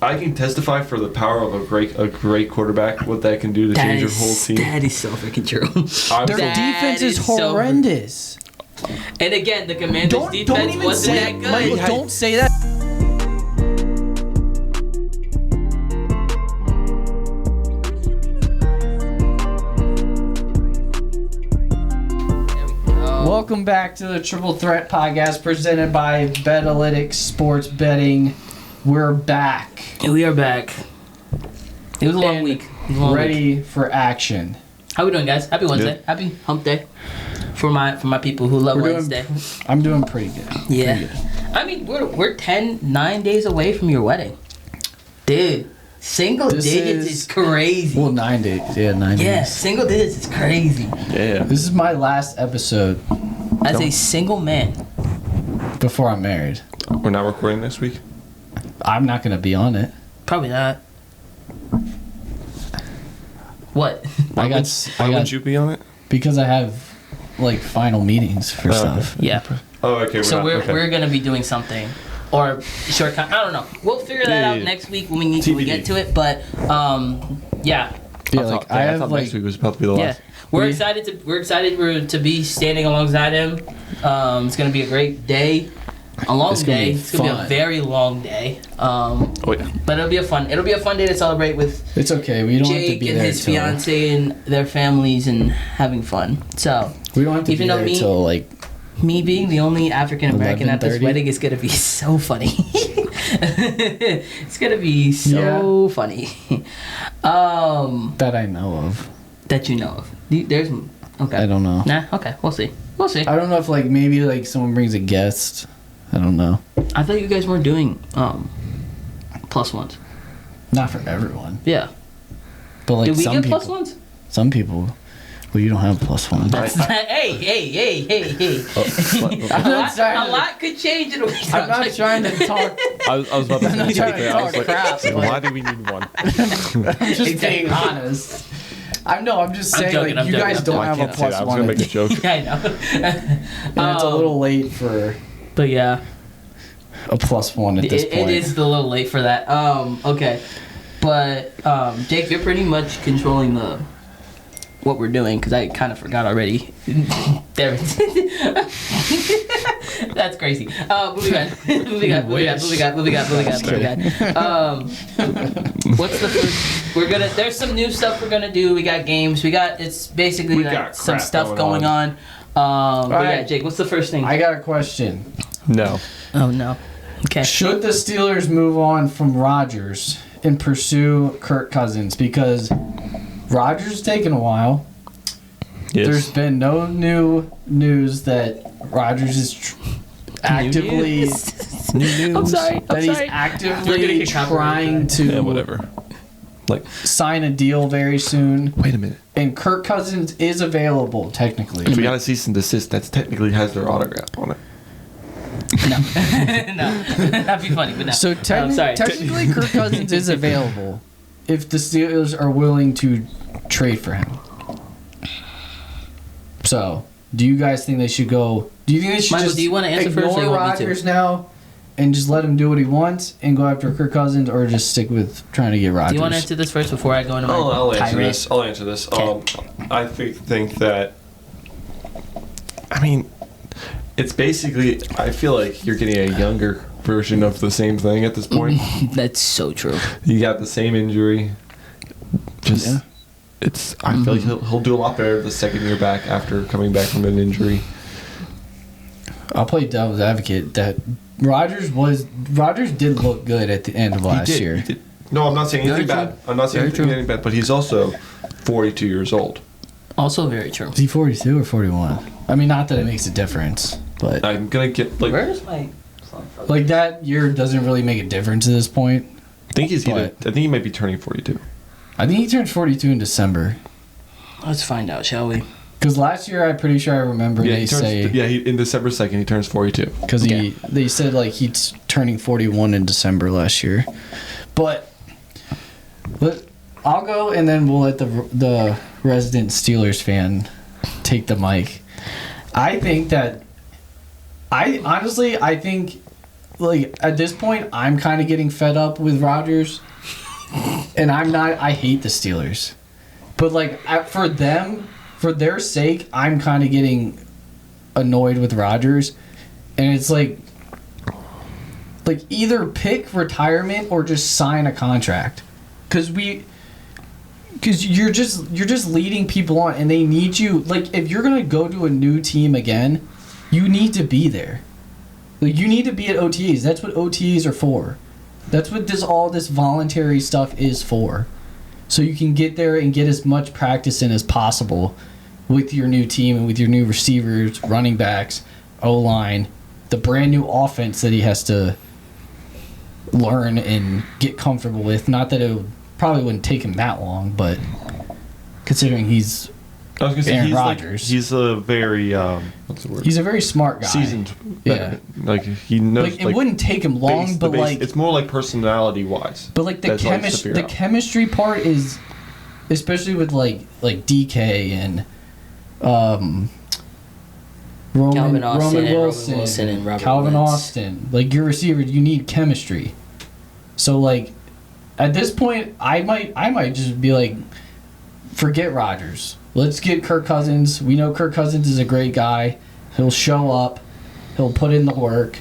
I can testify for the power of a great quarterback, what that can do to change your whole team. That is so freaking true. Their defense is horrendous. And again, the Commanders' defense wasn't that good. Michael, don't say that. Welcome back to the Triple Threat Podcast presented by Betalytics Sports Betting. We're back. We are back. It was a long week. Ready for action. How we doing, guys? Happy Wednesday. Good. Happy Hump Day. For my people who love Wednesday. I'm doing pretty good. Yeah. Pretty good. I mean, we're 9 days away from your wedding. Dude, single digits is crazy. Well, 9 days. Yeah, 9 days. Yeah, single digits is crazy. Yeah. This is my last episode As a single man. before I'm married. We're not recording next week? I'm not going to be on it. Probably not. What? Why would you be on it? Because I have like final meetings for stuff. Yeah. Oh, okay. We're gonna be doing something, or short. I don't know. We'll figure that out next week when we get to it. But yeah. Yeah, I thought next week was about to be the last. Yeah. We're excited to be standing alongside him. It's gonna be a great day. A long day. It's gonna be a very long day. But it'll be a fun day to celebrate with. It's okay. We don't have to Jake be and there his fiance and their families and having fun. So we don't have to be there till like. Me being the only African American at this 11:30. wedding is gonna be so funny. It's gonna be so funny. That I know of. That you know of. There's okay. I don't know. Nah. Okay. We'll see. I don't know if like maybe like someone brings a guest. I don't know. I thought you guys weren't doing plus ones. Not for everyone. Yeah. But like Did we some get people. plus ones? Some people. Well, you don't have plus one. Hey. A lot could change in a week. I'm not trying to talk. I was about to say I'm not trying to I was talk crap. why do we need one? I'm just being honest. I'm just saying, joking, like, you guys joking. don't have a I can't say that. plus I was one. gonna make a joke. Yeah, I know. And it's a little late for But yeah. a plus one at this point. It is a little late for that. Okay. But, Jake, you're pretty much controlling what we're doing, because I kind of forgot already. There That's crazy. Moving on. What's the first? There's some new stuff we're gonna do. We got games. It's basically We like got some crap stuff going on. But yeah, right. Jake, what's the first thing? I got a question. No. Oh, no. Okay. Should the Steelers move on from Rodgers and pursue Kirk Cousins? Because Rodgers is taking a while. Yes. There's been no new news that Rodgers is actively. New news. I'm sorry. That he's actively trying to Yeah, whatever. Like, sign a deal very soon. wait a minute. And Kirk Cousins is available, technically. If we got a cease and desist, that technically has their autograph on it. No. No. That'd be funny, but no. So sorry. technically, Kirk Cousins is available if the Steelers are willing to trade for him. So, do you guys think they should go? Do you think they should Michael, just do you wanna answer first, or ignore you want me to? Rodgers now and just let him do what he wants and go after Kirk Cousins, or just stick with trying to get Rodgers? Do you want to answer this first before I go into my I'll answer tirade? this. I'll answer this. Okay. I think that. I mean, it's basically. I feel like you're getting a younger version of the same thing at this point. That's so true. You got the same injury. Just. Yeah. I feel like he'll do a lot better the second year back after coming back from an injury. I'll play devil's advocate that Rodgers did look good at the end of last year. He did. No, I'm not saying anything Very bad. true. I'm not saying Very anything bad, but he's also 42 years old. Also very true. Is he 42 or 41? I mean, not that it makes a difference, but I'm gonna get like. Where's my... like that year doesn't really make a difference at this point. I think he's either. But- I think he might be turning 42. I think he turns 42 in December. Let's find out, shall we? Because last year, I'm pretty sure I remember they he turns, say in December 2nd he turns 42. because they said like he's turning 41 in December last year. But I'll go and then we'll let the resident Steelers fan take the mic. I think that I think like at this point, I'm kind of getting fed up with Rodgers, and I hate the Steelers, but like for their sake, I'm kind of getting annoyed with Rodgers, and it's like either pick retirement or just sign a contract, because you're just leading people on, and they need you. Like, if you're gonna go to a new team again, you need to be there. Like, you need to be at OTAs. That's what OTAs are for. That's what all this voluntary stuff is for. So you can get there and get as much practice in as possible with your new team and with your new receivers, running backs, O-line, the brand new offense that he has to learn and get comfortable with. Not that it probably wouldn't take him that long, but considering he's Aaron Rodgers, he's a very what's the word? He's a very smart guy, seasoned. Yeah, like he knows. Like, it wouldn't take him long, but like it's more like personality wise. But like the chemistry part is, especially with like DK and Roman Wilson and Robert Calvin Wentz. Austin. Like, your receivers, you need chemistry. So like, at this point, I might just be like, forget Rodgers. Let's get Kirk Cousins. We know Kirk Cousins is a great guy. He'll show up. He'll put in the work,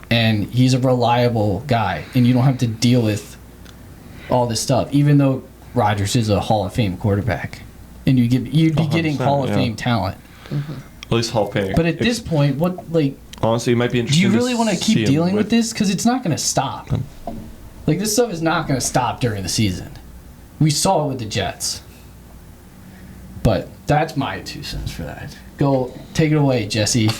and he's a reliable guy. And you don't have to deal with all this stuff. Even though Rodgers is a Hall of Fame quarterback, and you'd be getting Hall of Fame talent. Mm-hmm. At least Hall of Fame. But at this point, what like? Honestly, it might be interesting. Do you really want to keep dealing with this? Because it's not going to stop. Like, this stuff is not going to stop during the season. We saw it with the Jets. But that's my 2 cents for that. Go, take it away, Jesse.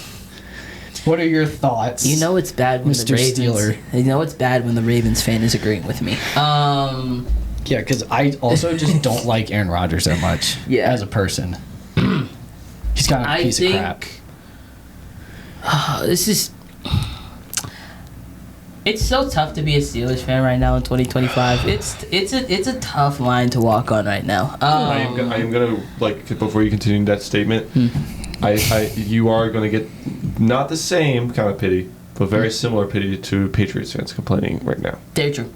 What are your thoughts? You know it's bad when Mr. the Ravens. Steeler. You know it's bad when the Ravens fan is agreeing with me. Yeah, because I also just don't like Aaron Rodgers that much. Yeah. As a person. He's kind of a piece of crap. This is. It's so tough to be a Steelers fan right now in 2025. It's a tough line to walk on right now. I am gonna, like, before you continue that statement, you are gonna get not the same kind of pity, but very similar pity to Patriots fans complaining right now. Very true.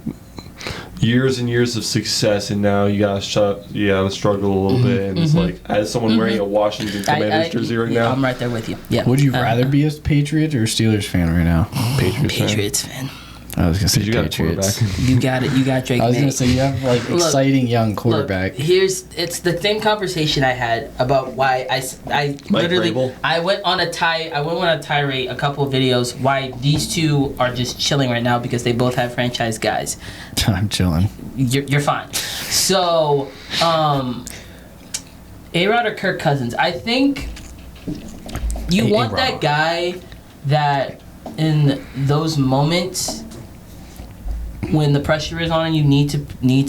Years and years of success, and now you gotta struggle a little bit, and it's like, as someone wearing a Washington Commanders jersey right now, I'm right there with you. Yeah. Would you rather be a Patriot or a Steelers fan right now? Patriots fan. I was gonna say you got Patriots. You got it. You got Drake. I was gonna say you have like exciting young quarterback. Look, it's the same conversation I had about why I literally Vrabel. I went on a tirade a couple of videos why these two are just chilling right now because they both have franchise guys. I'm chilling. You're fine. So, A-Rod or Kirk Cousins? I think you want that guy that in those moments when the pressure is on and you need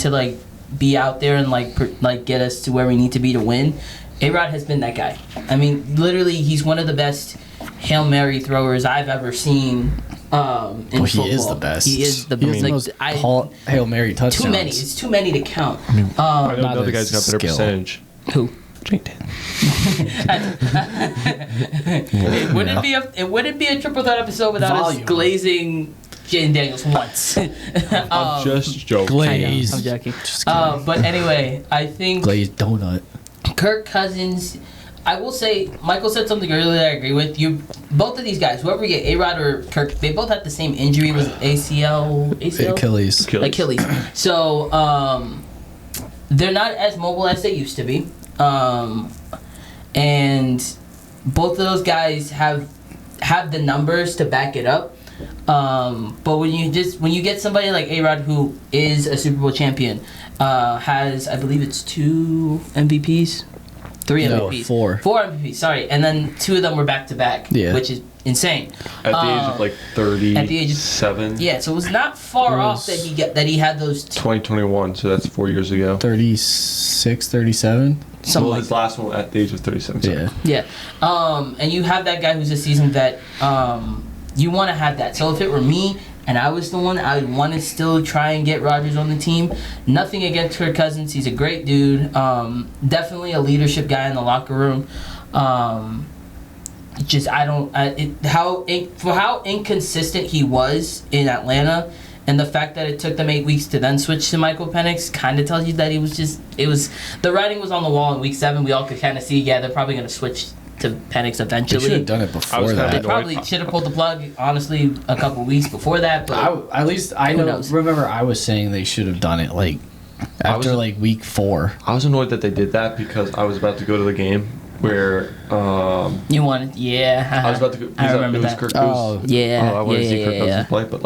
to like be out there and like get us to where we need to be to win. A-Rod has been that guy. I mean, literally, he's one of the best Hail Mary throwers I've ever seen. In football. He is the best. He is the best. Hail Mary touchdowns. Too many. It's too many to count. I know not the other his guy's got better skill. percentage. Who? Drake did. It wouldn't be a triple threat episode without us Volume. glazing Jaden Daniels once. I'm just joking. Glaze. I'm joking. Just kidding. But anyway, I think Glazed donut. Kirk Cousins. I will say, Michael said something earlier that I agree with. Both of these guys, whoever you get, A-Rod or Kirk, they both had the same injury. Was ACL? Achilles. Achilles. So, they're not as mobile as they used to be. And both of those guys have the numbers to back it up. But when you get somebody like A-Rod, who is a Super Bowl champion, has, I believe it's 2 MVPs. 3 MVPs. 4. 4 MVPs, sorry. And then 2 of them were back-to-back, which is insane. At the age of like 37. At the age of 7. Yeah, so it was not far off that he had those 2021, so that's 4 years ago. 36, 37? Something his last one at the age of 37. So. Yeah. And you have that guy who's a seasoned vet. You want to have that. So if it were me and I was the one, I would want to still try and get Rodgers on the team. Nothing against Kirk Cousins. He's a great dude. Definitely a leadership guy in the locker room. just how inconsistent he was in Atlanta, and the fact that it took them 8 weeks to then switch to Michael Penix kind of tells you that the writing was on the wall in week 7. We all could kind of see, they're probably going to switch to Penix eventually. They should have done it before that. They probably should have pulled the plug, honestly, a couple weeks before that. But at least I remember I was saying they should have done it like after week 4. I was annoyed that they did that because I was about to go to the game where you wanted, I was about to go. I remember that. I wanted to see Kirk Cousins play, but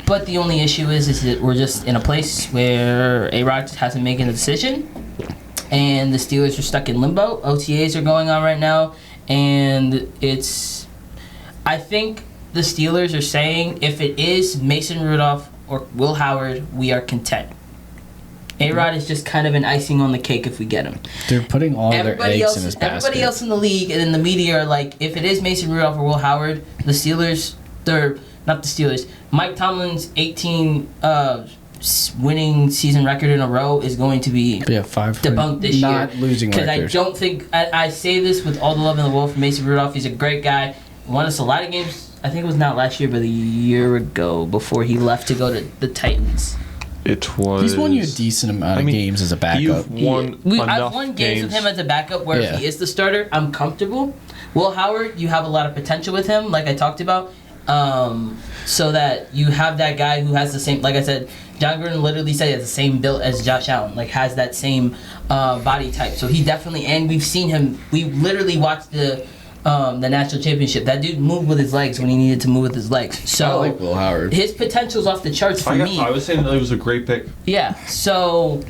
But the only issue is that we're just in a place where A-Rod hasn't made a decision, and the Steelers are stuck in limbo. OTAs are going on right now, and I think the Steelers are saying if it is Mason Rudolph or Will Howard, we are content. A-Rod is just kind of an icing on the cake if we get him. They're putting all their eggs in his basket. Everybody else in the league and in the media are like, if it is Mason Rudolph or Will Howard, the Steelers, not the Steelers, Mike Tomlin's 18 winning season record in a row is going to be debunked this year. Not losing records. Because I don't think, I say this with all the love in the world for Mason Rudolph. He's a great guy. Won us a lot of games. I think it was not last year, but a year ago before he left to go to the Titans. It was. He's won you a decent amount of games as a backup. You've won I've won games with him as a backup where if he is the starter, I'm comfortable. Will Howard, you have a lot of potential with him, like I talked about. So that you have that guy who has the same, like I said, John Gruden literally said he has the same build as Josh Allen, like has that same body type. So he definitely, and we've seen him, we literally watched the national championship. That dude moved with his legs when he needed to move with his legs. So I like Will Howard. His potential's off the charts for me. I was saying that it was a great pick. Yeah, so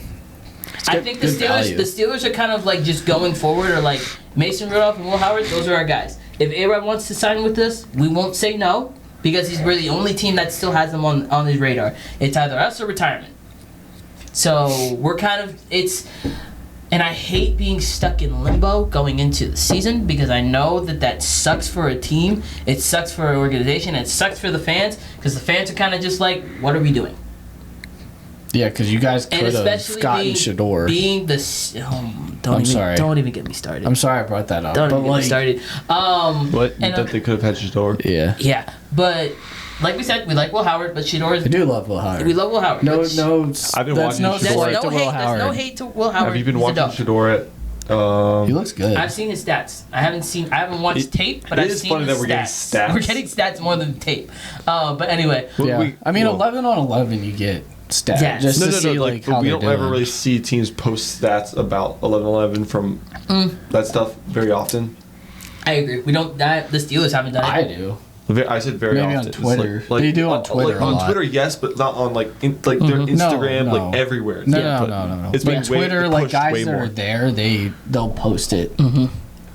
I think the Steelers are kind of like just going forward, or like Mason Rudolph and Will Howard, those are our guys. If A-Rod wants to sign with us, we won't say no, because we're the only team that still has them on his radar. It's either us or retirement. So we're kind of, and I hate being stuck in limbo going into the season, because I know that sucks for a team, it sucks for an organization, it sucks for the fans, because the fans are kind of just like, what are we doing? Yeah, because you guys could have gotten Shador. Don't even get me started. I'm sorry I brought that up. Don't even get me started. What? They could have had Shador? Yeah. Yeah, but like we said, we like Will Howard, but Shador is... I do love Will Howard. We love Will Howard. No, I've been watching Shador. There's no hate to Will Howard. Have you been watching Shador at... he looks good. I've seen his stats. I haven't watched tape, but I've seen his stats. We're getting stats more than tape. But anyway. Yeah. 11 on 11 you get stats. Yeah. Just to see like how we don't ever really see teams post stats about 11-11 from that stuff very often. I agree. We don't. The Steelers haven't done it. I do. I said very Maybe often. on Twitter. They do on Twitter. On Twitter, yes, but not on their Instagram, no. everywhere. No. It's like Twitter, like guys that are there, they'll post it.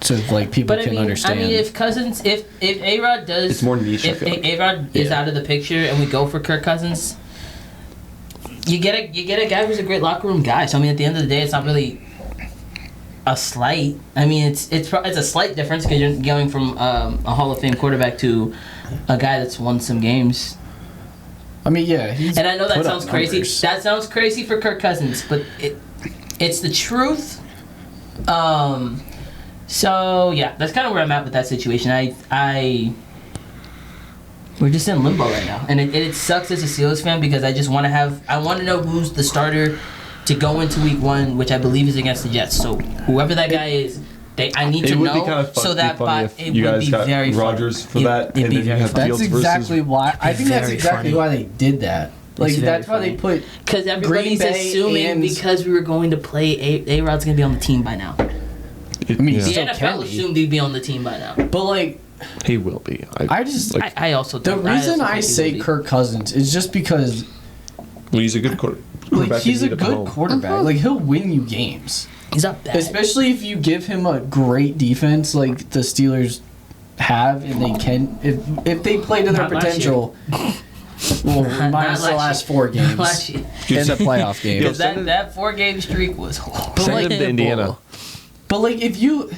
So like people can understand. I mean, if Cousins, if A-Rod does, it's more niche. If A-Rod is out of the picture and we go for Kirk Cousins, you get a guy who's a great locker room guy. So I mean, at the end of the day, it's not really a slight. I mean, it's a slight difference because you're going from a Hall of Fame quarterback to a guy that's won some games. I mean, yeah. And I know that sounds crazy. That sounds crazy for Kirk Cousins, but it's the truth. So yeah, that's kind of where I'm at with that situation. We're just in limbo right now, and it sucks as a Steelers fan because I just want to know who's the starter to go into Week 1, which I believe is against the Jets. So whoever that guy is, I need to know. Kind of so that it would be very Rodgers for that, and then you have that's Fields exactly why. I think that's exactly why they did that. Like that's why they put because everybody's assuming because we were going to play A-Rod's going to be on the team by now. I mean, the NFL assumed he'd be on the team by now. But like. He will be. I also. The reason I say Kirk Cousins is just because. Well, he's a good quarterback. Like he's a good quarterback. Like he'll win you games. He's not bad. Especially if you give him a great defense like the Steelers have, and they can. If they play to their potential. Well, minus the last 4 games. And the playoff game. Because that 4-game streak was horrible. Send him to Indiana. But like if you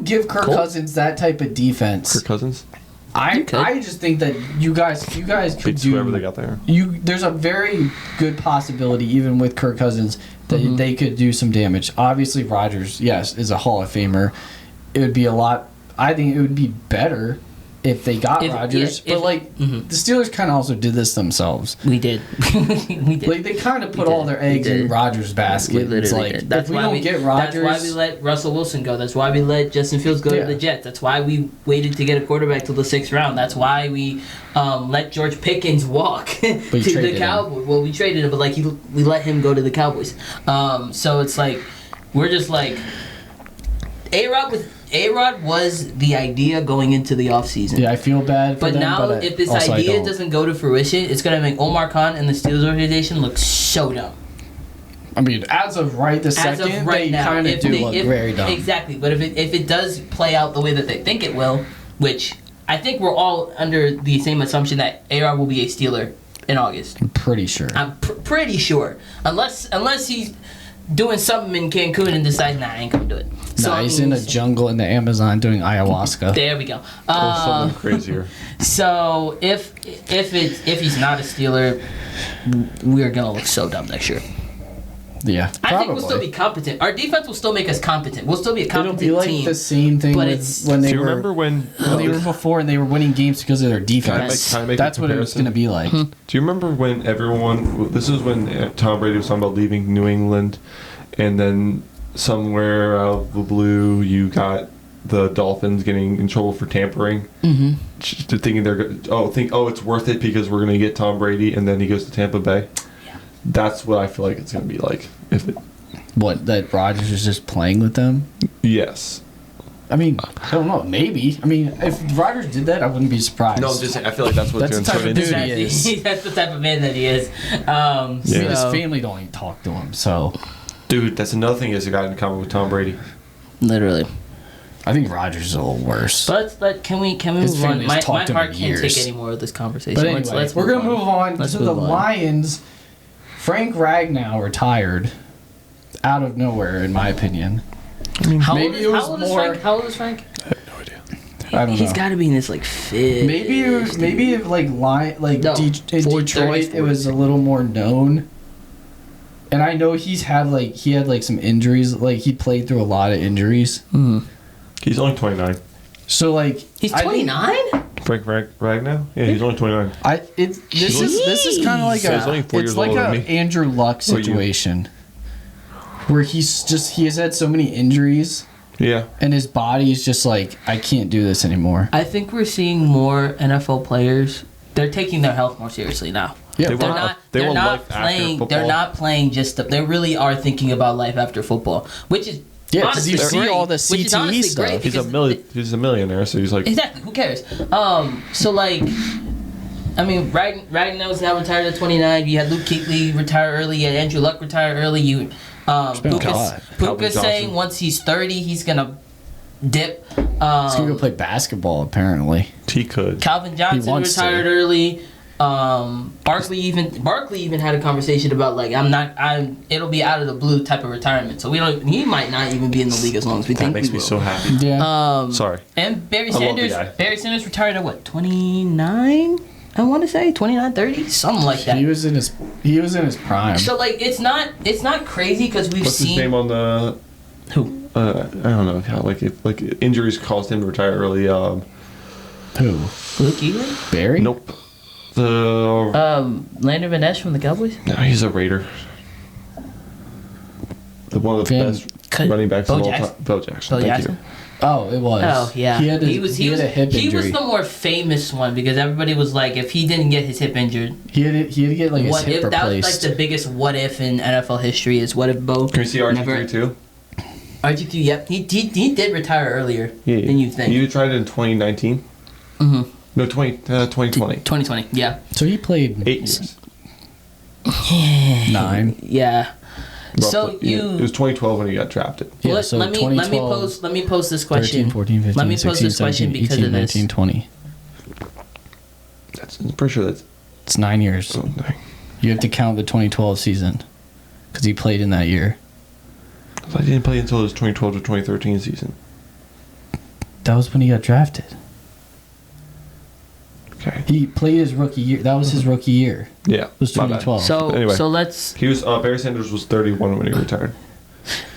give Kirk Cousins that type of defense, Kirk Cousins, I just think that you guys could do whoever they got there. There's a very good possibility, even with Kirk Cousins, that they could do some damage. Obviously, Rodgers, yes, is a Hall of Famer. it would be a lot. I think it would be better if they got Rodgers. But the Steelers kind of also did this themselves. We did. We did. Like they kind of put all their eggs in Rodgers' basket. We It's like did. That's if we why don't get Rodgers, that's why we let Russell Wilson go. That's why we let Justin Fields go to the Jets. That's why we waited to get a quarterback till the 6th round. That's why we let George Pickens walk to the Cowboys. Well, we traded him, but we let him go to the Cowboys. So it's like we're just like A-Rod was the idea going into the offseason. Yeah, I feel bad for but them. Now, if this idea doesn't go to fruition, it's going to make Omar Khan and the Steelers organization look so dumb. I mean, as of right this second, they kind of do look very dumb. Exactly, but if it does play out the way that they think it will, which I think we're all under the same assumption that A-Rod will be a Steeler in August. I'm pretty sure. I'm pretty sure. Unless he's doing something in Cancun and decides, I ain't going to do it. So he's in a jungle in the Amazon doing ayahuasca. There we go. Or something crazier. So if he's not a Steeler, we're gonna look so dumb next year. Yeah, probably. I think we'll still be competent. Our defense will still make us competent. We'll still be a competent team. It'll be like the same thing when they do you were. Remember when they were before and they were winning games because of their defense? Can I make That's what it was going to be like. Do you remember when everyone? This is when Tom Brady was talking about leaving New England, and then somewhere out of the blue, you got the Dolphins getting in trouble for tampering. Mm-hmm. Thinking it's worth it because we're going to get Tom Brady, and then he goes to Tampa Bay. Yeah. That's what I feel like it's going to be like. What, that Rodgers is just playing with them? Yes. I mean, I don't know. Maybe. I mean, if Rodgers did that, I wouldn't be surprised. No, I'm just saying. I feel like that's what that's it's going to turn into. That's the type of man that he is. His family don't even talk to him, so. Dude, that's another thing he's got in common with Tom Brady. Literally. I think Rodgers is a little worse. But can we move on? My heart can't take any more of this conversation. But anyway, we're going to move on to the Lions. Frank Ragnow retired out of nowhere, in my opinion. I mean, how old is Frank? I have no idea. I don't know. He's got to be in his fifth. Maybe in Detroit, it was a little more known. And I know he had some injuries. Like he played through a lot of injuries. Mm. He's only 29. So he's 29. Frank Ragnow? Yeah, he's only 29. This is kind of like an Andrew Luck situation, where he has had so many injuries. Yeah. And his body is just like, I can't do this anymore. I think we're seeing more NFL players. They're taking their health more seriously now. Yeah, they're not playing. They're not playing just. They really are thinking about life after football, which is because you see all the CTE stuff. He's a millionaire, so he's like exactly. Who cares? Ragnow's now retired at 29. You had Luke Kuechly retire early. You had Andrew Luck retire early. Puka's saying once he's 30, he's gonna dip. He's gonna go play basketball. Apparently, he could. Calvin Johnson retired early. Barkley even had a conversation about it'll be out of the blue type of retirement. So he might not even be in the league as long as we think. That makes me so happy. Yeah. Sorry. And Barry Sanders retired at what, 29? I want to say 29, 30, something like that. He was in his prime. So it's not crazy because we've What's seen. What's his name on the? Who? I don't know. How injuries caused him to retire early. Who? Luke Kuechly? Barry? Nope. Landon Van Ness from the Cowboys? No, he's a Raider. One of the best running backs of all time. Bo Jackson. Thank you. Oh, it was. Oh, yeah. He had a hip injury. He was the more famous one because everybody was like, if he didn't get his hip injured, he had to get his hip replaced. That was the biggest what if in NFL history is what if Bo. Can you see RG3 too? RG3, yep. He did retire earlier than you think. He retired in 2019. Mm-hmm. No, 2020. 2020, yeah. So he played 8 years. 9. Yeah. Roughly. So it was 2012 when he got drafted. Yeah, let me pose this question. 13, 14, 15, let me pose 16, this question 17, because 18, of this. 19, 20. I'm pretty sure it's 9 years. Oh, dang. You have to count the 2012 season because he played in that year. I didn't play until his 2012 to 2013 season. That was when he got drafted. Okay. He played his rookie year. That was his rookie year. Yeah. It was 2012. So let's. He was Barry Sanders was 31 when he retired.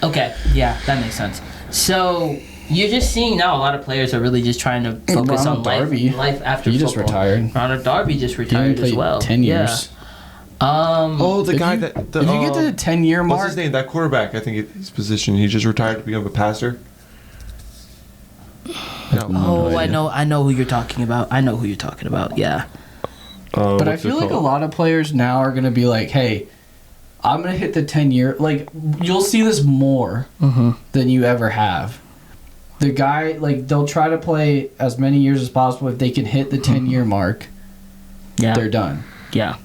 Okay, yeah, that makes sense. So you're just seeing now a lot of players are really just trying to focus Ronald on Darby. life after He football. just retired. Ronald Darby just He retired only as played well. 10 years. Oh, the If guy you- that if you get to the 10-year mark, what's his name? That quarterback. I think his position. He just retired to become a passer. Oh, idea. I know who you're talking about. Yeah. But I What's it feel like a called? lot of players now are going to be like, hey, I'm going to hit the 10-year. Like, you'll see this more than you ever have. The guy, like, they'll try to play as many years as possible. If they can hit the 10-year mark, Yeah. they're done. Yeah.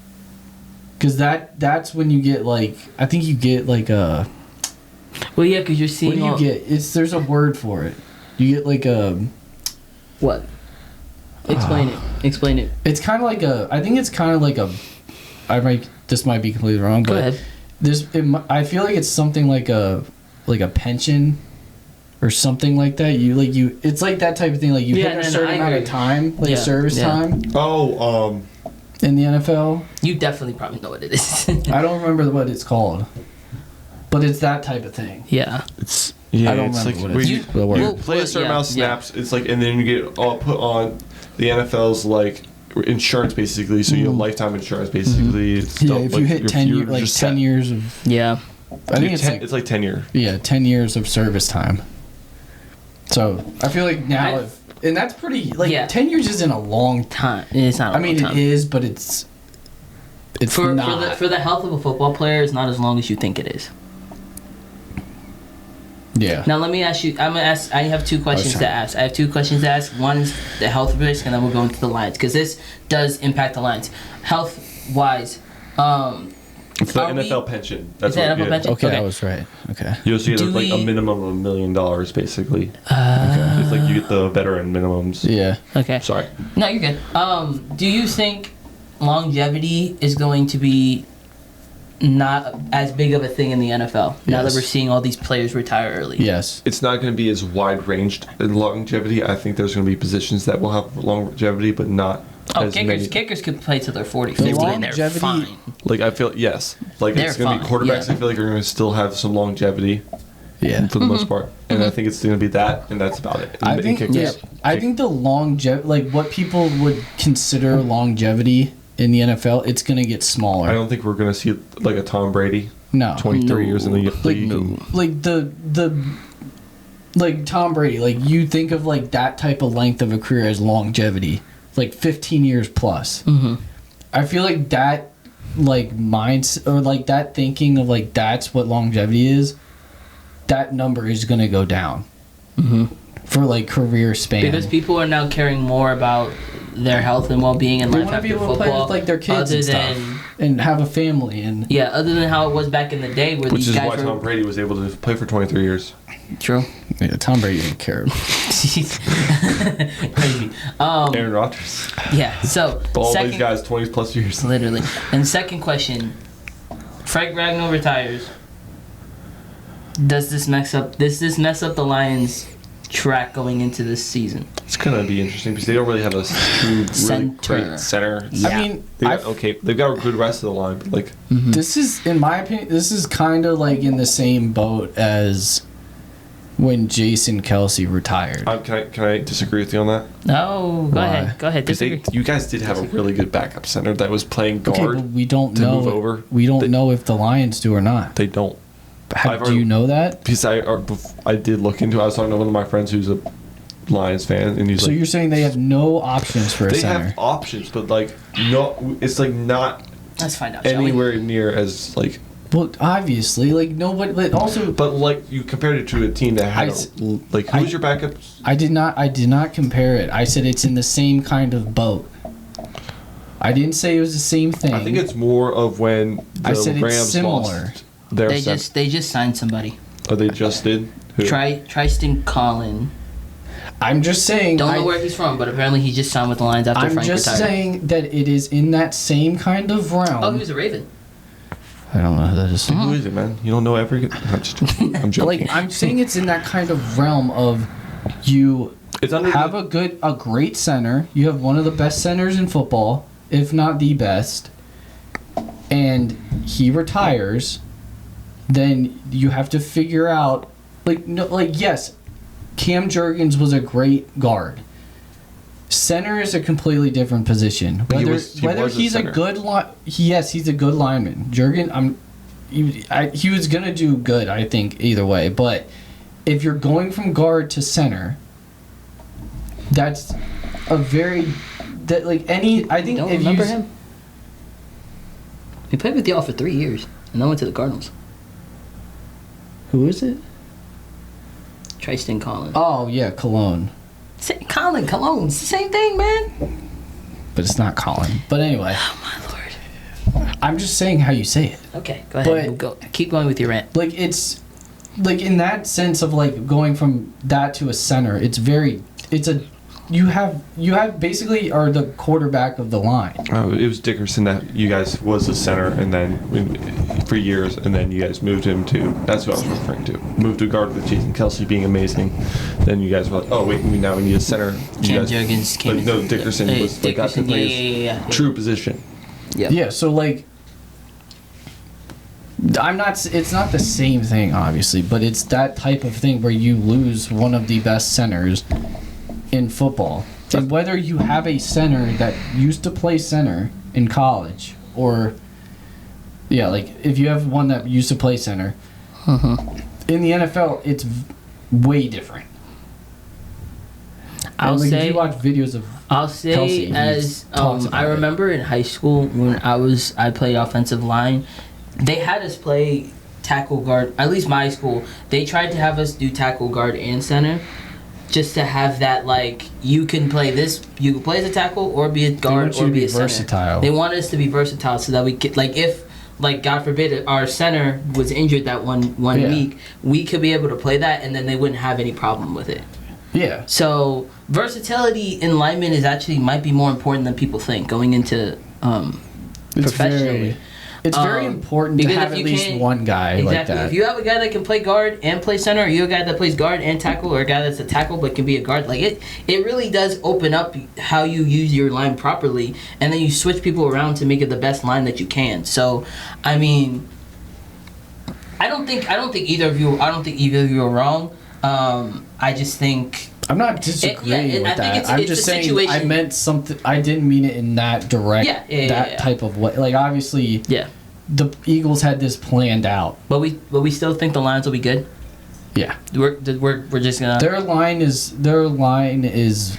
Because that's when you get, like, I think you get, like, a... Well, yeah, because you're What seeing do you get? There's a word for it. You get, like, a... What? Explain it. Explain it. It's kind of like a... I think it's kind of like a... This might be completely wrong, Go but... ahead. I feel like it's something like a pension or something like that. It's like that type of thing. Like you Yeah, hit a no, certain I amount of agree. time, like Yeah, service yeah. time Oh, in the NFL. You definitely probably know what it is. I don't remember what it's called, but it's that type of thing. Yeah. it's I don't it's remember like what where it's you, the word. you Well, play a certain yeah, amount of snaps. It's like, and then you get all put on the NFL's like insurance basically. So you have lifetime insurance basically. It's Yeah, stuff if like you hit you're- 10 you're years, like just 10 set. years of, Yeah. I think it's like 10 year. 10 years of service time. So I feel like now, I- and that's pretty. Like Yeah. 10 years isn't a long. Time. It's not a I mean, long time. it is, but it's For not. the health of a football player, it's not as long as you think it is. Yeah. Now let me ask you. I'm gonna ask. I have two questions to trying. ask. I have two questions to ask. One is the health risk, and then we'll go into the Lions because this does impact the Lions. Health wise, It's the Are we- NFL pension. Is the what NFL you get. pension? Okay, Okay. that was right. Okay. You also get Do like a we- minimum of $1 million basically. It's like you get the veteran minimums. Yeah. Okay. Sorry. No, you're good. Do you think longevity is going to be not as big of a thing in the NFL now that Yes. we're seeing all these players retire early? Yes. It's not going to be as wide ranged in longevity. I think there's going to be positions that will have longevity, but not Oh, as many. kickers could play till they're 40, The 50, and they're longevity- fine. Like I feel yes, like it's They're going to be fine, quarterbacks. yeah. I feel like are going to still have some longevity Yeah. for the most part, and I think it's going to be that, and that's about it. I And think kickers- I think the longevity, like what people would consider longevity in the NFL, it's gonna get smaller. I don't think we're going to see like a Tom Brady, No, 23 years in the Like, league. and- like the like Tom Brady, like you think of like that type of length of a career as longevity, like 15 years plus. Mm-hmm. I feel like that, like minds or like that thinking of like that's what longevity is. That number is gonna go down for like career span. Because people are now caring more about their health and well-being and They life wanna after be able to play football, with, like, their kids other and stuff. than and have a family and yeah, other than how it was back in the day where Which these is guys why Tom were Brady was able to play for 23 years. true. yeah, Tom Brady didn't care. Crazy. Aaron Rodgers. Yeah. So All second, these guys 20 plus years. literally. And second question: Frank Ragnow retires. Does this mess up? Does this mess up the Lions' track going into this season? It's gonna be interesting because they don't really have a true, really Center. great center. Yeah. I mean, They got, I've- okay, they've got a good rest of the line, but like This is, in my opinion, this is kind of like in the same boat as when Jason Kelsey retired. can I disagree with you on that? No, go Why? ahead. Go ahead. Because Disagree. you guys did have a really good backup center that was playing guard. Okay, but we don't to know. move over. We don't They- know if the Lions do or not. They don't. I've Do already- you know that? Because I did look into it. I was talking to one of my friends who's a Lions fan, and he's So like, you're saying they have no options for a they center? have options, but like no, it's like not Let's find out. Shall we? anywhere near as like. Well, obviously, like nobody. But also, But like you compared it to a team that had like who's your backup? I did not compare it. I said it's in the same kind of boat. I didn't say it was the same thing. I think it's more of when the I said it's Rams similar. lost their They center. just signed somebody. Oh, they just did. Who? Tristan Collin. I'm just saying. Don't know where he's from, but apparently he just signed with the Lions after I'm Frank just retired. saying that it is in that same kind of realm. Oh, he was a Raven. I don't know who that is. Who is it, man? You don't know every. I'm just joking. I'm joking. Like I'm saying, it's in that kind of realm of you It's under have the- a great center. You have one of the best centers in football, if not the best, and he retires. Then you have to figure out, like, no, like yes, Cam Jurgens was a great guard. Center is a completely different position. But he Whether was a he's a center. good yes, he's a good lineman. Jurgen, he was gonna do good, I think, either way. But if you're going from guard to center, that's a very I think Don't if remember you him? He played with y'all for 3 years, and then went to the Cardinals. who is it? Tristan Collins. Oh yeah, Cologne. Colin Cologne, it's the same thing, man. But it's not Colin. But anyway, Oh my lord. I'm just saying how you say it. Okay, go ahead. But- Go. Keep going with your rant. Like it's like in that sense of like going from that to a center, you have basically are the quarterback of the line. It was Dickerson that you guys was the center, and then for years, and then you guys moved him to. That's what I was referring to. Moved to guard with Jason Kelsey being amazing. Then you guys were like, oh wait, now we need a center. You Cam guys- Jurgens came but no, in. Dickerson was like got to Dickerson, play yeah. his true position. Yeah. Yeah, so like it's not the same thing obviously, but it's that type of thing where you lose one of the best centers in football. And whether you have a center that used to play center in college or like if you have one that used to play center in the NFL, it's way different. I'll And, like, if say you watch videos of I'll say Kelsey, he as talks about I it. remember in high school when I played offensive line, they had us play tackle guard. At least my school, they tried to have us do tackle guard and center, just to have that like you can play this. You can play as a tackle or be a guard want you or to be be a center. versatile. They wanted us to be versatile so that we could like if. Like God forbid, our center was injured that one Yeah. week. We could be able to play that, and then they wouldn't have any problem with it. yeah. So versatility in linemen is actually might be more important than people think going into It's professionally. very important to because have if at you least can't- one guy like Exactly. that. If you have a guy that can play guard and play center, or you a guy that plays guard and tackle, or a guy that's a tackle but can be a guard, like it really does open up how you use your line properly, and then you switch people around to make it the best line that you can. So, I mean, I don't think either of you are wrong. I just think. I'm not disagreeing I with think that. it's- I'm it's just a saying situation. I meant something. I didn't mean it in that direct, Yeah. type of way. Like obviously, Yeah. the Eagles had this planned out. But we still think the lines will be good. Yeah, We're just gonna. their line is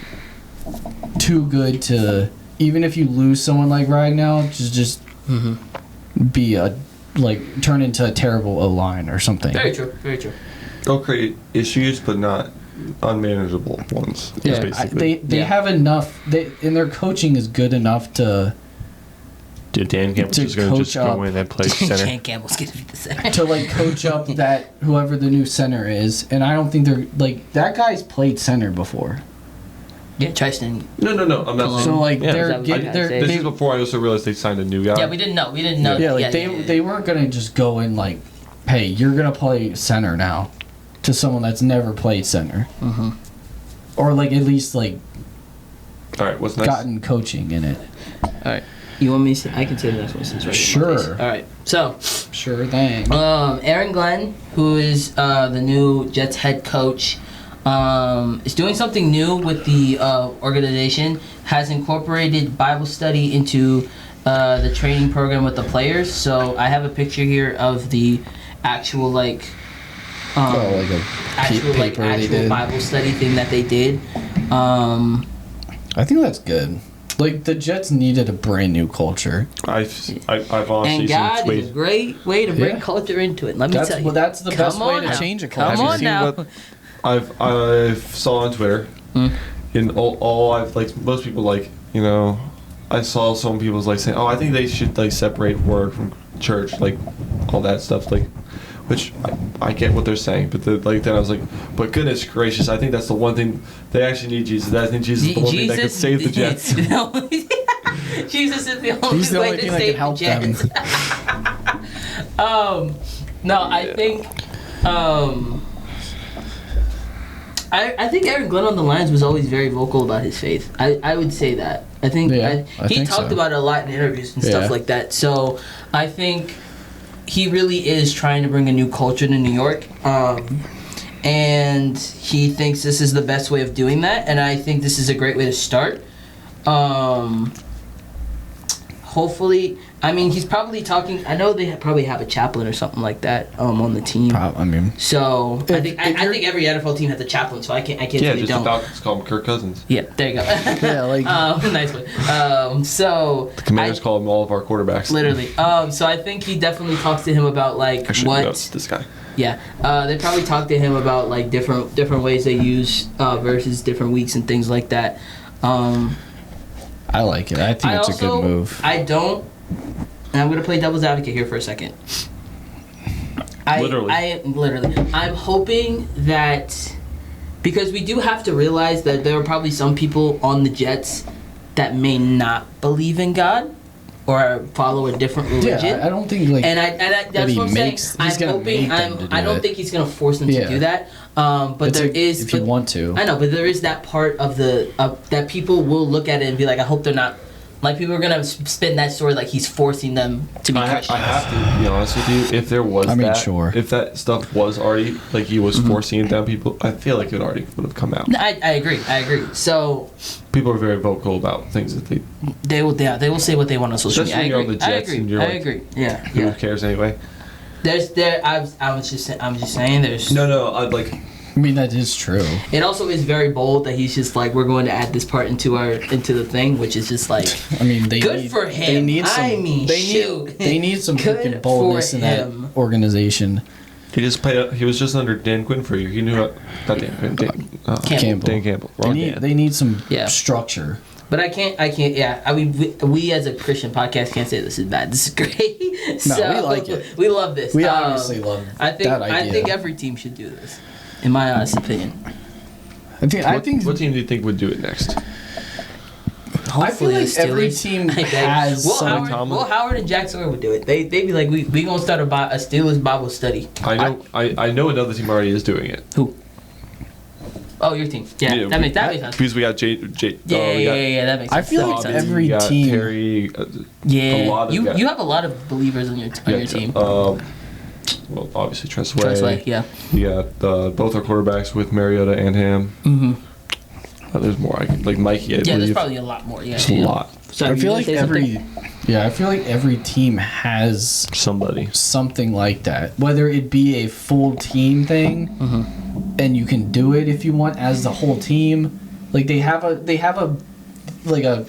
too good to even if you lose someone like Ragnow, just be turn into a terrible O line or something. Very true. Very true. They'll create issues, but not unmanageable ones. is Yeah, basically. they Yeah. have enough. And their coaching is good enough to Dude, Dan Campbell's to just going to just coach up. go in and play center. Chan Campbell's gonna be the center. to coach up that whoever the new center is, and I don't think they're that guy's played center before. Yeah, Tristan. No, I'm not So saying. Yeah. they're Is that what you get, guys they're say? This they, is before I also realized they signed a new guy. Yeah, we didn't know. yeah they weren't gonna just go in hey, you're gonna play center now, to someone that's never played center, or at least All right, what's next? gotten coaching in it. All right. You want me to? I can say the next one since right in my face. Sure. All right. So, Sure thing. Aaron Glenn, who is the new Jets head coach, is doing something new with the organization. Has incorporated Bible study into the training program with the players. So I have a picture here of the actual actual paper they actual did. Bible study thing that they did. I think that's good. The Jets needed a brand new culture. I've honestly And seen God is a tweets. great way to bring Yeah. culture into it. Let me tell you. That's the best Come way on to now. change a Come culture. on now. What I've saw on Twitter, in all I've most people I saw some people saying, oh, I think they should separate word from church, all that stuff, which I get what they're saying, but then I was but goodness gracious, I think that's the one thing they actually need Jesus. I think Jesus is the one thing that could save the Jets. Jesus is the only He's the way only to thing that save can help the them. Jets. No, I think. I think Aaron Glenn on the lines was always very vocal about his faith. I would say that. I think Yeah, I he think talked so. about it a lot in interviews and Yeah. stuff like that. So I think he really is trying to bring a new culture to New York. and he thinks this is the best way of doing that, and I think this is a great way to start. Hopefully, I mean, he's probably talking. I know they probably have a chaplain or something like that on the team. So I think every NFL team has a chaplain. So I can't say they just don't. the Falcons call him Kirk Cousins. Yeah, there you go. Yeah, like nice one. So The Commanders call him all of our quarterbacks. literally. So I think he definitely talks to him about like I should what. know this guy. Yeah, they probably talk to him about like different ways they use versus different weeks and things like that. I like it. I think it's a good move. And I'm gonna play devil's advocate here for a second. I'm hoping that because we do have to realize that there are probably some people on the Jets that may not believe in God or follow a different religion. Yeah, I don't think like. That's what I'm saying. I'm hoping. I don't think he's gonna force them to do that. But there is. If you want to. I know, but there is that part of that people will look at it and be like, I hope they're not. Like people are gonna spin that story like he's forcing them to be Christians. I have to be honest with you. If there was if that stuff was already like he was forcing it down people, I feel like it already would have come out. No, I agree. So people are very vocal about things that they will say what they want on social media. Especially when you're on the Jets and you're I like, agree. Yeah. Who cares anyway? I'm just saying. There's no. I'd like. I mean, that is true. It also is very bold that he's just like, we're going to add this part into the thing, which is just like, I mean, for him. They need some freaking boldness in that organization. He was just under Dan Quinn for a year. He knew not Dan Quinn. Campbell. Dan Campbell. They need some structure. But I can't. Yeah. I mean, we as a Christian podcast can't say this is bad. This is great. No, we like it. We love this. We obviously love that idea. I think every team should do this. In my honest opinion. I think. What team do you think would do it next? I feel like every team has Howard and Jack Sawyer would do it. They'd be like, we gonna start a Steelers Bible study. I know another team already is doing it. Who? Oh, your team. Yeah, that makes sense. Because we got Jay. That makes sense. I feel like every team. Terry, you have a lot of believers on your team. Well, obviously Tress Way. Tress Way, yeah. You got both our quarterbers with Mariota and Ham. Mm-hmm. There's more. Like Mikey, I believe. There's probably a lot more. Yeah, there's a lot. So I feel like every team has something like that. Whether it be a full team thing, and you can do it if you want as the whole team. Like they have a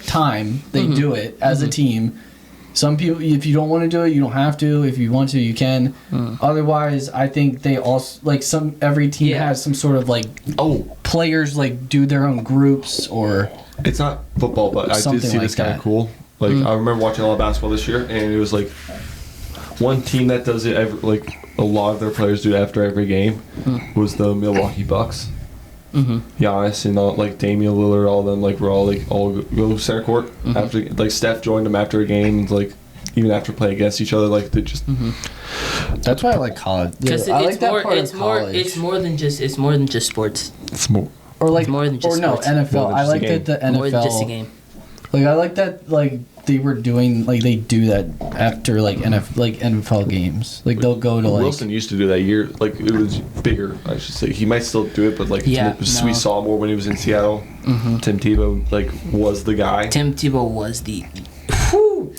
time they do it as a team. Some people, if you don't want to do it, you don't have to. If you want to, you can. Otherwise, I think they also every team has some sort of players like do their own groups or. It's not football, but I did see this kind of cool. Like I remember watching a lot of basketball this year, and it was like one team that does it a lot of their players do it after every game was the Milwaukee Bucks. Giannis and like Damian Lillard, all of them were all go center court after Steph joined them after a game, even after playing against each other, they just. That's why I like college. Because it's more than just sports. It's more. Or it's more than just sports. NFL. I like that the NFL. More than just a game. I like that they were doing they do that after NFL games. They'll go to Wilson used to do that year. It was bigger, I should say. He might still do it, but we saw more when he was in Seattle. Tim Tebow was the guy. Tim Tebow was the.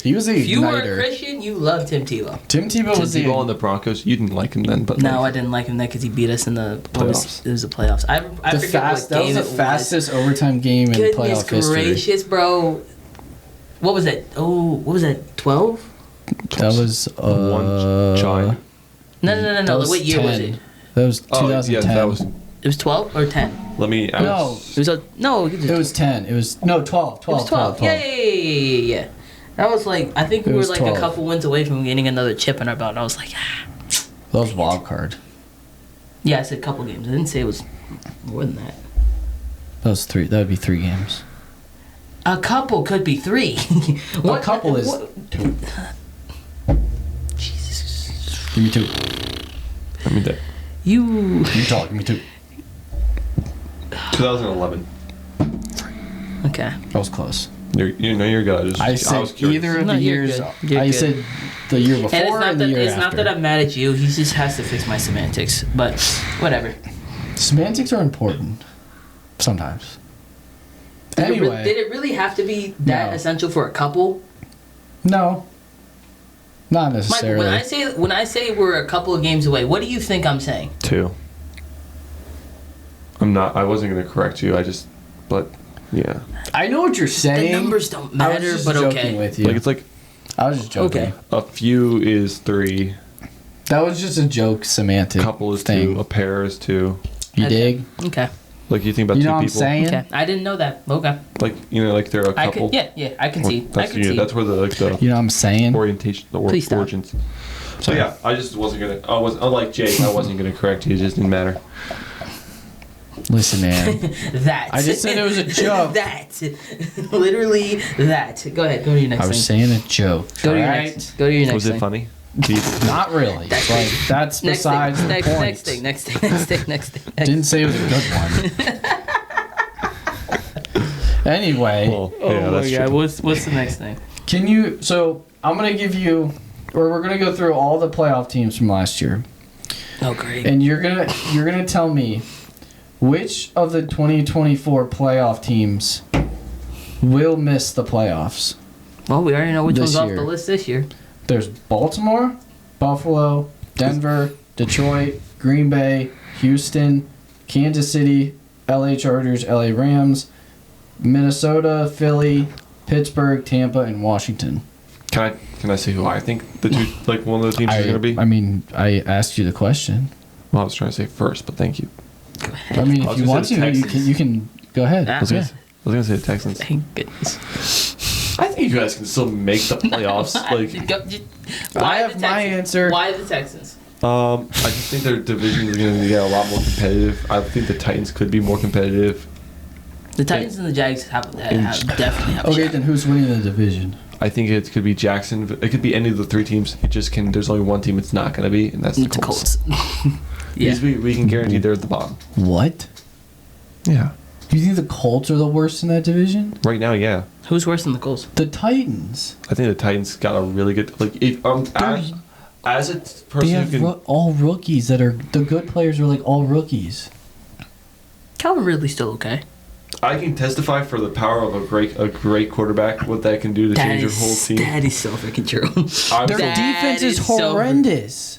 He was a If you were a Christian, you loved Tim Tebow. Tim Tebow was on the Broncos. You didn't like him then, but no, I didn't like him then because he beat us in the playoffs. It was the playoffs. I forget what game that was the fastest overtime game in playoff history. Goodness gracious, bro! What was that? Oh, what was that? 12? That was one giant. No. What year was it? That was 2010. It was 12 or 10. Let me. No, it was 10. It was 12. It was 12. Yeah. That was I think we were 12. A couple wins away from getting another chip in our belt. And I was like, That was wild card. Yeah, I said a couple games. I didn't say it was more than that. That was 3. That would be 3 games. A couple could be 3. A couple is 2. Jesus. Give me 2. Let me that. You talk. Give me 2. 2011. Okay. That was close. You're good. I said either of the years. I said the year before and the year after. It's not that I'm mad at you. He just has to fix my semantics. But whatever. Semantics are important. Sometimes. Did Anyway. did it really have to be that No. essential for a couple? No. Not Mike, necessarily. when I say we're a couple of games away, what do you think I'm saying? 2. I wasn't going to correct you. But yeah. I know what you're saying. The numbers don't I was matter, just but joking okay. with you. Like, it's like I was just joking. Okay. a few is 3, That was just a joke semantic. couple is thing. 2, a pair is 2. You Okay. dig? Okay. Like, you think about You 2 know what I'm people. saying? Okay. I didn't know that. Okay. Like, like they're a I couple. could. Yeah. I can see. I That's, can see. that's where the You know what I'm saying? orientation, the Please stop. origins. So yeah, I just wasn't gonna. Unlike Jake, I wasn't gonna correct you. It just didn't matter. Listen, man. That. I just said it was a joke. That. Literally that. Go ahead. Go to your next I was thing. saying a joke. Go to your alright? next. Go to your next Was thing. it funny? Deep? Not really. Next Like, thing. that's Next besides thing. the point. Next thing. Next thing. Next thing. Next thing. Didn't say it was a good one. Anyway, Well, Oh yeah, that's my god. true. What's the next thing? can you? So I'm gonna give you, or we're gonna go through all the playoff teams from last year, Oh great. and you're gonna tell me which of the 2024 playoff teams will miss the playoffs. Well, we already know which This one's off year. the list this year. There's Baltimore, Buffalo, Denver, Detroit, Green Bay, Houston, Kansas City, LA Chargers, LA Rams, Minnesota, Philly, Pittsburgh, Tampa, and Washington. Can I say who I think the 2 like one of the teams is gonna be? I mean, I asked you the question. Well, I was trying to say first, but thank you. Go ahead. I mean, I if was you gonna want say to, the you Texans. can go ahead. I was Yeah. gonna say the Texans. Thank goodness. I think you guys can still make the playoffs. Like, I have my answer. Why the Texans? I just think their division is going to get a lot more competitive. I think the Titans could be more competitive. The Titans and the Jags definitely have a Okay, shot. then who's winning the division? I think it could be Jackson. It could be any of the 3 teams. It just can. There's only one team it's not going to be, and that's the It's the Colts. Colts. Yeah. Because we can guarantee they're at the bottom. What? Yeah. You think the Colts are the worst in that division? Right now, yeah. Who's worse than the Colts? The Titans. I think the Titans got a really good. Like, if as a They person have who can. all rookies that are the good players are like all rookies. Calvin Ridley's still okay. I can testify for the power of a great quarterback. What that can do to change your whole team. That is so freaking true. I'm Their so- defense is is so- horrendous.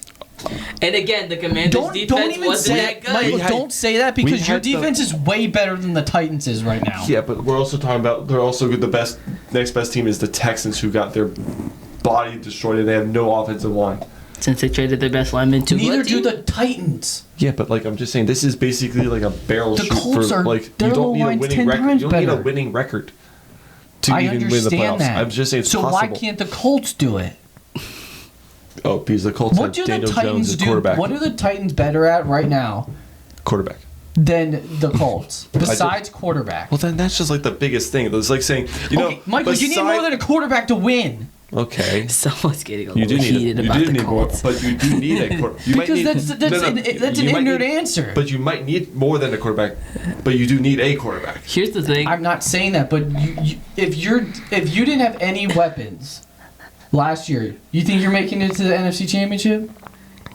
And again, the Commanders' Don't defense even wasn't say that good. Michael, We had- don't say that we because your had the- defense is way better than the Titans is right now. Yeah, but we're also talking about they're also good. The best next best team is the Texans, who got their body destroyed and they have no offensive line. Since they traded their best lineman to Neither what do team? the Titans. Yeah, but like I'm just saying, this is basically like a barrel The shoot Colts for are- like their you don't need a O-line's winning 10 record. times You don't need a better. winning record to I even win the understand playoffs. that. I'm just saying it's so possible. why can't the Colts do it? Oh, because the Colts What have do the Daniel Jones Titans as do? quarterback. What are the Titans better at right now Quarterback. than the Colts besides quarterback? Well, then that's just like the biggest thing. It's like saying, you know, Okay, Michael, you need more beside- than a quarterback to win. Okay. Someone's getting a You little do need heated you about do the need more, Colts. but you do need a quarterback. You might Because need, that's an you might ignorant need- answer. But you might need more than a quarterback, but you do need a quarterback. Here's the thing. I'm not saying that, but if you didn't have any weapons last year, you think you're making it to the NFC Championship?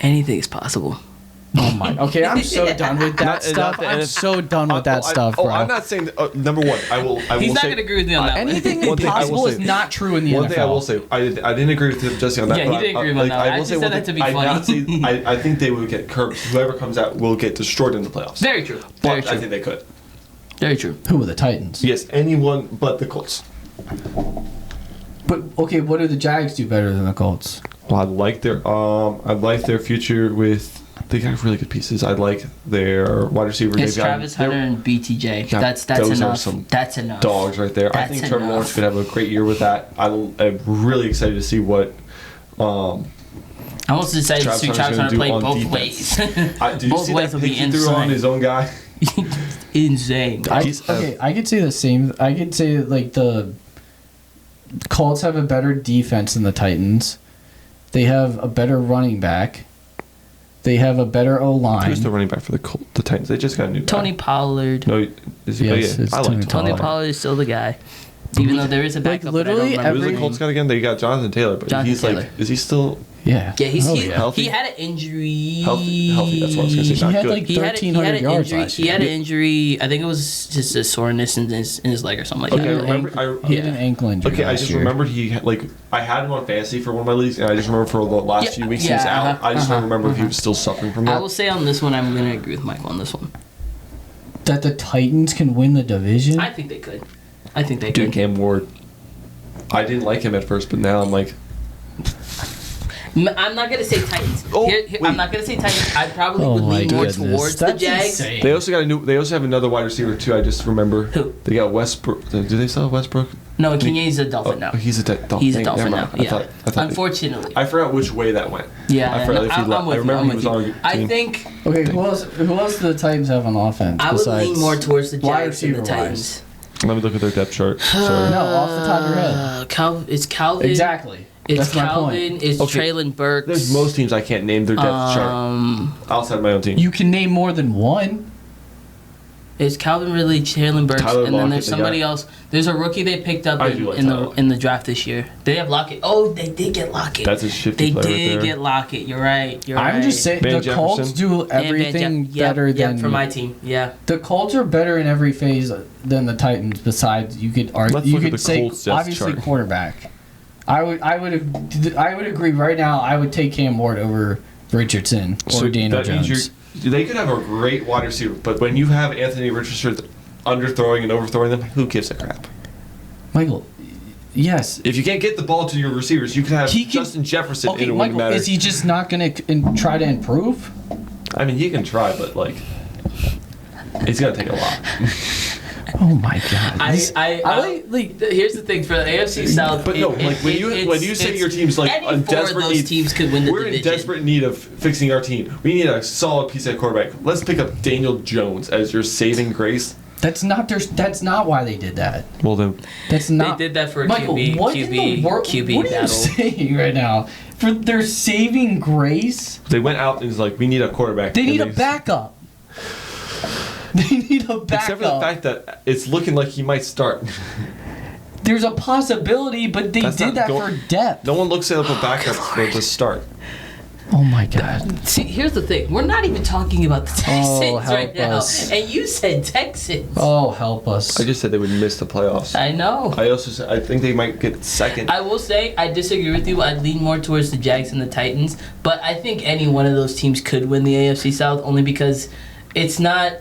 Anything is possible. Oh my! Okay, I'm so done with that Not stuff. the I'm NFC so done with that stuff, bro. I'm not saying number one. I will He's will not say going to agree with me on that one. Anything One thing I will impossible is say- not true in the one NFL. thing I will say. I didn't agree with him, Jesse, on that. Yeah, he but didn't I- agree with that one. I will just say said one that thing. to be I not funny. say- I think they would get curbed. Whoever comes out will get destroyed in the playoffs. Very true. Very But I true. think they could. Very true. Who are the Titans? Yes, anyone but the Colts. But okay, what do the Jags do better than the Colts? Well, I like their future with. They got really good pieces. I like their wide receiver. It's They've got- Travis Hunter and BTJ. Yeah, That's those are enough. some That's enough. dogs right there. I That's think Trevor enough. Lawrence could have a great year with that. I'm really excited to see what. I'm also excited to Travis see Hunter's Travis gonna Hunter do play on both defense. ways. Did you Both see ways that will be pick he threw on insane. his own guy? Insane. I could say the same. I could say like the Colts have a better defense than the Titans. They have a better running back. They have a better O line. Who's the running back for the Titans? They just got a new guy. Tony Pollard. No, is he? Yes, Oh, yeah. it's I like Tony Tony Tony Pollard. Pollard is still the guy. Even though there is a backup. literally but I don't Who's remember the his Colts name. got again? They got Jonathan Taylor, but Jonathan he's Taylor. like, is he still? Yeah. Yeah, he's Oh, he, yeah. Healthy? he had an injury. Healthy. That's what I was gonna say. He Not had, good. like, He had, 1,300 an yards injury. last He had an year. injury. I think it was just a soreness in his leg or something like Okay, that. I remember. He had an ankle injury. Okay, I last just year. remembered he had, like, I had him on fantasy for one of my leagues, and I just remember for the last Yeah, few weeks he was yeah, out. I just don't remember if he uh-huh. was still suffering from I that. will say on this one, I'm gonna agree with Michael on this one. That the Titans can win the division? I think they could. I think they Dude, could. Cam Ward. I didn't like him at first, but now I'm like, I'm not gonna say Titans. Oh, wait. I'm not gonna say Titans. I probably Oh would my lean more goodness. towards That's the Jags. insane. they also got a new. They also have another wide receiver too. I just remember. Who? They got Westbrook. Do they still have Westbrook? No, Kenya's a Dolphin now. He's a Dolphin. He's a Dolphin now. Yeah. I thought Unfortunately. I forgot which way that went. Yeah, I forgot if he I'm left. with I remember you. he was on. I team. think Okay, who else do the Titans have on offense? I would besides lean more towards the wide Jags than the receiver-wise? Titans. Let me look at their depth chart. Sorry. No, off the top of your head. It's Calvin. Exactly. It's That's my Calvin. point. It's Okay. Traylon Burks. There's most teams I can't name their depth chart outside my own team. You can name more than one. It's Calvin Ridley, Traylon Burks, Tyler and then Lockett, there's they somebody got- else. There's a rookie they picked up I do like in Tyler the Lockett. in the draft this year. They have Lockett. Oh, they did get Lockett. That's a shifty They player right did there. get Lockett. You're right. You're right. I'm just saying Van the Colts Jefferson. do And Van everything Jeff- yep, better yep, than for my team. Yeah. the Colts are better in every phase than the Titans. Besides, you could argue, Let's you look at could the say Colts depth obviously chart. quarterback. I would agree right now. I would take Cam Ward over Richardson or So Daniel that means Jones. they could have a great wide receiver, but when you have Anthony Richardson underthrowing and overthrowing them, who gives a crap? Michael, yes. If you can't get the ball to your receivers, you can have He can- Justin Jefferson Okay, and it wouldn't Michael, matter. is he just not going to try to improve? I mean, you can try, but like, it's gonna take a lot. Oh my God! Here's the thing for the AFC South. But no, like when you say your team's like any on four of desperate those need, teams could win the we're division. in desperate need of fixing our team. We need a solid piece of quarterback. Let's pick up Daniel Jones as your saving grace. That's not why they did that. Well then, That's not. They did that for a Michael, what in the world? QB what are you battle. saying right now? For their saving grace, they went out and was like, we need a quarterback. they And need a backup. They need a backup. Except for the fact that it's looking like he might start. There's a possibility, but they That's did not that go- for depth. No one looks at a backup for the start. Oh my God! See, here's the thing. We're not even talking about the Texans help right now. us. And you said Texans. Oh, help us! I just said they would miss the playoffs. I know. I also said I think they might get second. I will say I disagree with you. I'd lean more towards the Jags and the Titans, but I think any one of those teams could win the AFC South only because it's not.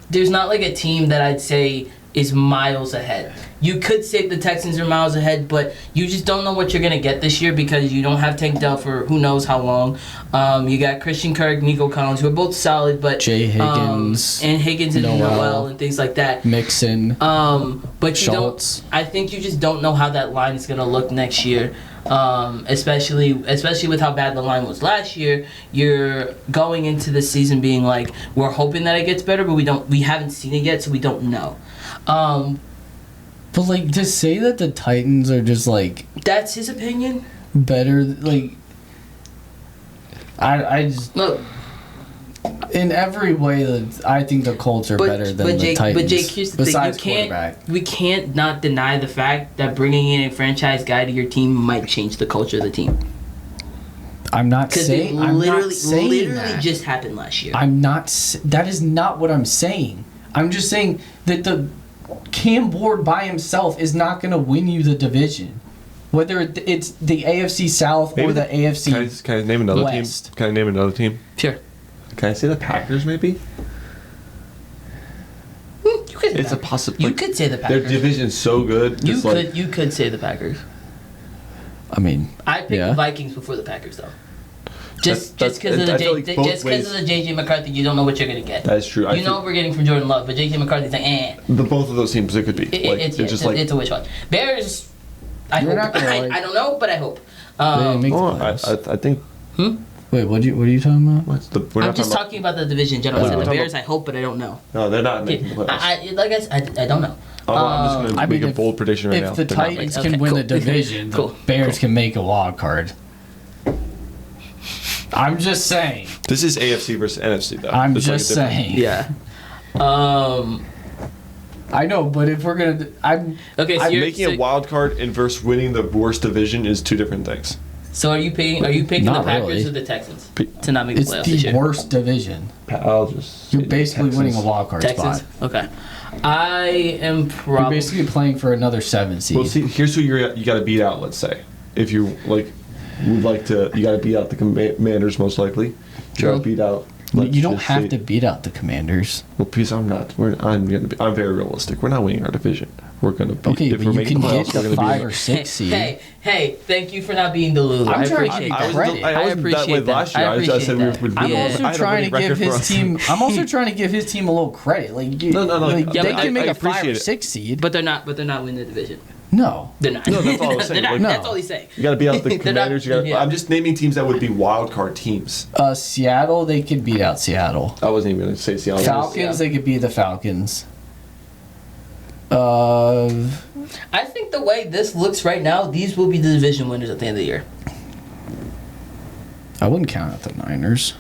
There's not like a team that I'd say is miles ahead. You could say the Texans are miles ahead, but you just don't know what you're gonna get this year because you don't have Tank Dell for who knows how long. You got Christian Kirk, Nico Collins, who are both solid, but Jay Higgins, and Higgins and Noel. Noel and things like that. Mixon. But you Schultz. don't. I think you just don't know how that line is gonna look next year. Especially with how bad the line was last year. You're going into the season being like, we're hoping that it gets better, but we haven't seen it yet, so we don't know. But like to say that the Titans are just like That's his opinion. better, like I just Look, in every way that I think the Colts are better than the Titans. But Jake, here's the besides thing. quarterback. We can't not deny the fact that bringing in a franchise guy to your team might change the culture of the team. I'm not Because it saying. I'm not literally saying that. just happened last year. I'm not. That is not what I'm saying. I'm just saying that the Cam Ward by himself is not going to win you the division, whether it's the AFC South or the AFC. Can I name another West. team? Can I name another team? Sure. Can I say the Packers maybe? You could. It's a possibility. You could say the Their Packers. division's so good. You it's could. like, You could say the Packers. I mean, I picked Yeah. the Vikings before the Packers, though. Just That's- because of the I feel like both just because of the JJ McCarthy, you don't know what you're gonna get. That is true. I You know what we're getting from Jordan Love, but JJ McCarthy's like, eh. the both of those teams it could be. It's a wish one. Bears. I You're hope. not gonna like- I don't know, but I hope. they didn't make the Oh, playoffs. I think. Wait, what are you talking about? What's the? We're I'm not just talking about the division in general. I said we're the talking Bears. I hope, but I don't know. No, they're not making the playoffs. Like I said, I don't know. I'm just going to I make mean, a bold prediction right now. If the They're not Titans making- can okay, win cool. the division, Cool. the Bears can make a wild card. I'm just saying. making- This is AFC versus NFC though. I'm It's like a just different- saying. Yeah. I know, but if we're gonna, Okay. So I'm you're making a wild card and versus winning the worst division is two different things. So are you picking the Not Packers really. or the Texans to not make the It's playoffs this the year? worst division. I'll just. You're basically winning a wild card Texans. spot. Okay. I am You're probably. basically playing for another 7 seed. Well, see, here's who you got to beat out. Let's say, if you would like to, you got to beat out the Commanders most likely. You True. got to beat out. You don't have to beat out the Commanders. Well, please, I'm not. I'm very realistic. We're not winning our division. We're gonna be. Okay, if but we're you making can the get playoffs, we're the gonna 5 be. or 6 seed. Hey, thank you for not being Delulu. I'm I trying to appreciate give that. you credit. I wasn't that way appreciate that. last year. I I said appreciate we that. would. I'm Yeah. also I had a trying to winning give record for his us. team. I'm also trying to give his team a little credit. Like, No. like, Yeah, they but can make I a 5 or appreciate it. 6 seed. But they're not winning the division. No, They're not. No, that's all I was saying. They're not. Like, No. That's all he's saying. You got to beat out the They're not- Commanders. yeah. I'm just naming teams that would be wild card teams. Seattle, they could beat out Seattle. I wasn't even going to say Seattle. Falcons, they could beat the Falcons. I think the way this looks right now, these will be the division winners at the end of the year. I wouldn't count out the Niners.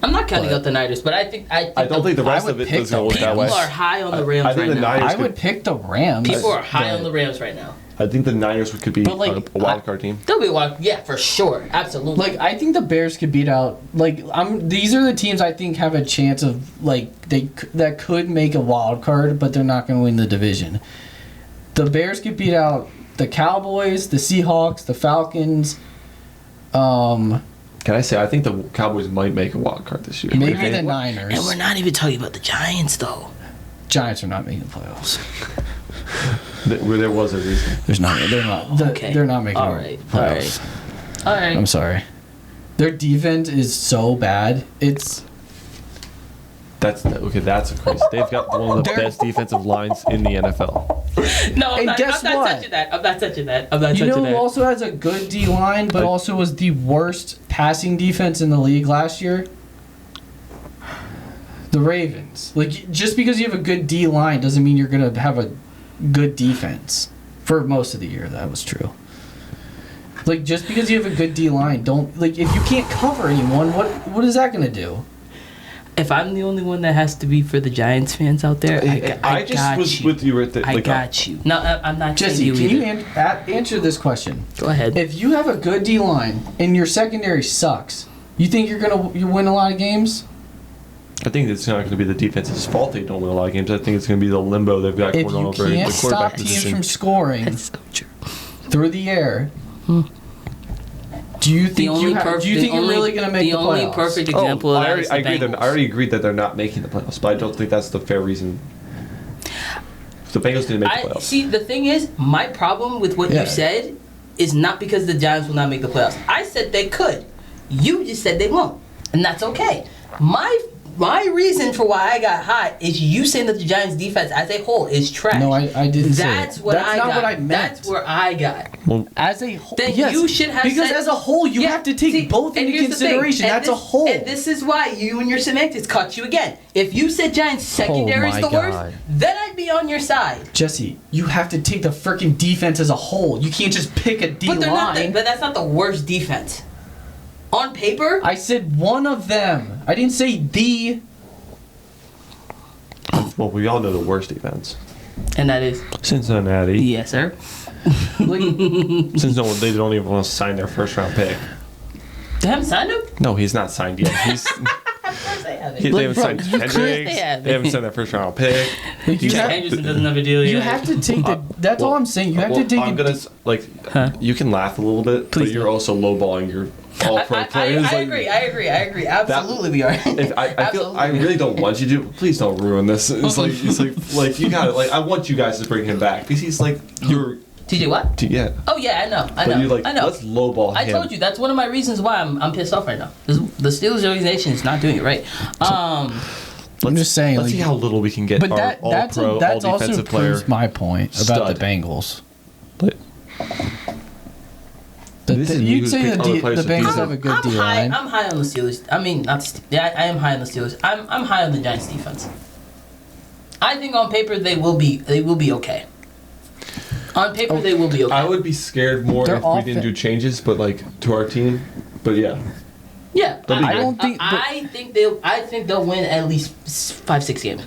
I'm not counting But- out the Niners, but I don't think the rest I of would it pick is going to look the that way. people are high on the Rams I think right the now. Niners I would pick the Rams. People are high but- on the Rams right now. I think the Niners could be But, like, a wild card team. They'll be a wild, yeah, for sure, absolutely. Like, I think the Bears could beat out. Like, these are the teams I think have a chance of that could make a wild card, but they're not going to win the division. The Bears could beat out the Cowboys, the Seahawks, the Falcons. Can I say I think the Cowboys might make a wild card this year? Maybe Okay. the Niners. and we're not even talking about the Giants though. Giants are not making the playoffs. There was a reason. They're not. Okay. They're not making All the right. playoffs. All right. I'm sorry. Their defense is so bad. That's crazy. They've got one of the They're- best defensive lines in the NFL. No, I'm And not, guess I'm not what? touching that. I'm not touching that. I'm not You touching know who that. also has a good D line, but also was the worst passing defense in the league last year? The Ravens. Like, just because you have a good D line doesn't mean you're gonna have a good defense. For most of the year, that was true. Like, just because you have a good D line, if you can't cover anyone, what is that gonna do? If I'm the only one that has to be for the Giants fans out there, I just got was you. with you right there. I got you. No, I'm not Jesse, saying you can you either. answer this question? Go ahead. If you have a good D line and your secondary sucks, you think you win a lot of games? I think it's not going to be the defense's fault they don't win a lot of games. I think it's going to be the limbo they've got If going on you over the can't stop quarterback teams position. from scoring That's so true. through the air, do you think you're really going to make the playoffs? only perfect example of that is the I agree. Bengals. I already agreed that they're not making the playoffs, but I don't think that's the fair reason. The Bengals didn't make the playoffs. See, the thing is, my problem with what Yeah. you said is not because the Giants will not make the playoffs. I said they could. You just said they won't, and that's okay. My reason for why I got hot is you saying that the Giants' defense as a whole is trash. No, I didn't say That's it. what That's I not got. what I meant. That's where I got. As a whole, Then yes, you should have because said- as a whole, you Yeah, have to take see, both and into here's the thing, consideration. and That's a this- whole. And this is why you and your semantics caught you again. If you said Giants secondary is my the worst, God. then I'd be on your side. Jesse, you have to take the freaking defense as a whole. You can't just pick a D But they're not. line. But that's not the worst defense. On paper, I said one of them. I didn't say the. Well, we all know the worst defense. and that is Cincinnati. yes, sir. Like, Since they don't even want to sign their first round pick. They haven't signed him. No, he's not signed yet. He's Of course they haven't. they haven't bro, signed you Hendricks. they have. They haven't signed their first round pick. like, you, Jack have, Anderson doesn't have a deal yet. you have to take the. That's all I'm saying. You have to take. I'm gonna you can laugh a little bit, Please but you're also lowballing your all pro players. I agree. Absolutely, we are. If I feel I really don't want you to. Please don't ruin this. It's like you got it. Like I want you guys to bring him back because he's like you're TJ what? yeah. Oh yeah, I know. But you're like I know. let's lowball I him. told you that's one of my reasons why I'm pissed off right now. The Steelers organization is not doing it right. I'm just saying. Let's Like, see how little we can get but our that all that's pro, that's all also defensive player. proves my point about stud. the Bengals. But This is me You'd who's say picked other the players to Bengals beat have a good I'm D high. line. I'm high on the Steelers. I mean, not yeah. I am high on the Steelers. I'm high on the Giants defense. I think on paper they will be okay. On paper they will be okay. I would be scared more Their if we didn't do changes, but like to our team. But yeah, yeah, They'll be I don't think- I think they'll win at least 5-6 games.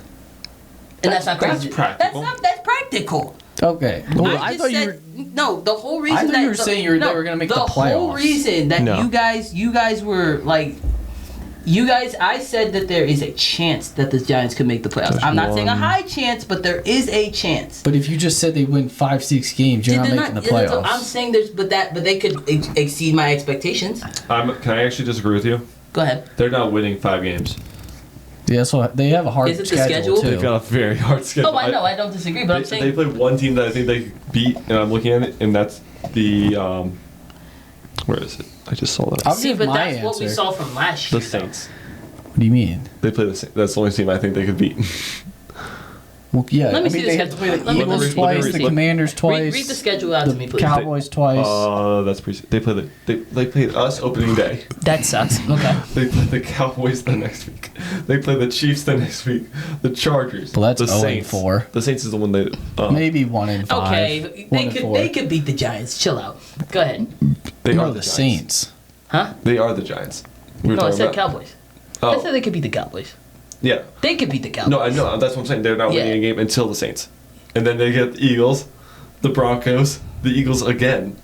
And that's not crazy. That's practical. That's practical. Okay. Well, I just thought you said, were. no. The whole reason I thought that you were saying they were gonna make the whole playoffs. reason that No. you guys were like, I said that there is a chance that the Giants could make the playoffs. There's I'm not saying a one. high chance, but there is a chance. But if you just said they win 5-6 games, you're not They're making the that's playoffs. what I'm saying but they could exceed my expectations. Can I actually disagree with you? Go ahead. They're not winning 5 games. Yeah, so they have a hard Is it the schedule, schedule? too. They've got a very hard schedule. Oh, I know. I don't disagree, but I'm They saying played one team that I think they beat, and I'm looking at it, and that's the where is it? I just saw that. I'll see, give but my that's what we answer. saw from last The year. though. Saints. What do you mean? They play the Saints. That's the only team I think they could beat. Well, yeah, Let me I see mean, the they have to schedule. play the Let me Eagles read- twice, read- the Commanders twice, Read the schedule out to me, the please. Cowboys twice. That's they play they played us opening day. That sucks. Okay. They play the Cowboys the next week. They play the Chiefs the next week. The Chargers. Well, that's the 0-4. The Saints is the one that. Maybe 1-5. Okay, 1-4. they could beat the Giants. Chill out. Go ahead. They No, are the Giants. Saints. Huh? They are the Giants. We were No, I talking said about. Cowboys. I Oh, said they could beat the Cowboys. yeah. They could beat the Cowboys. No, I know. That's what I'm saying. They're not winning Yeah. a game until the Saints, and then they get the Eagles, the Broncos, the Eagles again,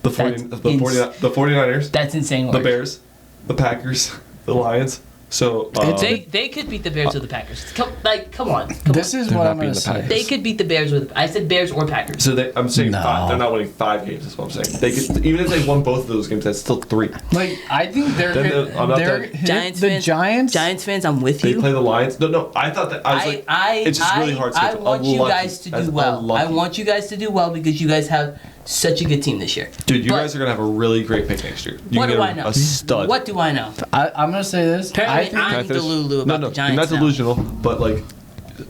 the 49ers, That's insane. the Work. Bears, the Packers, the Lions. So They could beat the Bears or the Packers. Come on. This is They're what not I'm going beating to the say. Packers. They could beat the Bears with. I said Bears or Packers. So I'm saying No. 5. They're not winning 5 games. Is what I'm saying. They could, even if they won both of those games, that's still 3. Like, I think Then I'm not they're done. Giants the fans. Giants. Giants fans, I'm with They you. play the Lions. No. I thought that I was like, it's just really hard. I schedule. want you Unlucky. guys to That's do well. I unlucky. want you guys to do well because you guys have such a good team this year. Dude, you But guys are gonna have a really great pick next year. You what can do get I know? A stud. What do I know? I'm going to say this. I Apparently, think I'm Can I finish? delulu about no, the Giants You're not now. delusional, but like,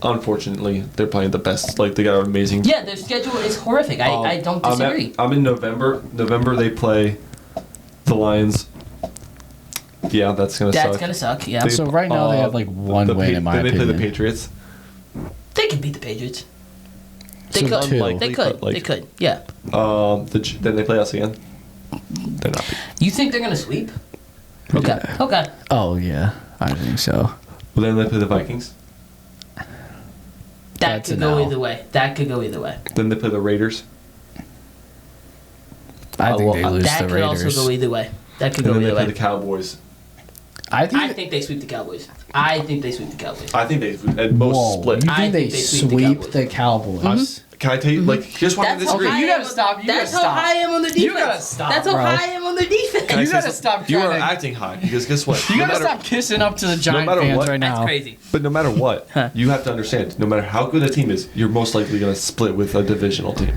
unfortunately, they're playing the best. Like, they got an amazing. Yeah, their schedule is horrific. I don't disagree. I'm in November. November they play the Lions. Yeah, that's gonna That's suck. gonna suck. Yeah, They- so. Right now, they have like one the win, Pa- in my then they opinion. play the Patriots. they could beat the Patriots. They So could. two. They could. But, like, They could. Yeah. Then they play us again. They're not. You think they're gonna sweep? Okay. Okay. Oh, yeah. I think so. Well, then they play the Vikings. That That's could an go L. either way. That could go either way. Then they play the Raiders. I think they lose That the could also Raiders. go either way. That could And go then they either play way. the Cowboys. I think. I think they sweep the Cowboys. I think they sweep the Cowboys. I think they at most Whoa, split. you I think they think they sweep sweep the the Cowboys? Can I tell you? Like, here's why I That's how disagree. high You I gotta am- stop, you That's gotta how stop. high I am on their defense. You gotta stop, That's how bro. high I am on their defense. Can I You say gotta something? stop You trying are to- acting high because guess what? You No gotta matter- stop kissing up to the Giant matter fans what- right now. That's crazy. But no matter what, Huh. you have to understand. No matter how good a team is, you're most likely going to split with a divisional team.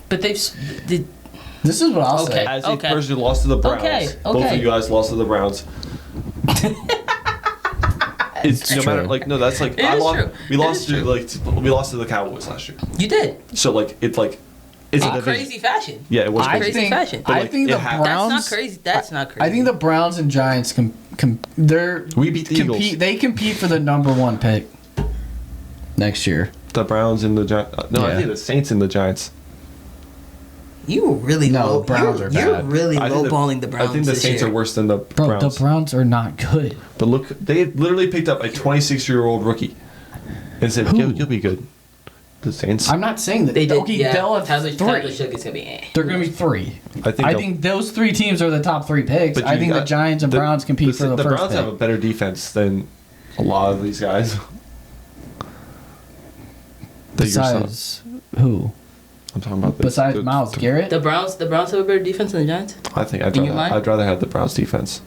But they've. Did, This is what I'll Okay. say. As a Okay. person who lost to the Browns, Okay, both okay. of you guys lost to the Browns. It's no true. matter like no, that's like It I is lost. true. We It lost is to true. we lost to the Cowboys last year. you did. So like it's a In division. crazy fashion. Yeah, it was I crazy. Crazy think. fashion. But, I like, think it the happened. Browns. That's not crazy. That's not crazy. I think the Browns and Giants they're We beat the Eagles. They compete for the number 1 pick next year. The Browns and the Giants. No, I Yeah. think the Saints and the Giants. You were really No, low. Browns you're, are You're bad. really I think lowballing the Browns. I think the this Saints year. are worse than the Bro, Browns. the Browns are not good. But look, they literally picked up a 26-year-old rookie and said, Who? You'll be good." The Saints. I'm not saying that. They did. Okay, Yeah. they'll have Tyler 3. Shook is gonna be. They're going to be 3. I think. I they'll- think those 3 teams are the top 3 picks. but I you think the got- Giants and Browns compete for the The first Browns have a pick. better defense than a lot of these guys. That you're so- Besides who? I'm talking about Besides Myles Garrett? The Browns have a better defense than the Giants I think In your mind? I'd rather have the Browns defense.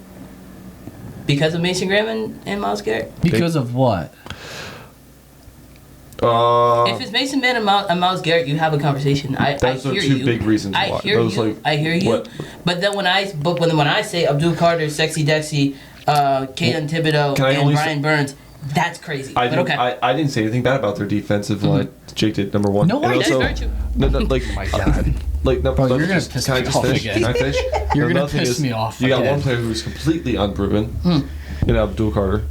because of Mason Graham and Myles Garrett. Because of what? If it's Mason Man and Myles Garrett, you have a conversation. I Those hear are two you. big reasons I why. hear Those, you. like, I hear you. what- But then when I say Abdul Carter, Sexy Dexy, Kaden Thibodeau, Can I and only Brian Burns, that's crazy. I but didn't, okay. I didn't say anything bad about their defensive line. Jake did, number one. No, And I That's also- very true. No, like, my God. like no, Bro, let you're me gonna just- piss can I me just off finish? again. Can I finish? You're And gonna another thing piss is, me off You got again. one player who's completely unproven, in Abdul Carter,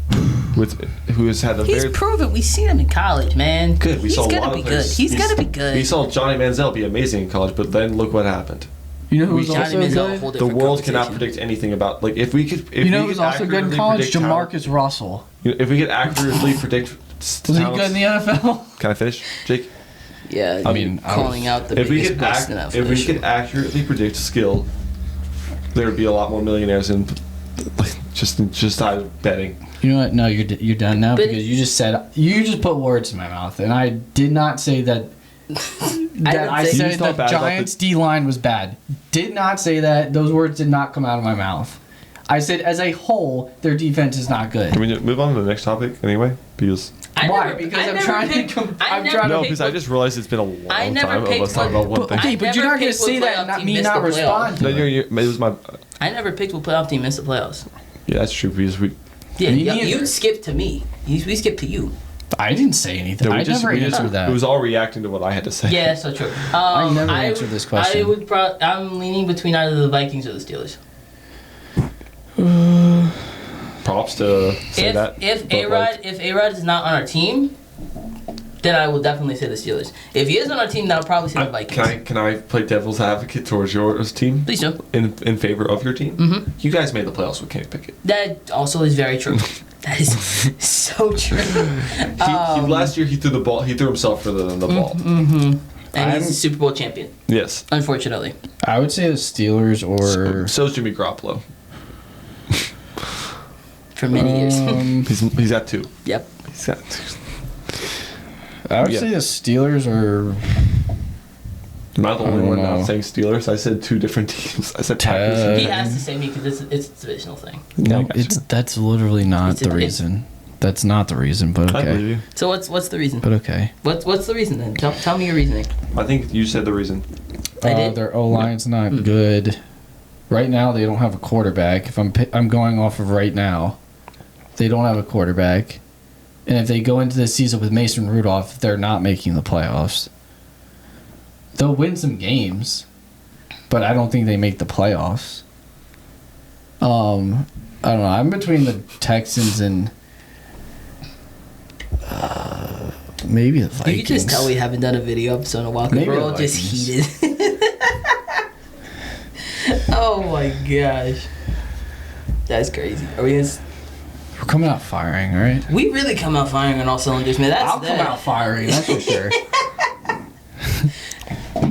who has had a He's very proven. We've seen him in college, man. good. We He's saw a gonna lot be of good. players. He's gonna be good. We saw Johnny Manziel be amazing in college, but then look what happened. You know who's Johnny also Manziel, a good? whole The different world cannot conversation. predict anything about like if we could. If You know we who's could also good in accurately college? predict talent- Jamarcus Russell. If we could accurately Was he good in the NFL? Can I finish, Jake? Yeah, I mean, calling out the If we biggest could bust in NFL if we this year. could accurately predict skill, there would be a lot more millionaires in just out of betting. You know what? No, you're done now But- because you just put words in my mouth, and I did not say that. I say- said You thought the bad about Giants D line was bad. Did not say that. Those words did not come out of my mouth. I said as a whole, their defense is not good. Can we move on to the next topic anyway? Because Why? Because I'm trying to. I'm trying no, to. because I just realized it's been a long I never time of picked us talking one- about one thing. Okay, but you're never not going to picked what say that and playoff not team me missed not the playoffs. respond to No, it. it was my. I never picked what playoff team missed the playoffs. Yeah, that's true. Because we Yeah, Me you neither. skipped to me. We skipped to you. I didn't say anything. no, I never answered that. It was all reacting to what I had to say. Yeah, that's so true. I never answered this question. I would. I'm leaning between either the Vikings or the Steelers. Props to say that. If but, like, A-Rod is not on our team, then I will definitely say the Steelers. If he is on our team, then I'll probably say the Vikings. can I play devil's advocate towards your team? Please do. In favor of your team? Mhm. You guys made the playoffs with Kenny Pickett. That also is very true. That is so true. Last year he threw the ball. He threw himself further than the ball. And he's I'm- a Super Bowl champion, Yes. unfortunately. I would say the Steelers or. So is Jimmy Garoppolo. For many years. He's at 2. Yep. He's at 2. I would Yeah. say the Steelers or. I'm not the only don't one now know. saying Steelers. I said 2 different teams. I said Packers. He has to say me because it's a divisional thing. No, that's literally not the reason. That's not the reason, but I believe okay. you. So what's the reason? But okay. What's the reason then? Tell me your reasoning. I think you said the reason. I did? Their O line's not good. Right now, they don't have a quarterback. If I'm going off of right now, they don't have a quarterback, and if they go into the season with Mason Rudolph, they're not making the playoffs. They'll win some games, but I don't think they make the playoffs. I don't know. I'm between the Texans and maybe the Vikings. You can just tell we haven't done a video episode in a while because Maybe we're the all just Vikings. heated. Oh my gosh. That's crazy. Are we gonna... We're coming out firing, all right? We really come out firing on all cylinders, man. That's I'll come out firing, that's for sure.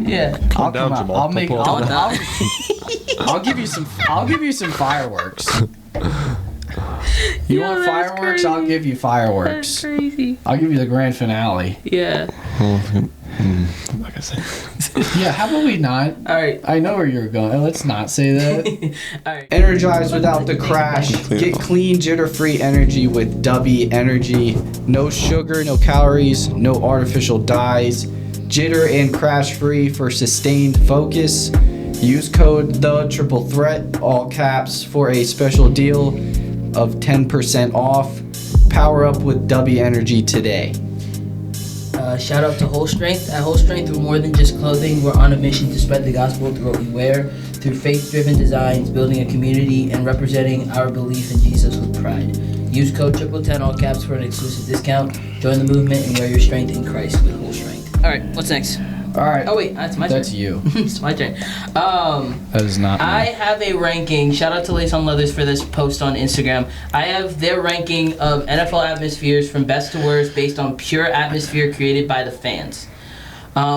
Yeah. I'll down, come out. Jamal. I'll make. Calm I'll, I'll give you some. I'll give you some fireworks. You want fireworks? I'll give you fireworks. crazy. I'll give you the grand finale. Yeah. I'm not gonna say. Yeah, how about we not? All right. I know where you're going. Let's not say that. All right. Energize without the crash. Get clean, jitter-free energy with Dubby Energy. No sugar, no calories, no artificial dyes. Jitter and crash-free for sustained focus. Use code THE3THREAT, all caps, for a special deal of 10% off. Power up with Dubby Energy today. Shout out to Whole Strength. At Whole Strength, we're more than just clothing. We're on a mission to spread the gospel through what we wear, through faith-driven designs, building a community, and representing our belief in Jesus with pride. Use code 1010 all caps for an exclusive discount. Join the movement and wear your strength in Christ with Whole Strength. All right, what's next? All right. Oh wait, that's my turn. That's you. It's my turn. That is not me. I have a ranking. Shout out to Lace on Leathers for this post on Instagram. I have their ranking of NFL atmospheres from best to worst based on pure atmosphere created by the fans.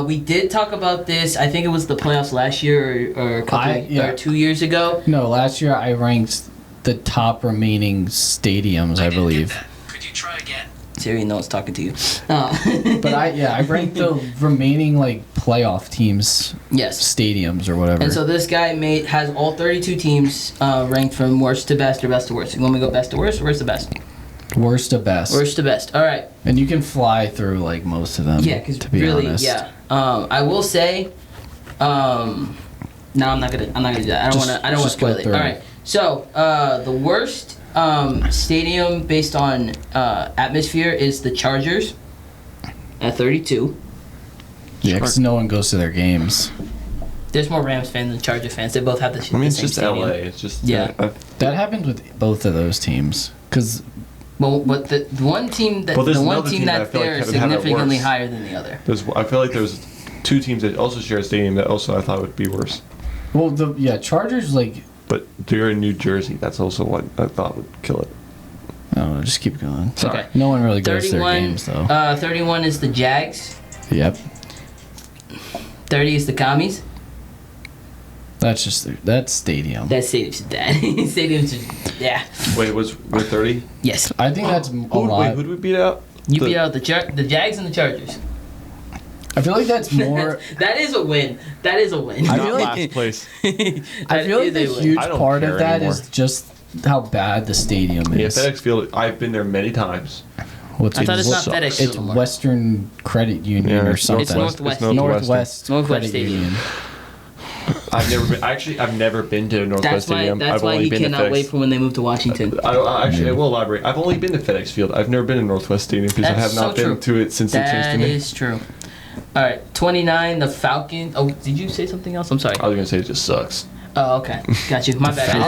We did talk about this. I think it was the playoffs last year or or 2 years ago. No, last year I ranked the top remaining stadiums, I believe. Could you try again? Siri, no one's talking to you. But I ranked the remaining like playoff teams, Yes. stadiums or whatever. And so this guy has all 32 teams ranked from worst to best or best to worst. You want me to go best to worst or worst to best? Worst to best. Worst to best. All right. And you can fly through like most of them. Yeah, because to be really, honest. yeah. I will say, no, I'm not gonna do that. I don't want to just go spoil it. through All it. right. So the worst stadium based on atmosphere is the Chargers at 32. Yeah, because no one goes to their games. There's more Rams fans than Charger fans. They both have the, I mean, the it's same just stadium. LA. It's just Yeah. That happened with both of those teams. Because Well, but the one team that Well, there's the one another team team that I that's feel like there is would have it significantly worse. higher than the other. I feel like there's 2 teams that also share a stadium that also I thought would be worse. Chargers like But they're in New Jersey. That's also what I thought would kill it. oh, just keep going. Sorry. Okay. No one really goes to their 31. games though. 31 is the Jags. Yep. 30 is the Commies. That's just that's stadium. That stadium's dead. Stadium's just, yeah. Wait, we're 30? Yes. I think that's a lot. Who did we beat out? You beat out the Jags and the Chargers. I feel like that's more. That is a win. That is a win. I Not feel like last place. I feel like the huge I don't part of care that anymore. is just how bad the stadium Yeah, is. FedEx Field. I've been there many times. What's I thought it's not sucks. FedEx It's Field anymore. Western Credit Union Yeah, or it's something. It's Northwest. Northwest Northwest Credit Stadium. Union. I've never been. Actually, I've never been to Northwest That's why. Stadium. That's I've why only he been to cannot FedEx. wait for when they move to Washington. I will elaborate. I've only been to FedEx Field. I've never been to Northwest Stadium because I That's have not so been true. to it since it changed That to me. is true. All right, 29, the Falcons. Oh, did you say something else? I'm sorry. I was gonna say it just sucks. Oh, okay. Got you. My bad. I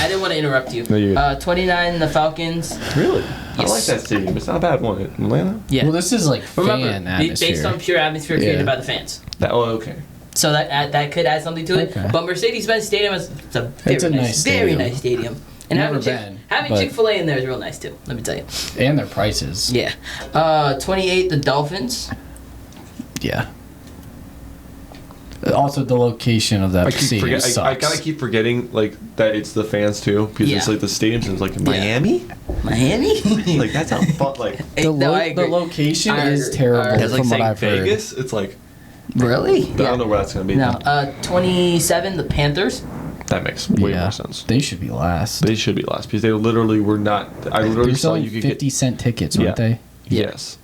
didn't want to interrupt you. No, you're good. 29, the Falcons. Really? I Yes. like that stadium. It's not a bad one. Atlanta. Yeah. Well, this is like Remember, fan based atmosphere. on pure atmosphere created Yeah. by the fans. Okay. So that could add something to it. Okay. But Mercedes-Benz Stadium is it's a very It's a nice, nice very stadium. nice stadium. And Never having been, but- Chick-fil-A in there is real nice too. Let me tell you. And their prices. Yeah. 28, the Dolphins. Yeah. Also, the location of that stadium sucks. I gotta keep forgetting like that it's the fans too because it's Yeah. like the stadiums is like in Miami. Miami. Like that's how fun. Like the location I is agree. terrible I agree. it's like from what saying I've heard. Vegas. It's like Really? I don't know where that's gonna be. No. 27, the Panthers. That makes way Yeah. more sense. They should be last. They should be last because they literally were not. I literally They're saw selling you could 50-cent tickets, Yeah. aren't they? Yes.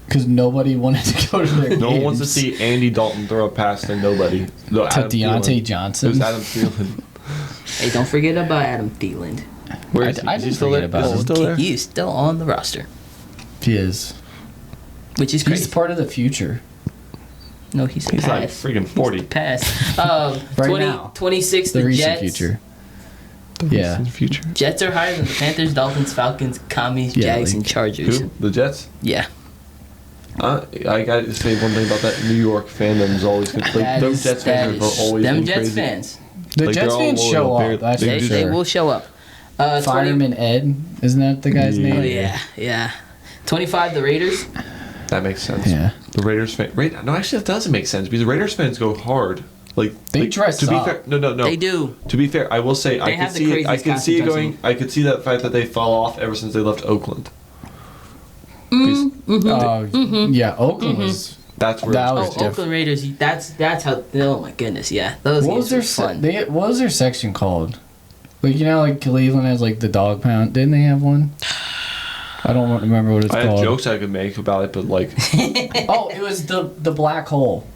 Because nobody wanted to go to their No one wants to games. see Andy Dalton throw a pass to nobody. No, To Adam Deontay Thielen. It Johnson. was Adam Thielen. Hey, don't forget about Adam Thielen. Where is I he? Is he didn't still forget there? about Is he him. still there? He is still on the roster, He is. which is He's crazy. part of the future. No, he's He's like past. freaking 40. Pass. Right now. 26, The the recent Jets. future. Yeah. In the future. Jets are higher than the Panthers, Dolphins, Falcons, Commies, Yeah, Jags, like- and Chargers. Who? The Jets? Yeah. I got to say one thing about that. New York fandom is always like That those is- Jets that fans is- are always them been Jets crazy. fans. The Like, they're Jets all fans over show the up. bear- That's they for They sure. will show up. 20 Fireman Ed, isn't that the guy's Yeah. Oh, name? yeah. 25, the Raiders. That makes sense. Yeah. The Raiders fan. No, actually, that doesn't make sense because the Raiders fans go hard. Like They like, dress To be up. fair, no. They do. To be fair, I will say I have could the see it. I craziest could see it costume going. I could see that fact that they fell off ever since they left Oakland. Mm-hmm. Because Yeah, Oakland was. that's where That it's was Oh, different. Oakland Raiders. That's how. Oh my goodness, yeah. Those What was games their were fun. what was their section called? Like like Cleveland has like the dog pound. Didn't they have one? I don't remember what it's I have called. jokes I could make about it, but like Oh, it was the black hole.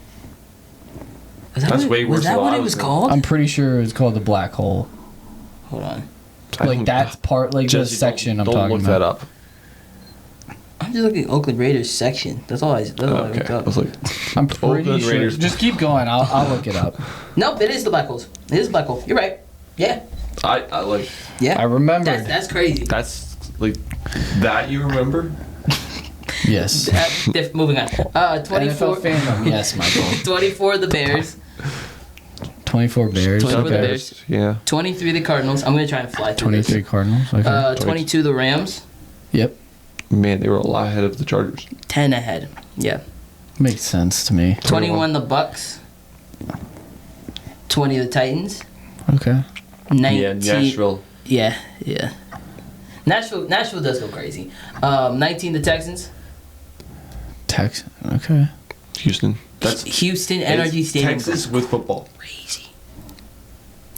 Was that That's what, way worse Was that than what what I it was was doing. called? I'm pretty sure it was called the black hole. Hold on. I Like don't- that's part like Jesse, the section don't, I'm don't talking look about. that up. I'm just looking at Oakland Raiders section. That's all I looked Okay, I up. was like, I'm pretty Oakland sure. Raiders. Just keep going. I'll look it up. Nope, it is the black holes. It is the black hole. You're right. Yeah. I like Yeah. I remember. That's crazy. that's like that you remember. Yes. Moving on. 24. NFL fandom. Yes, Michael. 24 the Bears. 24 Bears. 24 the Okay. Bears. Yeah. 23 the Cardinals. I'm gonna try and fly through 23 this. Cardinals. Okay. 22 the Rams. Yep. Man, they were a lot ahead of the Chargers. 10 ahead. Yeah. Makes sense to me. 21 the Bucks. 20 the Titans. Okay. 19. Yeah, Nashville. Yeah. Nashville does go crazy. 19 the Texans. Texas. Okay. Houston. That's Houston Energy it's Stadium. Texas with football. Crazy.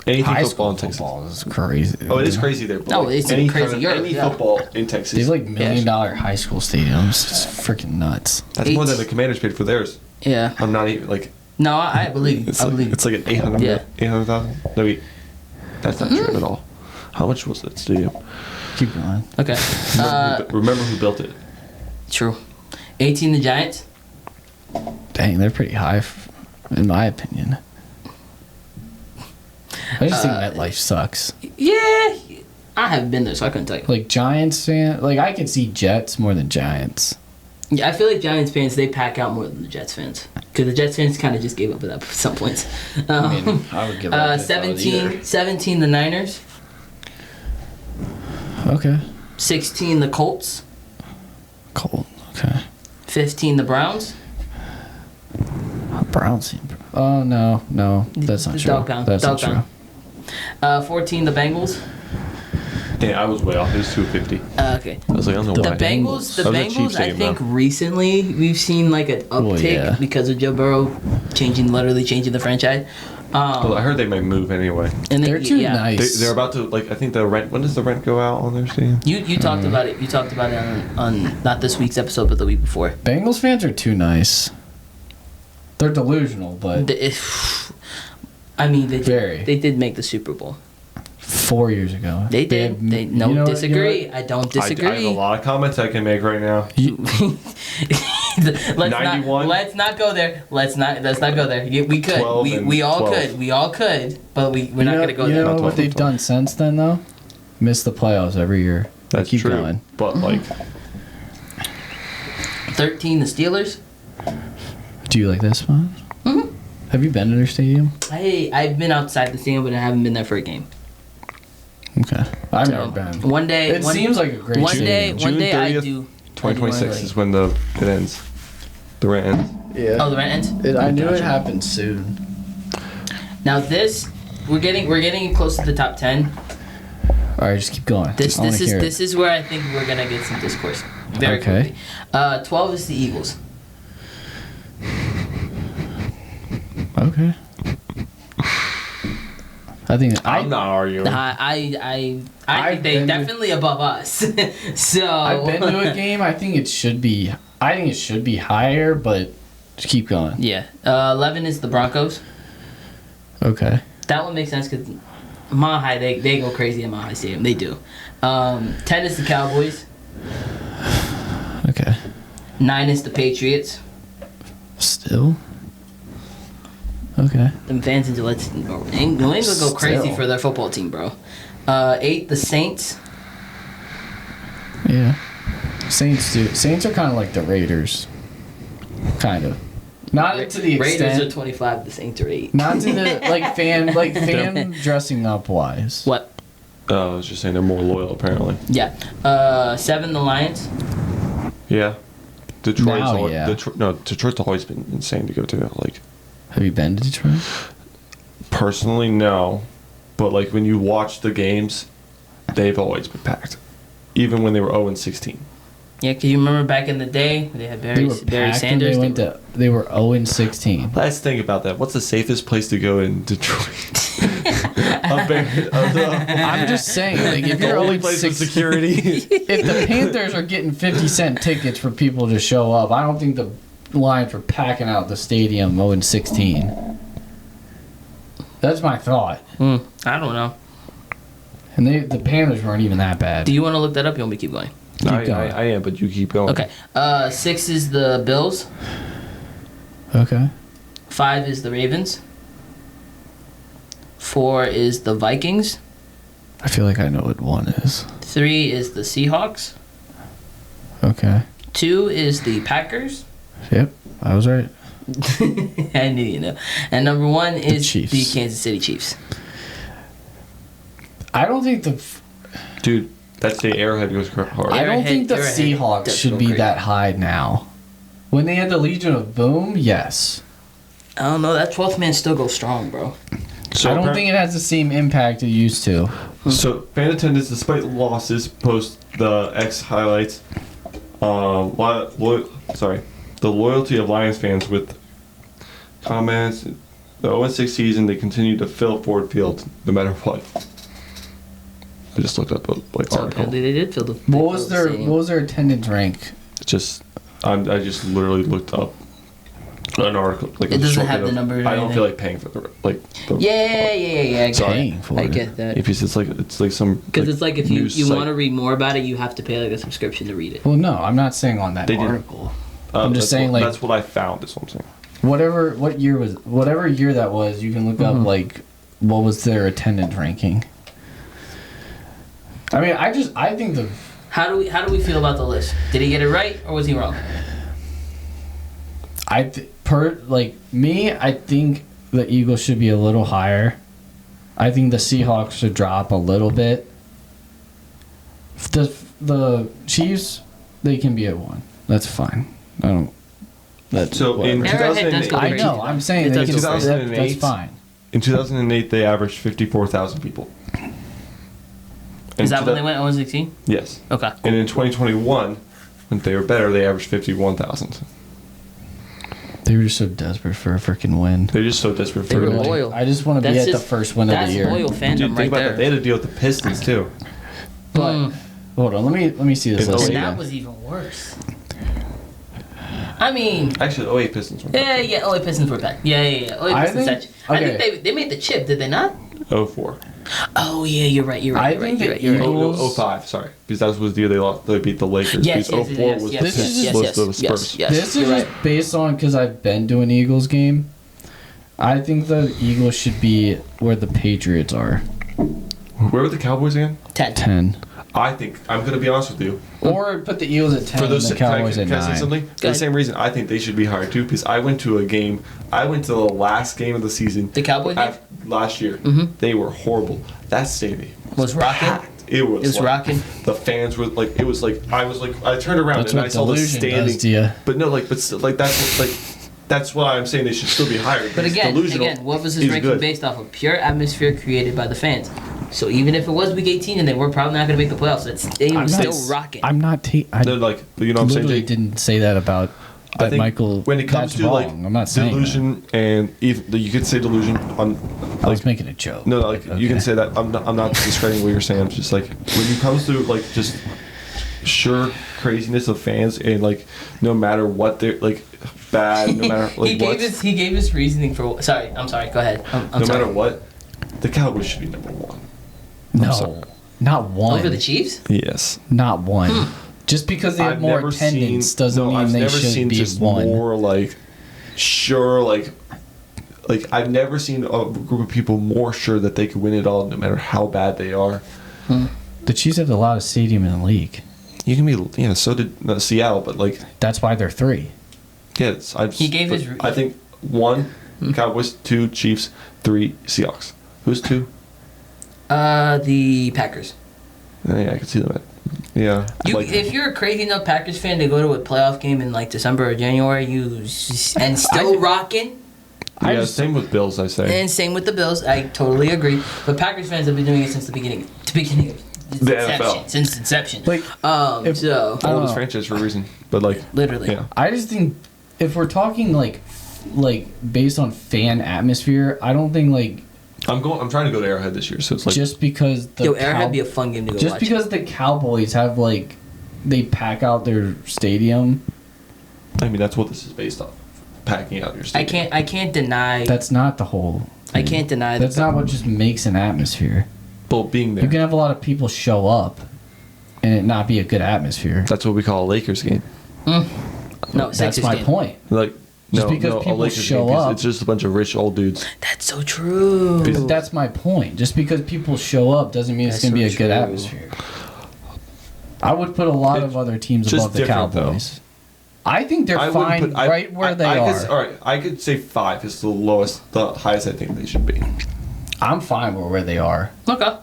Anything High football school in Texas. football is crazy. Oh, it is crazy there. But No, like it's any crazy. kind of- Europe, any yeah. football in Texas. They have like $1 million high school stadiums. It's freaking nuts. That's more Eight. than the Commanders paid for theirs. Yeah. I'm not even like No, I believe you. it's I like believe you. it's like an 800 Yeah. 800,000. No, wait, that's not true at all. How much was that stadium? Keep going. Okay. Remember who built it? True. 18 the Giants. Dang, they're pretty high, in my opinion. I just think MetLife sucks. Yeah. I haven't been there, so I couldn't tell you. Like Giants fan, like I could see Jets more than Giants. Yeah, I feel like Giants fans, they pack out more than the Jets fans. Because the Jets fans kind of just gave up at some points. I would give 17 the Niners. Okay. 16, the Colts. Cold. Okay. 15, the Browns. Browns. Oh no, that's not true. Dog pound. That's Dog not pound. 14, the Bengals. Yeah, I was way off. It was 250. Okay. I was like, I don't know The why. Bengals, That was a Chiefs I game, think though. recently we've seen like an uptick yeah. because of Joe Burrow literally changing the franchise. Well, I heard they might move anyway. And They're too nice. They're about to, like, I think the rent. When does the rent go out on their stadium? You talked about it. You talked about it on not this week's episode, but the week before. Bengals fans are too nice. They're delusional, but I mean, Very. they did make the Super Bowl. 4 years ago. They did. had- They you know- disagree. you know I don't I disagree. have a lot of comments I can make right now. let's 91? Let's not go there. Let's not go there. We could. 12 We and all 12. could. We all could. But we're not know- gonna go You there. know Not what 12. they've done since then, though? Miss the playoffs every year. They That's keep true. going. But, like, 13, the Steelers. Do you like this one? Mhm. Have you been to their stadium? I've been outside the stadium, but I haven't been there for a game. Okay. I've So, never been. One day. It seems like a great One day. stadium. One June day I 30th, do. 2026 is when it ends. The rent ends. Yeah. Oh, the rent ends. I knew it Gotcha. happened soon. Now this, we're getting close to the top 10. All right, just keep going. This I wanna hear it. this is where I think we're gonna get some discourse very Okay. quickly. 12 is the Eagles. Okay. I think I'm not arguing. I I've think they been to- definitely above us. So I've been to a game. I think it should be. I think it should be higher, but just keep going. Yeah. 11 is the Broncos. Okay. That one makes sense because Mile High, they go crazy at Mile High Stadium. They do. 10 is the Cowboys. Okay. 9 is the Patriots. Still. Okay. Them fans in New England go crazy Still. for their football team, bro. 8, the Saints. Yeah. Saints are kind of like the Raiders. Kind of. Not to the Raiders extent. are 25, the Saints are 8. Not to the fan dressing up wise. What? I was just saying they're more loyal, apparently. Yeah. 7, the Lions. Yeah. Detroit's Now, always, yeah. Detroit's always been insane to go to. Like, Have you been to Detroit? personally, no. But, like, when you watch the games, they've always been packed. Even when they were 0-16. Yeah, can you remember back in the day they had Barry They were packed and Sanders? they were 0-16. Let's think about that. What's the safest place to go in Detroit? I'm just saying, like, if The you're only place with 0-16, security. if the Panthers are getting 50-cent tickets for people to show up, I don't think the Lions were packing out the stadium 0-16. That's my thought. I don't know. And the Panthers weren't even that bad. Do you want to look that up? You want me to keep going? going. I am, but you keep going. Okay. 6 is the Bills. Okay. 5 is the Ravens. 4 is the Vikings. I feel like I know what 1 is. 3 is the Seahawks. Okay. 2 is the Packers. Yep, I was right. I knew you know. And number 1 is Chiefs. the Kansas City Chiefs. I don't think Dude, that's the Arrowhead goes hard. I don't think the Arrowhead Seahawks does should go be crazy. that high now. When they had the Legion of Boom, yes. I don't know. That 12th man still goes strong, bro. So I don't think it has the same impact it used to. So fan attendance, despite losses, post the X highlights. The loyalty of Lions fans with comments. The 0-6 season, they continue to fill Ford Field no matter what. I just looked up a So article. apparently they did fill the. What was their attendance rank? I just literally looked up an article. Like It a doesn't short have bit the of- numbers or I don't anything. feel like paying for the Yeah. I get Sorry. Paying for I it. get that. If it's like some Because it's like if you news want to site. read more about it, you have to pay like a subscription to read it. Well, no, I'm not saying on that They did. article. I'm just that's saying, what, like- that's what I found. Is what I'm saying. Whatever year that was, you can look up like what was their attendance ranking. I mean, I think the How do we feel about the list? Did he get it right or was he wrong? I think the Eagles should be a little higher. I think the Seahawks should drop a little bit. the Chiefs, they can be at 1. That's fine. I don't. That's So in whatever. Arrowhead does go 2008, I crazy, know. though. I'm saying It they does can, go crazy. that's fine. in 2008 they averaged 54,000 people. Is that when they two went 0-16? Yes. Okay. And in 2021, when they were better, they averaged 51,000. They were just so desperate for a freaking win. They're just so desperate They for were it. loyal. I just want to be That's at the just- first win of That's the year. loyal fandom Dude, think right about there. that. They had to deal with the Pistons too. But hold on, let me see this In list And 08. again. that was even worse. I mean, Actually, 08 Pistons were. yeah, OA Pistons were back. Yeah. OA I Pistons think- touch. I okay. think they made the chip, did they not? 04. Oh yeah, you're right. I think the Eagles- Oh, 05, sorry. Because that was the year they lost. They beat the Lakers. Yes, because yes, 04 yes, was yes, the yes, Pistons yes, was yes, the yes, Spurs. yes. This is You're just right. based on because I've been to an Eagles game. I think the Eagles should be where the Patriots are. Where were the Cowboys again? 10. I think, I'm going to be honest with you. Or put the Eagles at 10 For those, and the can I- Cowboys at can I say 9. something? For the ahead. same reason, I think they should be higher too. Because I went to a game. I went to the last game of the season. The Cowboys game? Last year. Mhm. They were horrible. That stadium Was rocking. packed. It was, It was like, rocking. The fans were like, it was like, I turned around That's and I what saw the delusion standing. does to you. But no, like, but still, like that's why I'm saying they should still be higher. But because again, delusional what was this is ranking good. based off of? Pure atmosphere created by the fans. So even if it was Week 18 and they were probably not going to make the playoffs, that stadium was not- still rocking. I'm not I They're like, you know what I'm saying? literally Jake? didn't say that about I think Michael. when it comes that's to wrong. like I'm not saying delusion and even you could say delusion on that. I was making a joke. no, like you can Okay. say that. I'm not discrediting what you're saying. I'm just like when it comes to like just sure craziness of fans and like no matter what they're like bad, no matter like what, he gave his reasoning for. Sorry, I'm sorry. Go ahead. I'm no sorry. matter what, the Cowboys should be number one. No, sorry. not one. Over the Chiefs? Yes. Not one. Just because they have more attendance doesn't mean I've they never should seen be just one. more like sure like I've never seen a group of people more sure that they could win it all no matter how bad they are. The Chiefs have the loudest stadium in the league. You can be so did Seattle, but like That's why they're 3. yeah, He gave his I think 1 Cowboys, 2 Chiefs, 3 Seahawks. Who's 2? The Packers. Yeah, I can see them. If you're a crazy enough Packers fan to go to a playoff game in like December or January, and still rocking. Yeah, same with Bills, I say. And same with the Bills. I totally agree. But Packers fans have been doing it since the beginning of The inception. NFL. Since inception. Like, if- so I don't Oldest know. franchise for a reason, but like literally. yeah. I just think if we're talking like based on fan atmosphere, I don't think like I'm trying to go to Arrowhead this year, so it's like just because the Arrowhead be a fun game to go just watch. because the Cowboys have like they pack out their stadium. I mean that's what this is based off. Packing out your stadium. I can't deny. That's not the whole. I thing. can't deny That's not what just makes an atmosphere. Well, being there. You can have a lot of people show up, and it not be a good atmosphere. That's what we call a Lakers game. No, That's Sixers my game. point. Like Just no, because no, a people Lakers show game, 'cause up- it's just a bunch of rich old dudes. That's so true. But that's my point. Just because people show up doesn't mean it's That's going to be a so good true. atmosphere. I would put a lot of other teams just above the different, though. Cowboys. I think they're I wouldn't fine put- I- right where they I are. Could, all right, I could say 5 is the lowest, the highest I think they should be. I'm fine with where they are. Okay.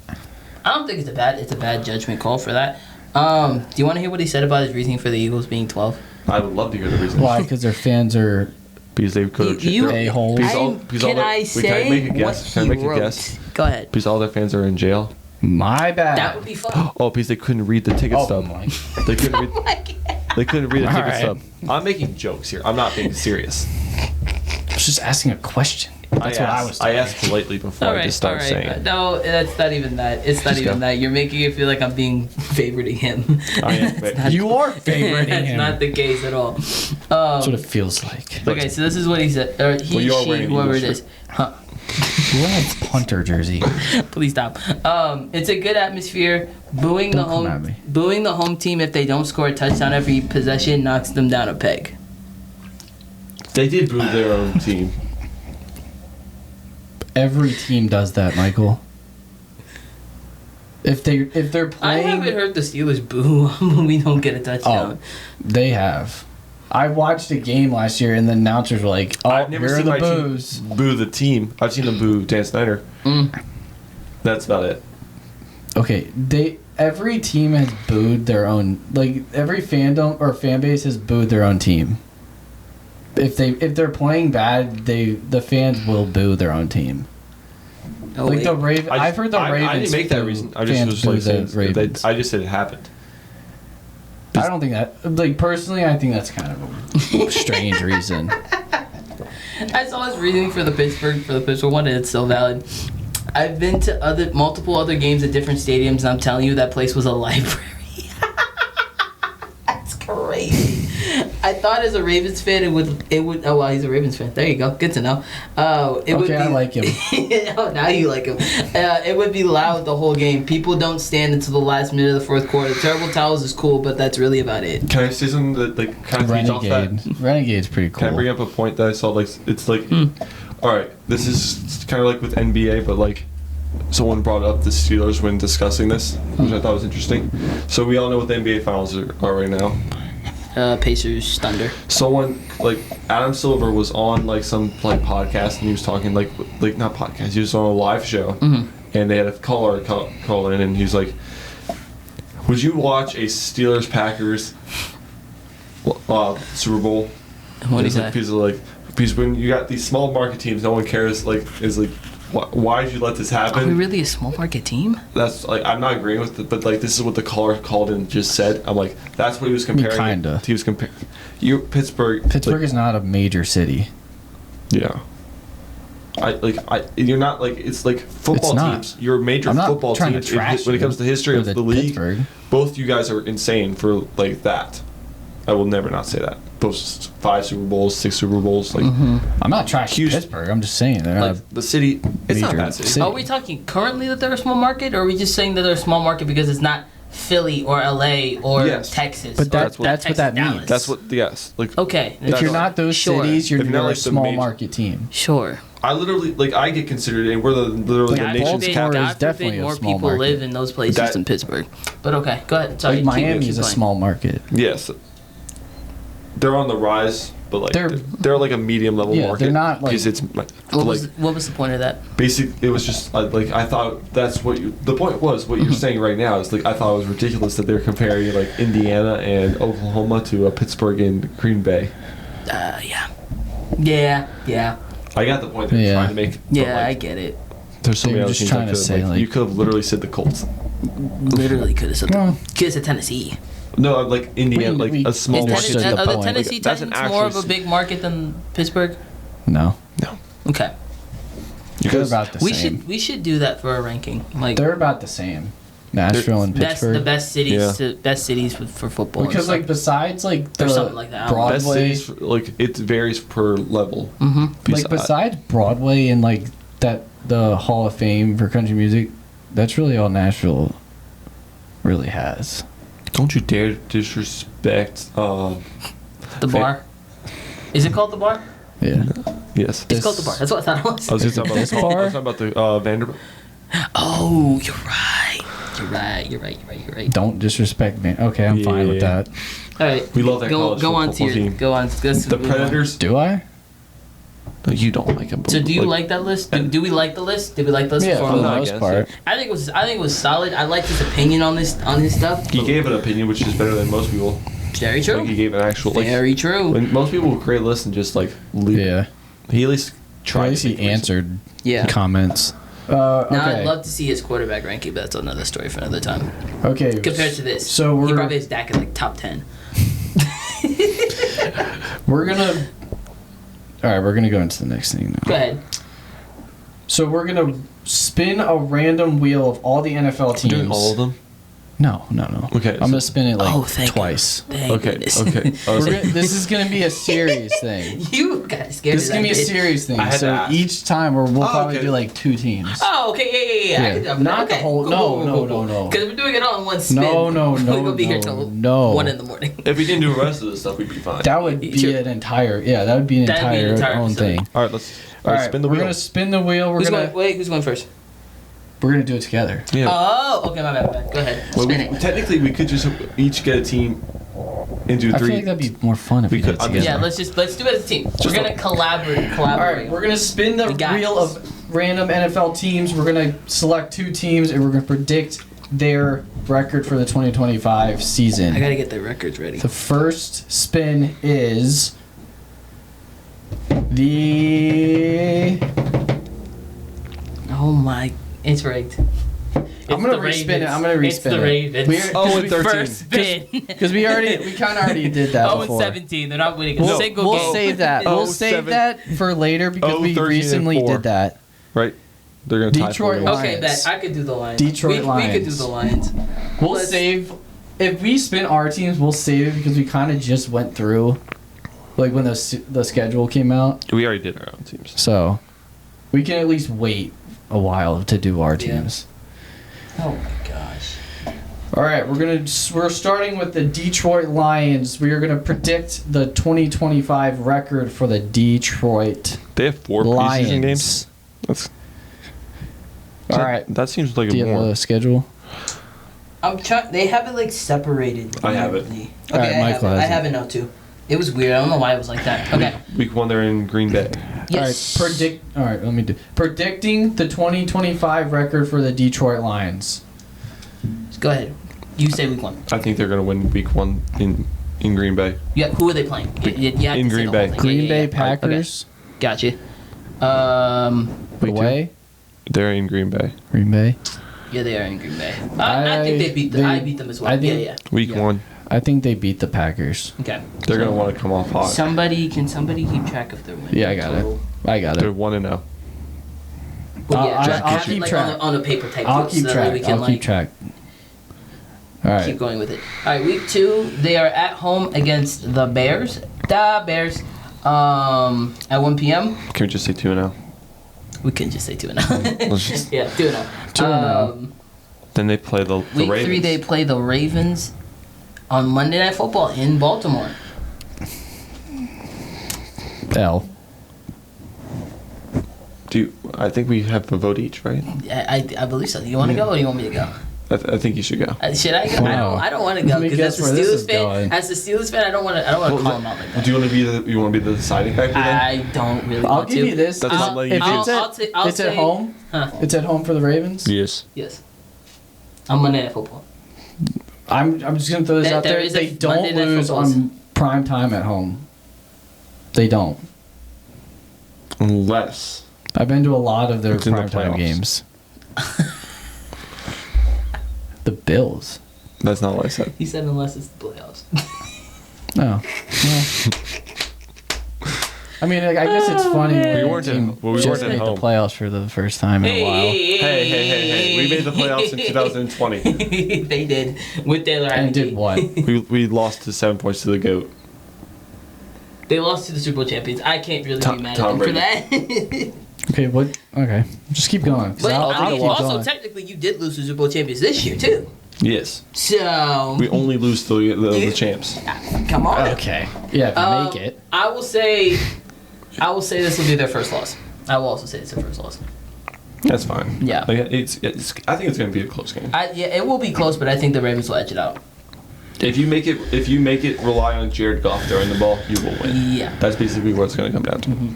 I don't think it's a bad judgment call for that. Do you want to hear what he said about his reasoning for the Eagles being 12? I would love to hear the reason. Why? Because their fans are Because they could. You- a-holes. Can I say Can I make a what guess? Can I he make a wrote? guess? Go ahead. Because all their fans are in jail. My bad. That would be fun. Oh, because they couldn't read the ticket Oh stub. my. They couldn't read. They couldn't read the ticket Alright. stub. I'm making jokes here. I'm not being serious. I was just asking a question. That's what I was I doing. asked politely before I just started saying it. No, that's not even that. It's not Just even go. that. You're making it feel like I'm being favoriting him. I am. It's not- You are favoriting That's him. not the case at all. That's what it feels like. Okay, so this is what he said. Or he, Well, you are she, wearing an whoever it Eagles is. Huh. You want a punter jersey. Please stop. It's a good atmosphere. Don't come at me. Booing the home team if they don't score a touchdown every possession knocks them down a peg. They did boo their own team. Every team does that, Michael. If they're I playing, haven't heard the Steelers boo when we don't get a touchdown. they have. I watched a game last year, and the announcers were like, "Oh, I've never here are seen the my boos." team boo the team. I've seen them boo Dan Snyder. Mm. That's about it. Okay, every team has booed their own. Like every fandom or fan base has booed their own team. If they're playing bad, the fans will boo their own team. Oh, Like wait. the Ravens. I've heard the Ravens. I didn't make that boo- reason. I just fans was like boo saying the Ravens. I just said it happened. I don't think that. Like personally, I think that's kind of a strange reason. I saw his reasoning for the Pittsburgh one, and it's so valid. I've been to multiple other games at different stadiums, and I'm telling you, that place was a library. That's crazy. I thought as a Ravens fan, it would. Oh well, he's a Ravens fan. There you go. Good to know. I like him. Oh, now you like him. It would be loud the whole game. People don't stand until the last minute of the fourth quarter. Terrible Towels is cool, but that's really about it. Can I say something that like kind of feeds off that? Renegade's pretty cool. Can I bring up a point that I saw? Like it's like, all right, this is kind of like with NBA, but like someone brought up the Steelers when discussing this, which I thought was interesting. So we all know what the NBA finals are right now. Pacers, Thunder. Someone like Adam Silver was on like some like podcast and he was talking like not podcast. He was on a live show and they had a caller call in and he was like, "Would you watch a Steelers Packers Super Bowl?" What do you say? Because when you got these small market teams, no one cares. Like is like. Why did you let this happen? Are we really a small market team? That's like I'm not agreeing with it, but like this is what the caller called in and just said. I'm like, that's what he was comparing. Kinda. He was comparing. Pittsburgh. Pittsburgh is not a major city. Yeah. You're not like it's like football It's not. teams. You're a major I'm not football trying team. to trash When it comes to the history you of for the league, Pittsburgh. both you guys are insane for like that. I will never not say that. Those 5 Super Bowls, 6 Super Bowls, like I'm not trashing Huge- Pittsburgh. I'm just saying they're not. like the city. It's not major that city. city. Are we talking currently that they're a small market, or are we just saying that they're a small market because it's not Philly or LA or Yes. Texas? But or that's what Texas, that Dallas? means. That's what. Yes. Like Okay. If you're not those Sure. cities, you're If you're not a like the small major- market team. Sure. I literally like I get considered, and we're literally Like, the nation's Baltimore capital. is God definitely forbid a more small people market. live in those places That- than Pittsburgh. But okay, go ahead. Sorry, Like keep Miami is a going. small market. Yes, they're on the rise, but like They're- they're like a medium level Yeah, market. they're not, like- because it's like What was the point of that? basic. It was just like I thought that's what the point was. What you're saying right now is like I thought it was ridiculous that they're comparing like Indiana and Oklahoma to Pittsburgh and Green Bay. Yeah. I got the point they're Yeah. trying to make. but, Yeah, I like, get it. there's so They many were other just teams trying I to could say, like, like- you could have literally said the Colts. Literally could have said Well, that. Could have said Tennessee. No, like Indiana, We- like a small Is market. Understood the Are the point. Tennessee Like, that's an Titans more of a actually- big market than Pittsburgh? no, Okay. they're Because about the same. We should do that for a ranking. Like They're about the same. Nashville and best the Pittsburgh. best cities Yeah. best cities for football. and Because stuff. like besides like the Or something like that. I don't know. best Broadway, cities, like it varies per level. like besides Broadway and like the Hall of Fame for country music, that's really all Nashville really has. Don't you dare disrespect. The bar. Is it called the bar? Yeah. Yes. It's called the bar. That's what I thought it was. I was just talking about This I was bar? talking about the Vanderbilt. Oh, you're right. Don't disrespect me. Okay, I'm fine with Yeah. that. All right. We love that Go college on to football your team. go on. Let's The move on. Predators. Do I? No, you don't like them. So do you like that list? Do we like the list? Did we like the list? Yeah, before for we the move on? most against part. I think it was solid. I liked his opinion on his stuff. He gave an opinion, which is better than most people. Very true. Like he gave an actual. Like, Very true. when most people will create a list and just like leave. Yeah. He at least tried. At least to he make a reason. answered Yeah. comments. Now Okay. I'd love to see his quarterback ranking, but that's another story for another time. Okay. Compared to this, So he we're probably has Dak in like top 10. we're gonna. All right, we're gonna go into the next thing now. Go ahead. So we're gonna spin a random wheel of all the NFL teams. Doing all of them. No. Okay, I'm gonna spin it like Oh, thank you. twice. Thank Okay. goodness. Okay. We're gonna, this is gonna be a series thing. You got scared. This is gonna be a series thing. I had to So ask. each time we'll probably okay. do like 2 teams. Oh, okay, yeah. I Yeah. can jump Not in. the Okay. whole- Cool, no, cool, no, cool, no, cool. no. Because we're doing it all in one spin. No, We're gonna be here till no. 1 in the morning. If we didn't do the rest of the stuff, we'd be fine. That would be Sure. an entire. Yeah, that would be an That'd be an entire, entire own episode. thing. All right, let's All right, spin the we're wheel. gonna spin the wheel. Who's going first? We're gonna do it together. Yeah. Oh, okay, my bad. Go ahead. Well, Spin it. technically, we could just each get a team and do I 3. feel like that'd be more fun if we We did could- it I'm together. Yeah, let's do it as a team. We're Just gonna collaborate. All right, we're gonna spin the We got wheel this. of random NFL teams. We're gonna select 2 teams, and we're gonna predict their record for the 2025 season. I gotta get the records ready. The first spin is the. Oh my, it's rigged. I'm gonna respin it. I'm gonna respin it. It's the Ravens. We're- Oh, and 13. First spin. Because we kind of already did that Oh, before. and 17. They're not winning a We'll, single we'll game. save that. Oh, We'll save 7. that for later because we 13 and recently 4. did that. Right? They're gonna tie Detroit for you. Lions. Okay, bet I could do the Lions. Detroit we could Lions. do the Lions. We'll Let's- save. If we spin our teams, we'll save it because we kind of just went through, like when the schedule came out. We already did our own teams. So we can at least wait a while to do our Yeah. teams. Oh my gosh. All right, we're starting with the Detroit Lions. We are gonna predict the 2025 record for the Detroit They have 4 Lions. preseason games. That's All right. That seems like Do a you have more. a schedule? I'm trying. They have it like separated. I have it. Okay, All right, I have Michael it. I has it. have it now too. It was weird. I don't know why it was like that. Okay. Week 1, they're in Green Bay. Yes. All right, All right, let me do. Predicting the 2025 record for the Detroit Lions. Go ahead. You say week 1. I think they're gonna win Week 1 in Green Bay. Yeah. Who are they playing? You have In to say Green the Bay. whole thing. Green Yeah, Bay yeah, yeah. Packers. Okay. Gotcha. Week 2, Away. they're in Green Bay. Green Bay. Yeah, they are in Green Bay. I think they beat them. I beat them as well. I think- yeah. Week Yeah. 1, I think they beat the Packers. Okay. they're gonna want to come off hot. Can somebody keep track of their win? Yeah, I got it. total? I got They're it. 1-0. Well, yeah, I'll have it, keep like, track. on a paper type. I'll note keep so that way track. we can I'll like keep track. All right. keep going with it. All right, week 2, they are at home against the Bears. The Bears. At 1 p.m. Can we just say 2-0? We can just say 2-0. Let's just- Yeah, 2-0. 2-0. Then they play the Week Ravens. 3, they play the Ravens on Monday Night Football in Baltimore. L. I think we have a vote each, right? I believe so. Do you want to go or do you want me to go? I think you should go. Should I go? Wow. I don't want to go Let me because guess as a where this Steelers is fan, going. I don't want to call them out like that. Do you want to be the deciding factor then? I don't really I'll want give to. you this. That's Is- not letting if you it's choose. at, I'll it's say, at home. Huh? It's at home for the Ravens. Yes. Yes. On Monday Night Football. I'm just gonna throw this out There there. is a They don't Monday Night lose Footballs. on prime time at home. They don't. Unless I've been to a lot of their It's in the prime time playoffs. games. The Bills. that's not what I said. He said unless it's the playoffs. No. I mean, like, I guess it's funny. when We your weren't team at- well, we just weren't at made home. the playoffs for the first time in a while. Hey. We made the playoffs in 2020. They did with Taylor And Heineke. did what? We lost to 7 points to the GOAT. They lost to the Super Bowl champions. I can't really Tom- be mad Tom at them for that. Okay, what? Okay, just keep going. 'cause But I'll I mean, keep also going. technically, you did lose to the Super Bowl champions this year too. Yes. So We only lose to the champs. come on. Okay. Yeah, if you make it. I will say this will be their first loss. I will also say it's their first loss. That's fine. Yeah. Like, it's I think it's going to be a close game. Yeah, it will be close, but I think the Ravens will edge it out. If you make it rely on Jared Goff throwing the ball, you will win. Yeah. That's basically what it's going to come down to.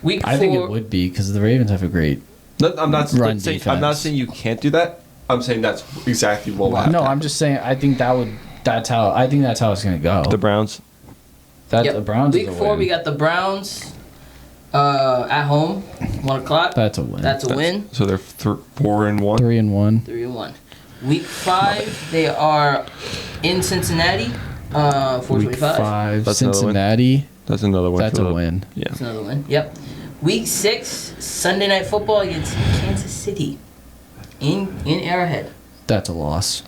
Week I think it 4 would be because the Ravens have a great. No, I'm not Run saying I'm not defense. saying you can't do that. I'm saying that's exactly what will happen. No, I'm just saying. I think that's how it's gonna go. The Browns. That Yep. the Browns. Week is a 4 win. we got the Browns at home, 1 o'clock. That's a win. That's a win. So they're 4-1. 3-1. 3-1. Week 5 they are in Cincinnati. 4:25. Week 5, That's another win. Cincinnati. That's another one. That's for a the- win. Yeah. That's another win. Yep. Week 6 Sunday Night Football against Kansas City in Arrowhead. That's a loss.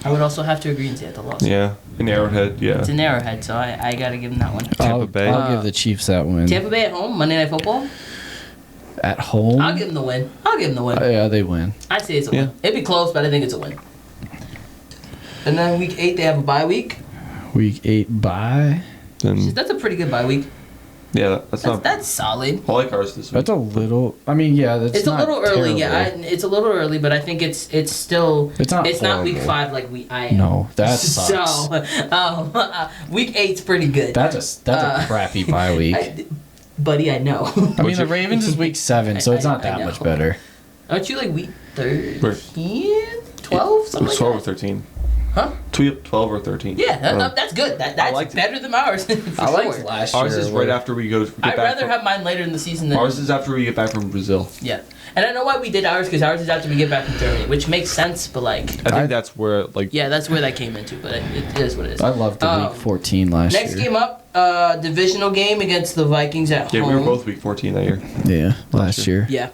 I would also have to agree and say it's a loss. Yeah. In Arrowhead. Yeah. It's in Arrowhead, so I gotta give them that one. Tampa Bay. I'll give the Chiefs that win. Tampa Bay at home, Monday Night Football. At home. I'll give them the win. Yeah, they win. I'd say it's a Yeah. win. It'd be close, but I think it's a win. And then week 8 they have a bye week. Week 8 bye. Then That's a pretty good bye week. yeah, that's not. That's solid. I like ours this week. That's a little. I mean, yeah, that's It's a not little early, terrible. it's a little early, but I think it's still. It's not It's not week horrible. 5 like we. I am. No, that sucks. So, week 8's pretty good. That's a crappy bye week. Buddy, I know. I mean, the Ravens is week 7, so it's not I that know. much better. Aren't you like week Where? 13? 12, It something was like 12 or that. 13. Huh? 12 or 13. Yeah, that's good. That's liked it. better than ours. For I liked sure. last year. Ours is right after we get I'd back. rather have mine later in the season than Ours is after we get back from Brazil. yeah. And I know why we did ours because ours is after we get back from Germany, which makes sense. But like, I think that's where like yeah, that's where that came into. But it is what it is. I loved the week 14 last Next year. game up, divisional game against the Vikings at yeah home. we were both week 14 that year. Yeah, last year. Yeah.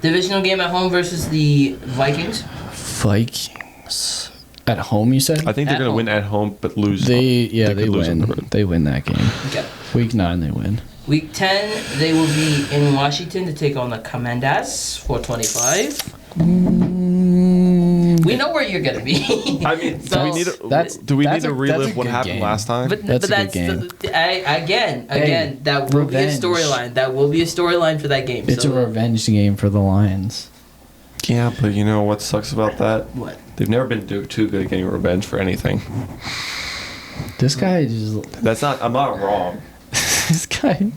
Divisional game at home versus the Vikings. Vikings at home. You said I think they're At gonna home. win at home but lose. they could lose on the win. road. They win that game. Okay. Week 9 they win. Week 10, they will be in Washington to take on the Commanders for 25. We know where you're gonna be. I mean, So- do we need That's- to, do we that's need to a- that's a relive what good happened game. last time? But That's but a good that's again, Hey, that will revenge. be a storyline. That will be a storyline for that game. It's so, a revenge game for the Lions. Yeah, but you know what sucks about that? What? They've never been too good at getting revenge for anything. This guy just. That's not. I'm not wrong. This guy.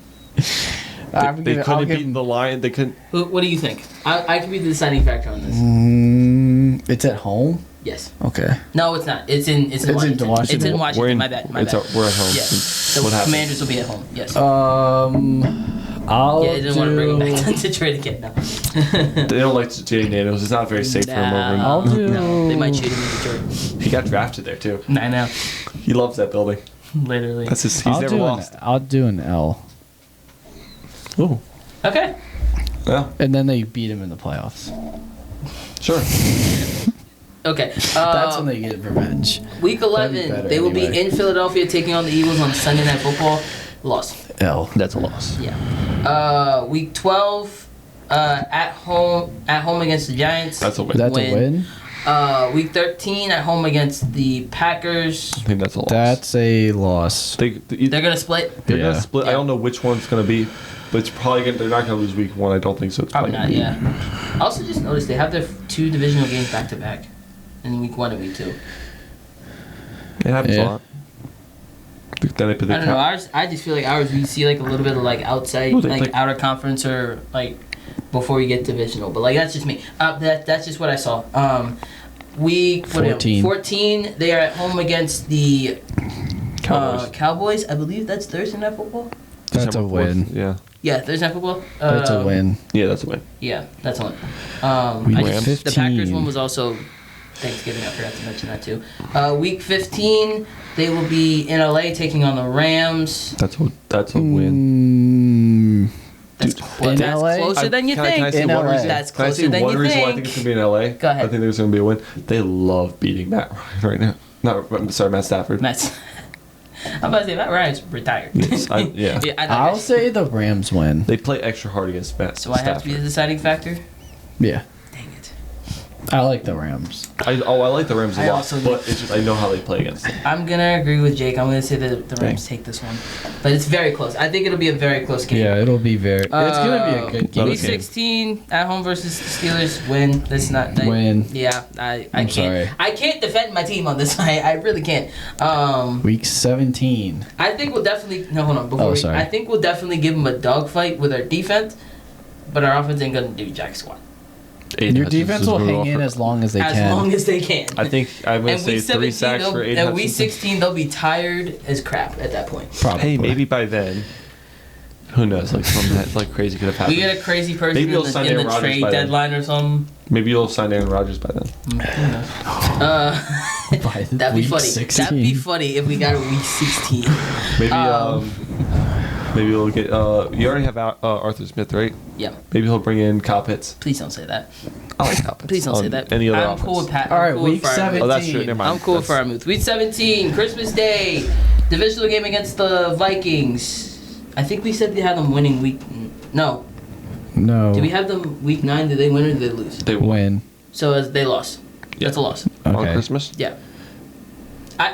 They couldn't beat the Lion. They couldn't. What do you think? I could be the deciding factor on this. It's at home. Yes. Okay. No, it's not. It's in Washington. Washington. It's in We're Washington. in- My bad. we're at home. Yes. The What happened? Commanders will be at home. Yes. I'll yeah, I didn't want to bring him do- back to Detroit again. No. They don't like Jay Natos. It's not very safe for him over. I'll do- No, they might shoot him in Detroit. He got drafted there too. I know. He loves that building. Literally. That's his. He's never lost. I'll do an L. Ooh. Okay. Yeah. And then they beat him in the playoffs. Sure. Okay. That's when they get revenge. Week That'd be 11, better they will be anyway. in Philadelphia taking on the Eagles on Sunday Night Football. Loss. L. That's a loss. Yeah. Week 12, at home against the Giants. That's a win. That's a win. Week 13 at home against the Packers. I think that's a loss. That's a loss. They're gonna split. They're Yeah. gonna split. I Yeah. don't know which one's gonna be, but it's probably gonna. They're not gonna lose week 1. I don't think so. It's Probably not. gonna be- Yeah. I also just noticed they have their 2 divisional games back to back, in week 1 and week 2. It happens Yeah. a lot. Then they put the I don't know. Ours. I just feel like ours. We see like a little bit of like outside, Well, they like play- outer conference or like before you get divisional. But like that's just me. That's just what I saw. Week 14. 14. They are at home against the Cowboys. Cowboys. I believe that's Thursday Night Football. That's a December 4th. win. Yeah. Yeah, Thursday Night Football. That's a win. Yeah, that's a win. Yeah, that's one. Week I just, 15. the Packers one was also Thanksgiving. I forgot to mention that too. Week 15. They will be in LA taking on the Rams. That's a win. That's, in that's LA? closer than you Can I think. say In one LA. reason? That's Can I closer say than one you reason why I think. think it's gonna be in LA? Go ahead. I think there's gonna be a win. They love beating Matt Ryan right now. Not sorry, Matt Stafford. Mets. I'm about to say Matt Ryan's retired. Yes, yeah. I'll say the Rams win. They play extra hard against Matt So I Stafford. have to be the deciding factor. Yeah. Dang it. I like the Rams. I like the Rams a I lot, also- but it's just I know how they play against them. I'm gonna agree with Jake. I'm gonna say that the Rams take this one, but it's very close. I think it'll be a very close game. Yeah, it'll be very. It's gonna be a good Another game. Week 16 at home versus the Steelers. Win. That's not Win. Yeah, I I'm can't. sorry. I can't defend my team on this. I really can't. Week 17. I think we'll definitely no. Hold on. Before sorry. I think we'll definitely give them a dogfight with our defense, but our offense ain't gonna do jack squat. Your defense will hang in as long as they As can. long as they can. I think I'm gonna And say week 3 17, sacks for they'll- 8 and week 16, they'll be tired as crap at that point. Probably. Hey, maybe by then. Who knows? Like something that like crazy could have happened. We get a crazy person Maybe you'll in sign the Aaron Rodgers trade by then. deadline or something. Maybe you'll sign Aaron Rodgers by then. By That'd be week funny. 16. That'd be funny if we got a week 16. Maybe we'll get. You already have Arthur Smith, right? Yeah. Maybe he'll bring in Kyle Pitts. Please don't say that. I like Kyle Pitts. Please don't say on that. Any other I'm offense. cool with Pat. All right, I'm cool with week Fryer. 17. Oh, that's true. Never mind. I'm cool with That's- Fryer. Week 17, Christmas Day, divisional game against the Vikings. I think we said they had them winning week. No. No. Did we have them week 9? Did they win or did they lose? They won Win. So as they lost. That's a loss. on Okay. Christmas. Yeah.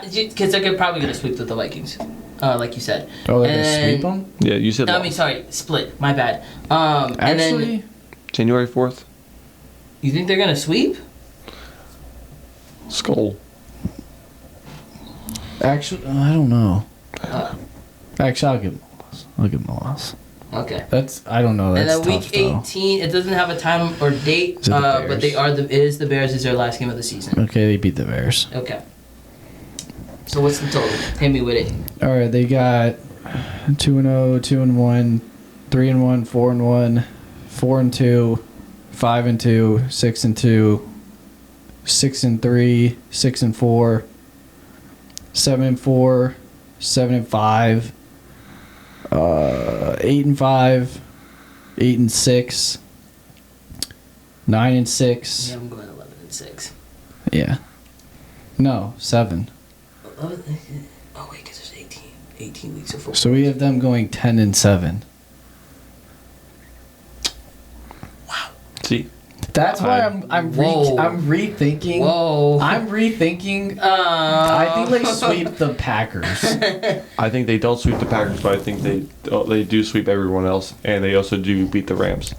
Because they're probably going to sweep with the Vikings, like you said. Oh, they're And gonna sweep them? Yeah, you said. I loss. mean, sorry, split. My bad. And Actually, then January 4th. you think they're going to sweep? Skull. I don't know. Uh, Actually, I'll give them a loss. Okay. I don't know. And That's then tough, week 18, it doesn't have a time or date, Is it the but Bears? it is the Bears. Is their last game of the season. though. Okay, they beat the Bears. Okay. So what's the total? Hit me with it. All right, they got 2-0, 2-1, 3-1, 4-1, 4-2, 5-2, 6-2, 6-3, 6-4, 7-4, 7-5, 8-5, 8-6, 9-6. Yeah, I'm going 11-6. Yeah. No, 7. 11, oh wait, because there's 18 weeks of football. So we have them going 10-7. See, That's why I'm Whoa. rethinking. Whoa. I'm rethinking. I think they sweep the Packers. I think they don't sweep the Packers, but I think they do sweep everyone else, and they also do beat the Rams.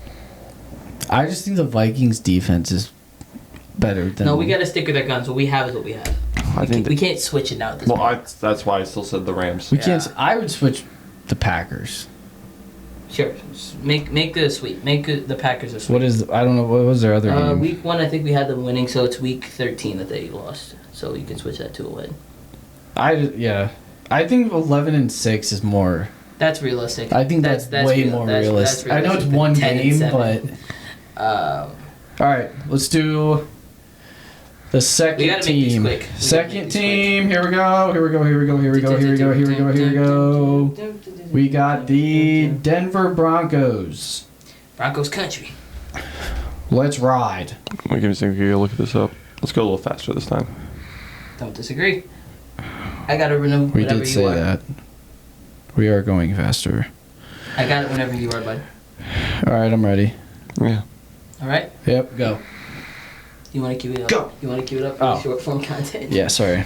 I just think the Vikings defense is better than. No, we got to stick with our guns. What we have is what we have. I think. We can't switch it now at this Well, point. that's why I still said the Rams. We can't. Yeah. I would switch the Packers. Sure. Make the sweep. Make the Packers a sweep. What is? I don't know. What was their other game? Week 1, I think we had them winning, so it's week 13 that they lost. So you can switch that to a win. Yeah. I think 11-6 is more. That's realistic. I think that's way more realistic. I know it's one game, but. All right, let's do the We second gotta make these team. quick. We gotta Second make these team. Here we go. Here we go. Here we go. Here we go. Here we go. Here we go. Here we go. We got the Denver Broncos. Broncos country. Let's ride. Give me a second. Here, look this up. Let's go a little faster this time. Don't disagree. I got it whenever We you did say are. that. We are going faster. I got it whenever you are, bud. All right, I'm ready. Yeah. All right. Yep, go. You want to cue it up? Go. You want to cue it up? Oh. Short form content. Yeah, sorry. I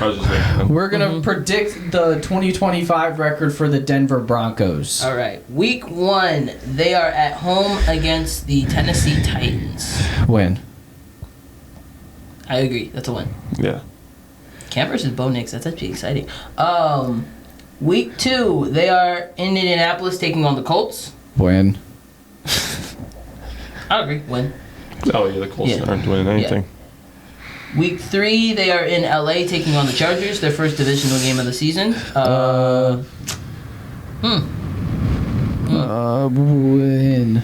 was just making. We're going to predict the 2025 record for the Denver Broncos. All right. Week 1, they are at home against the Tennessee Titans. Win. I agree. That's a win. Yeah. Cam versus Bo Nix. That's actually exciting. Week 2, they are in Indianapolis taking on the Colts. Win. I agree. Win. Oh yeah, the Colts Yeah. aren't doing anything. Week 3, they are in LA taking on the Chargers, their first divisional game of the season. Win.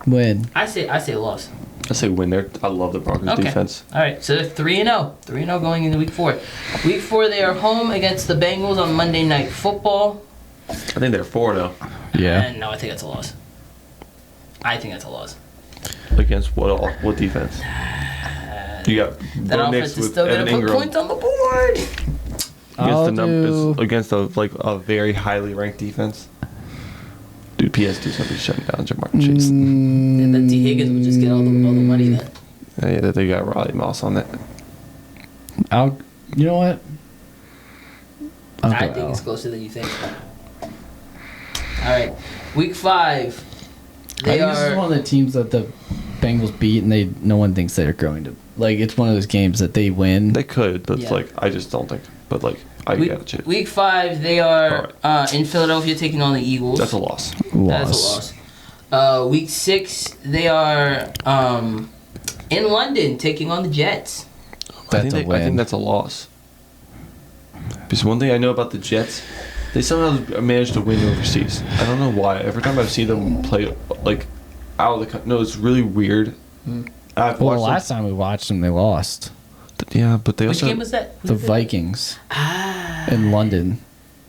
Win. I say loss. I say win there. I love the Broncos Okay. defense. All right, so they're 3-0. 3-0 going into week 4. Week 4, they are home against the Bengals on Monday Night Football. I think they're 4-0. Yeah. And no, I think that's a loss. I think that's a loss. Against what defense? You got That Bo offense Nix is with still going Evan to put Ingram points on the board. against a very highly ranked defense. Dude, PS2's gonna be shutting down Jamar Chase. And then T. Higgins would just get all the money then. Yeah, they got Riley Moss on that. You know what? I'll I go think L. it's closer than you think. All right, week 5. I They think this is are. one of the teams that the Bengals beat, and no one thinks they're going to. Like, it's one of those games that they win. They could, but Yeah. I just don't think. But I get it. Week 5, they are in Philadelphia taking on the Eagles. That's a loss. That is a loss. Week 6, they are in London taking on the Jets. That's a win. I think that's a loss. Because one thing I know about the Jets, they somehow manage to win overseas. I don't know why. Every time I see them play out of the country, no, it's really weird. I've Well, watched last time we watched them, they lost. yeah, but they Which also game was that? Who The did that? Vikings Ah. in London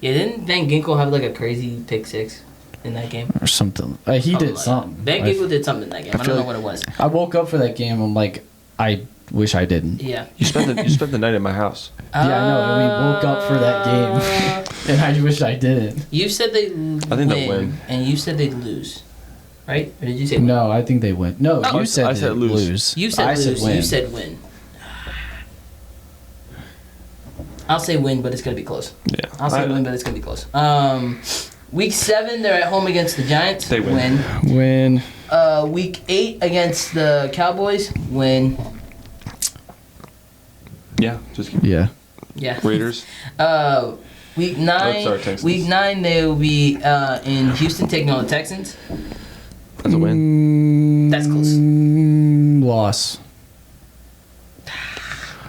Yeah, didn't Van Ginkel have a crazy pick 6 in that game? or something. He did like something. that. Van Ginkel did something in that game. I feel don't know like- what it was. I woke up for that game. I'm like, I wish I didn't. Yeah. you spent the night at my house. Yeah, I know. And we woke up for that game, and I wish I didn't. You said they I think they'll win. and you said they'd lose, right? Or did you say win? No, I think they win. No, Oh, you said I said they'd lose. lose. You said I lose. said win. You said win. I'll say win, but it's gonna be close. Yeah. I'll say win, but it's gonna be close. Week 7, they're at home against the Giants. They win. Win. Week 8 against the Cowboys. Win. Yeah, just keep Yeah. Yeah. Raiders. Week 9. sorry, Texans. Week 9, they will be in Houston taking on the Texans. That's a win. That's close. Loss.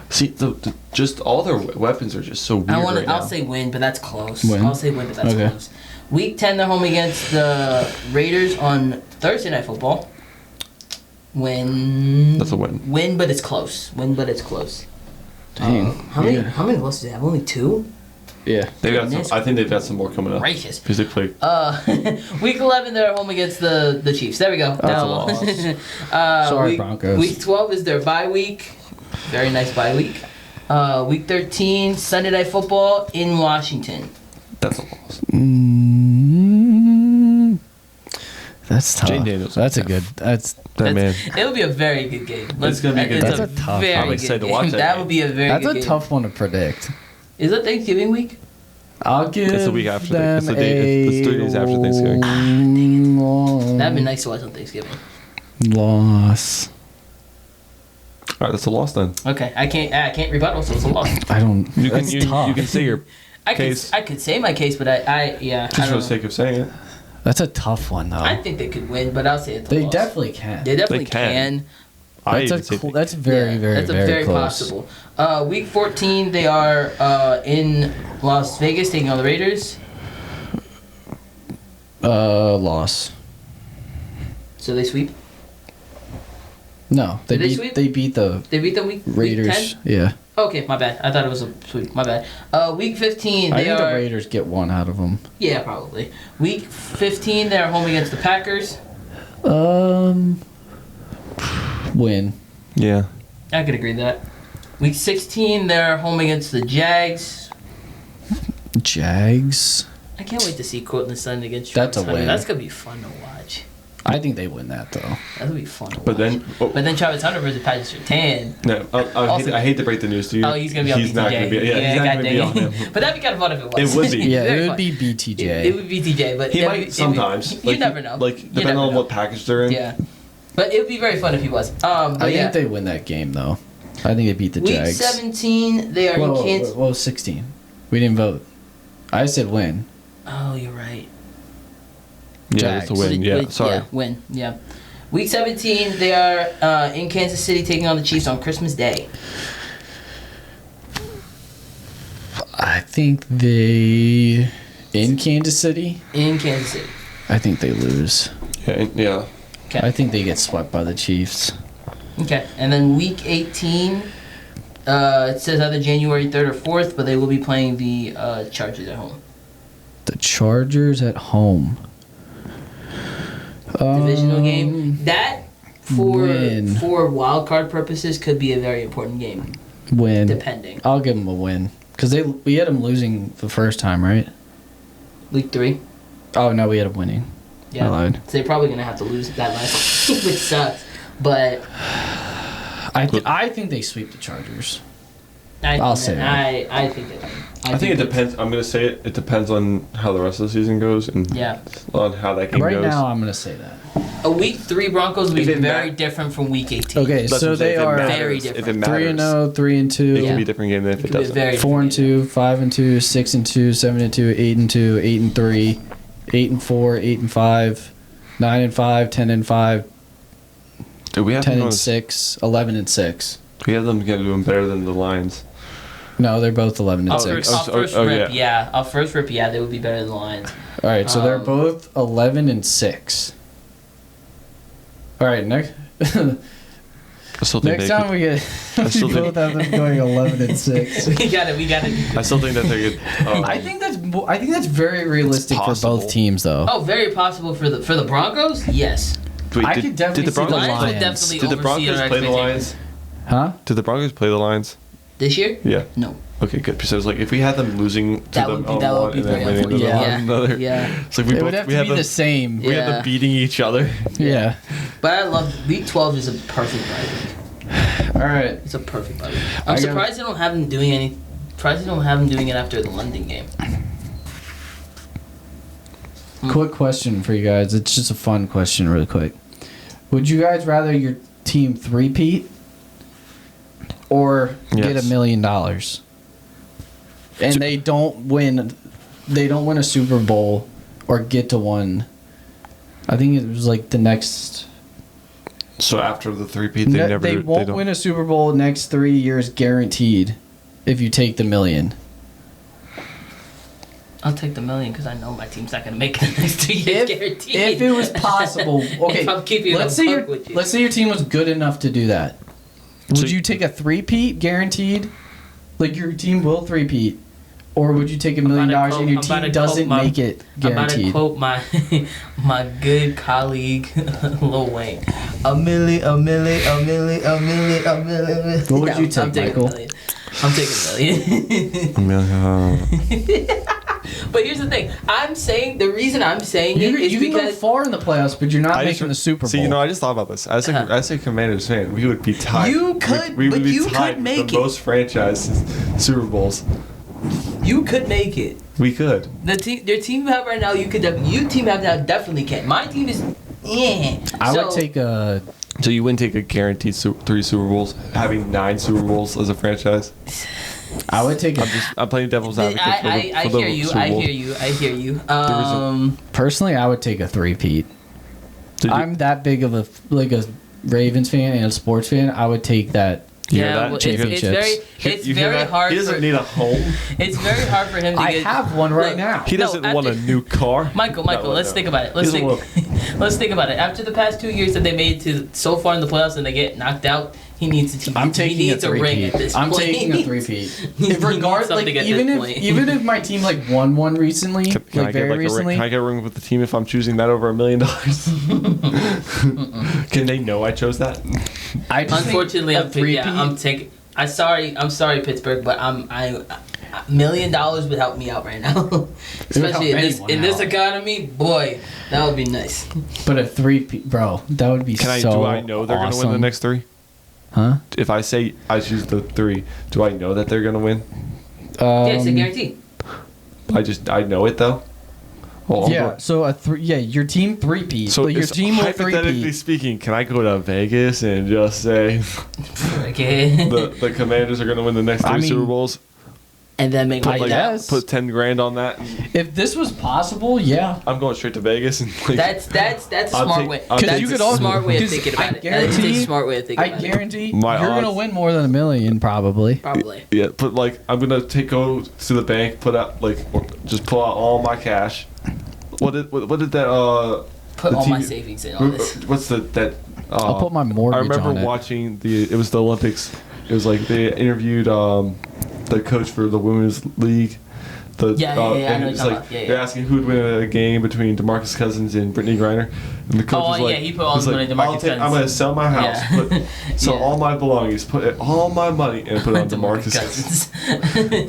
See, just all their weapons are just so weird right now. I'll say win, but that's close. Win? I'll say win, but that's Okay. close. Week 10, they're home against the Raiders on Thursday Night Football. Win. That's a win. Win, but it's close. Win, but it's close. Dang. How many losses do they have? Only 2? Yeah. They've got Goodness some, I think they've got some more coming up. Gracious. Because they play. Week 11, they're home against the Chiefs. There we go. That's a loss. Sorry, Broncos. Week 12 is their bye week. Very nice bye week. Week 13, Sunday Night Football in Washington. That's a loss. That's tough. Jane Daniels. That's a good. That's Man. It'll be a very good game. It's gonna be a good game. It's That's a tough- very I'm good excited to game. watch that That game. would be a very that's good a game. tough one to predict. Is it Thanksgiving week? I'll give It's the week after them it's the day- it's 3 days after Thanksgiving. That'd be nice to watch on Thanksgiving. Loss. All right, that's a loss then. Okay, I can't rebuttal, so it's a loss. I don't. You can That's you tough. can say your I case could say my case, but I just don't for the know. sake of saying it. That's a tough one though. I think they could win, but I'll say it's a They loss. definitely can. They definitely They can. That's even say that's very Yeah, very that's very close. possible. Week 14, they are in Las Vegas taking on the Raiders. Loss. So they sweep. No, they Did they beat sweep? they beat the They beat them week Raiders. Week 10? Yeah, Okay, my bad. I thought it was a sweep. My bad. Week 15, I they think the are. Raiders get one out of them. Yeah, probably. Week 15, they are home against the Packers. Win. Yeah. I could agree with that. Week 16, they're home against the Jags. Jags. I can't wait to see Cortland Sutton against That's a Travis Hunter. win. That's gonna be fun to watch. I think they win that though. That's gonna be fun to But watch. then, Travis Hunter versus Patrick Surtain. no, I hate to break the news to you. Oh, he's gonna be on He's BTJ. not gonna be. Yeah, he's not God gonna be on dang him. it. But that'd be kind of fun if it was. It would be. Yeah, Very it would fun. be BTJ. It would be BTJ, but He it'd might be- sometimes. You Like, never know. Like You depending never on know. what package they're in. Yeah, but it would be very fun if he was. But I yeah. think they win that game though. I think they beat the Week Jags. 17, they are Whoa, in Kansas. whoa, 16. We didn't vote. I said win. Oh, you're right. Yeah, that's a Jags. win. Yeah, sorry. Yeah, win. Yeah. Week 17, they are in Kansas City taking on the Chiefs on Christmas Day. I think they in Kansas City. In Kansas City. I think they lose. Yeah. Okay. I think they get swept by the Chiefs. Okay. And then week 18, it says either January 3rd or 4th, but they will be playing the Chargers at home. The Chargers at home. Divisional game. That, win. for wild card purposes, could be a very important game, Win. depending. I'll give them a win because we had them losing the first time, right? Week 3. Oh no, we had them winning. I Yeah. lied. So they're probably going to have to lose that last game, which sucks. But I think they sweep the Chargers. I'll say that. I think that. I think it depends. I'm gonna say it. It depends on how the rest of the season goes and Yeah. on how that game Right goes. now, I'm gonna say that. A week 3 Broncos will be If it very ma- different from week 18. Okay, That's what so I'm saying, they if it are matters, Very If different. it matters, 3-0, 3-2. it Yeah. could be a different game than if It it could be a doesn't. very 4-2, 5-2, 6-2, 7-2, 8-2, 8-3, 8-4, 8-5, 9-5, 10-5, Do we have them going- 10-6, 11-6. We have them doing better than the Lions. No, they're both 11-6. Off first oh, rip, yeah. yeah. Off first rip, yeah, they would be better than the Lions. All right, so they're Um, both 11-6. All right, next I still think next they time could, we get I still we think- both have them going 11-6. we got it. I still think that they could. I think that's very realistic for possible. both teams, though. Oh, very possible for the Broncos. Yes, Wait, I could definitely did the see the Broncos, Lions will Lions. definitely Did the oversee Broncos their play the expectations. Lions? Huh? Did the Broncos play the Lions? This year? Yeah. No. Okay, good. Because I was like, if we had them losing to That them would be- on that would one be and then very winning to them unfortunate. on Yeah. another, Yeah. it's like we It both would have we to have be them, the same. we have Yeah. them beating each other. Yeah. But I love week 12 is a perfect bye week. All right. It's a perfect bye week. I I'm got- surprised they don't have them doing any. Surprised they don't have them doing it after the London game. Quick question for you guys. It's just a fun question, really quick. Would you guys rather your team three-peat or get Yes. $1 million? and they don't win a Super Bowl or get to one. I think it was like the next. So after the three-peat, They won't win a Super Bowl next 3 years guaranteed if you take the $1 million. I'll take the $1 million because I know my team's not gonna make it the next 2 years guaranteed. If it was possible, okay. If I'm keeping let's say your team was good enough to do that. Would you take a three-peat guaranteed? Like your team will three-peat, or would you take $1 million and your team doesn't make it guaranteed? I'm about to quote my good colleague Lil Wayne. $1 million. What would you take, Michael? I'm taking $1 million. But here's the thing. The reason I'm saying it is you can go because far in the playoffs, but you're not making the Super Bowl. See, I just thought about this. As a Commanders fan, we would be tied. You could, we but would be you tied could make with the it. most franchise Super Bowls. You could make it. We could. Your team you have right now, you team have now definitely can. My team is, I would take a. So you wouldn't take a guaranteed 3 Super Bowls, having 9 Super Bowls as a franchise? I would take. I'm playing devil's advocate I for the hear you. Super Bowl. I hear you. Personally, I would take a three-peat. I'm that big of a Ravens fan and a sports fan. I would take that. Yeah, well, it's very hard. He doesn't need a home. It's very hard for him to get. I have one right now. He doesn't want a new car. Michael, let's think about it. Let's think about it. After the past 2 years that they made to so far in the playoffs and they get knocked out, he needs a ring at this point. I'm taking a three-peat. Even if my team won one recently, Can I get a ring with the team if I'm choosing that over $1 million? Can they know I chose that? Unfortunately, I'm taking. I'm sorry, Pittsburgh, but $1 million would help me out right now. Especially in this economy, boy, that would be nice. But a three-peat, bro, that would be so Do I know they're gonna win the next 3? Huh? If I say I choose the 3, do I know that they're gonna win? Yeah, it's a guarantee. I know it though. Well, yeah. So your team three-peat. So your team will hypothetically three-peat. speaking, can I go to Vegas and just say the Commanders are gonna win the next 3 Super Bowls? And then make put $10,000 on that. If this was possible, yeah. I'm going straight to Vegas and that's a smart way. That's a smart way of thinking about it. That's a smart way of thinking about it. I guarantee you're gonna win more than $1 million, probably. Probably. Yeah, but I'm gonna go to the bank, pull out all my cash. What did that put all my savings in on this? What's that? I'll put my mortgage on it. I remember watching it was the Olympics. It was they interviewed the coach for the women's league. I know and it's they're asking who would win a game between DeMarcus Cousins and Brittany Griner, and the coach was he put all his money in DeMarcus Cousins. I'm gonna sell my house, sell all my belongings, put all my money, and put it on DeMarcus Cousins.